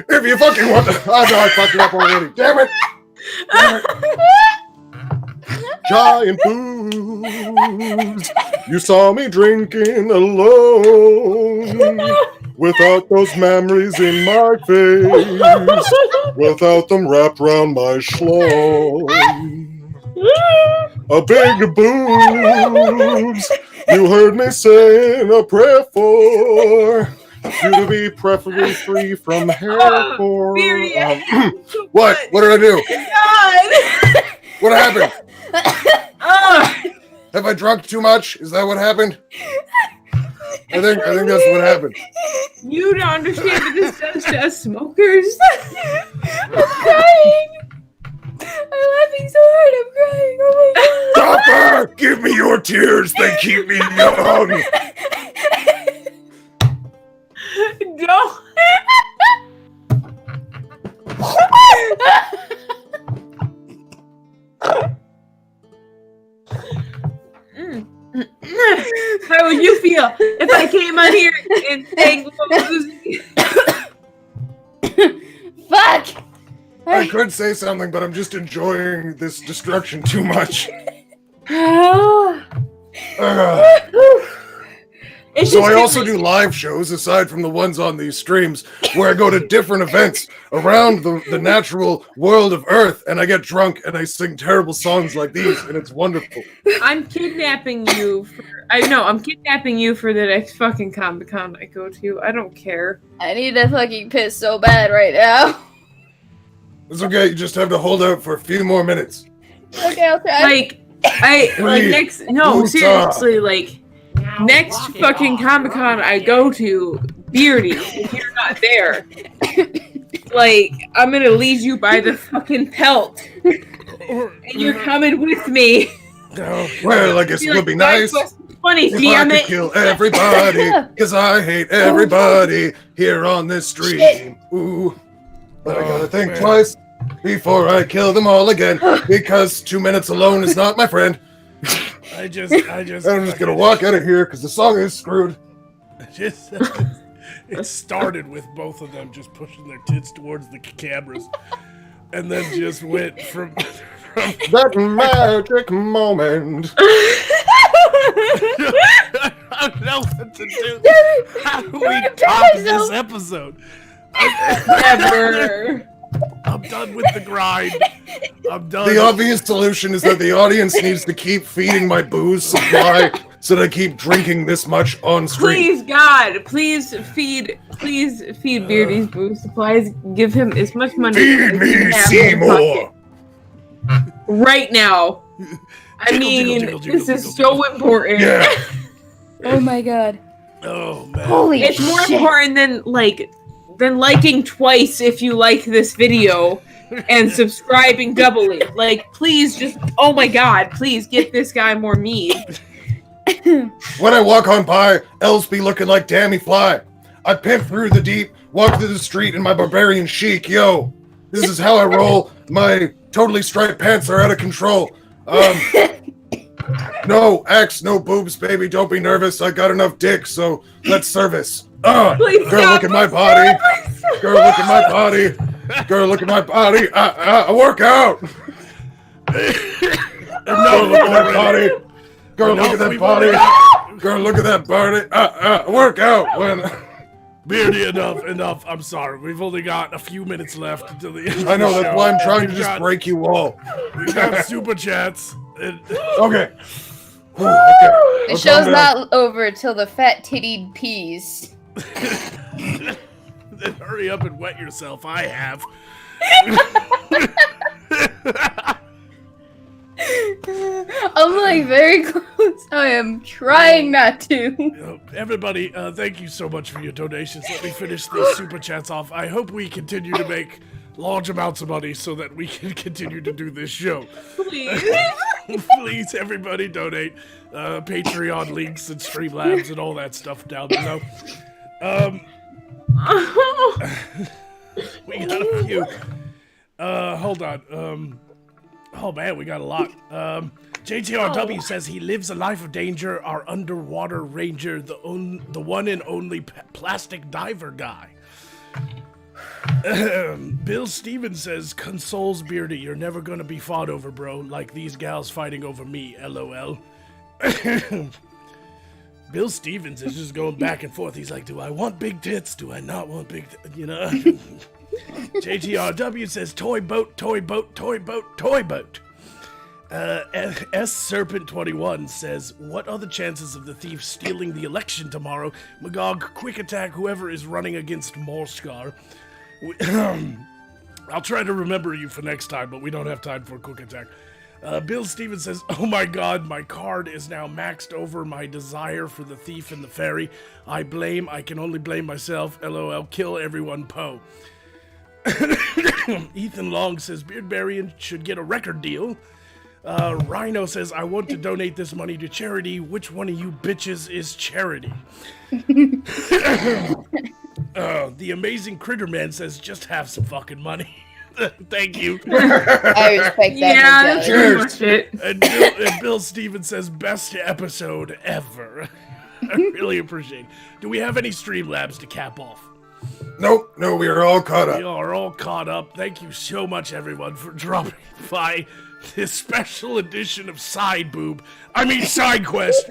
B: If you fucking want to, I know I fucked it up already. Damn it! Giant boobs. You saw me drinking alone. Without those memories in my face, without them wrapped around my schlong. A big boobs, you heard me saying a prayer for you to be preferably free from hair for. What? What did I do?
F: God.
B: What happened? Have I drunk too much? Is that what happened? I think that's what happened.
F: You don't understand what this does to us smokers.
D: I'm crying. I'm laughing so hard. I'm crying. Oh my god.
B: Stop her! Give me your tears. They keep me young.
F: Don't. How would you feel if I came on here and sang
D: Fuck!
B: I could say something, but I'm just enjoying this destruction too much. So I also do live shows aside from the ones on these streams where I go to different events around the natural world of Earth and I get drunk and I sing terrible songs like these and it's wonderful.
F: I'm kidnapping you I'm kidnapping you for the next fucking Comic-Con I go to. I don't care.
D: I need to fucking piss so bad right now.
B: It's okay, you just have to hold out for a few more minutes.
D: Okay, I'll try.
F: Next fucking Comic-Con I go to, Beardy, if you're not there, like, I'm gonna lead you by the fucking pelt. And you're coming with me.
B: Well, I guess it would be nice
F: funny,
B: if
F: damn
B: I
F: it.
B: could kill everybody, because I hate everybody here on this stream. Ooh. But I gotta think twice before I kill them all again, because 2 minutes alone is not my friend. I'm just gonna walk out of here because the song is screwed.
E: It started with both of them just pushing their tits towards the cameras, and then just went from
B: that magic moment.
E: I don't know what to do. How do we top this episode?
F: Never.
E: I'm done with the grind. I'm done.
B: The obvious solution is that the audience needs to keep feeding my booze supply so that I keep drinking this much on stream.
F: Please, God, please feed Beardy's booze supplies. Give him as much money
B: Feed
F: as
B: me,
F: you have
B: Seymour!
F: right now. I
E: Jingle,
F: mean,
E: jingle, jingle,
F: this
E: jingle,
F: is so important.
B: Yeah.
D: Oh my god.
E: Oh man.
D: Holy
F: It's more
D: shit.
F: important than liking twice if you like this video and subscribing doubly. Like, please just, oh my god, please get this guy more mead.
B: When I walk on by, elves be looking like Dammy Fly. I pimp through the deep, walk through the street in my barbarian chic. Yo, this is how I roll. My totally striped pants are out of control. No axe, no boobs, baby. Don't be nervous. I got enough dick, so let's service.
F: Please
B: Girl,
F: stop.
B: look at my body. Girl, look at my body. Girl, look at my body. I work out. Girl, look at that body. Girl, look at that body. Girl, look at that body. I work out when.
E: Beardy, enough. I'm sorry. We've only got a few minutes left until the end.
B: I know,
E: of the
B: that's
E: show.
B: why I'm trying to
E: We've
B: just
E: got-
B: break you all.
E: We got super chats. And-
B: Okay.
D: The show's not over till the fat tittied peas.
E: Then hurry up and wet yourself. I have.
D: I'm like very close. I am trying not to.
E: Everybody, thank you so much for your donations. Let me finish these super chats off. I hope we continue to make large amounts of money so that we can continue to do this show.
F: Please.
E: Please, everybody donate. Patreon links and Streamlabs and all that stuff down below. We got a few. Hold on. Oh man, we got a lot. JTRW says he lives a life of danger. Our underwater ranger, the one and only plastic diver guy. Bill Stevens says, consoles Beardy, you're never gonna be fought over, bro. Like these gals fighting over me, LOL. Bill Stevens is just going back and forth. He's like, do I want big tits? Do I not want big tits? You know? JTRW says, toy boat, toy boat, toy boat, toy boat. S Serpent 21 says, what are the chances of the thief stealing the election tomorrow? Magog, quick attack whoever is running against Morskar. I'll try to remember you for next time, but we don't have time for a quick attack. Bill Stevens says, oh my god, my card is now maxed over my desire for the thief and the fairy. I can only blame myself. LOL, kill everyone, Poe. Ethan Long says, Beardbarian should get a record deal. Rhino says, I want to donate this money to charity. Which one of you bitches is charity? The Amazing Critter Man says, just have some fucking money. Thank you.
D: I respect that.
F: Yeah, that's
D: mentality.
F: pretty much it.
E: And Bill Stevens says, best episode ever. I really appreciate it. Do we have any Streamlabs to cap off?
B: Nope, no, we are all caught
E: We
B: up.
E: are all caught up. Thank you so much, everyone, for dropping by this special edition of Side Quest.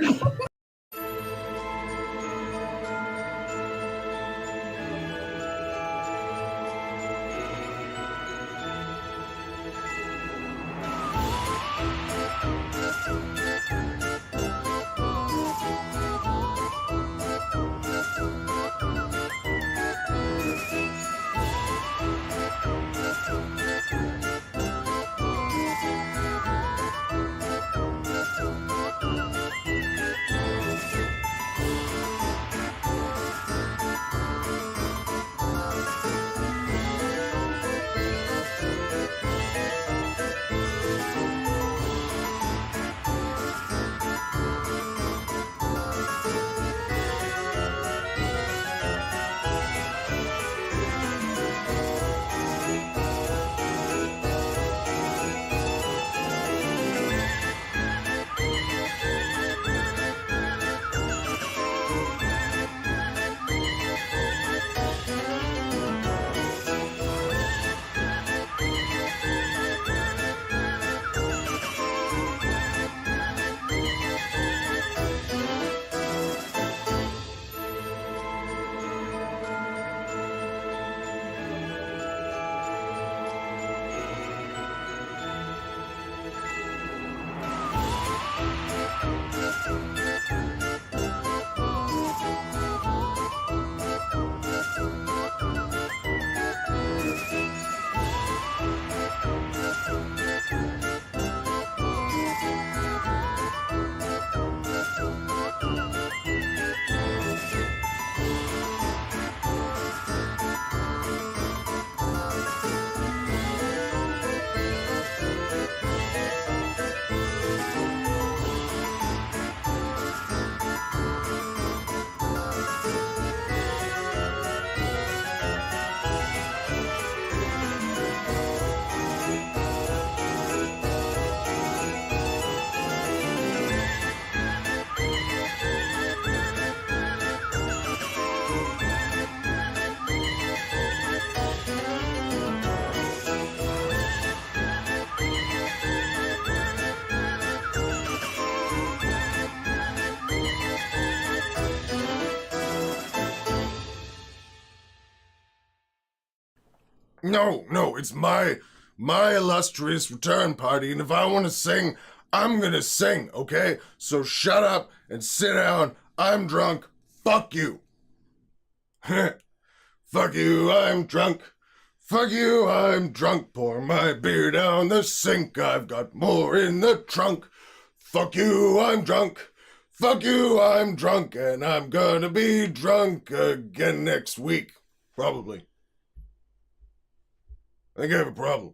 B: No, it's my illustrious return party, and if I want to sing, I'm gonna sing, okay? So shut up and sit down. I'm drunk. Fuck you. Fuck you, I'm drunk. Fuck you, I'm drunk. Pour my beer down the sink. I've got more in the trunk. Fuck you, I'm drunk. Fuck you, I'm drunk, and I'm gonna be drunk again next week. Probably. I think I have a problem.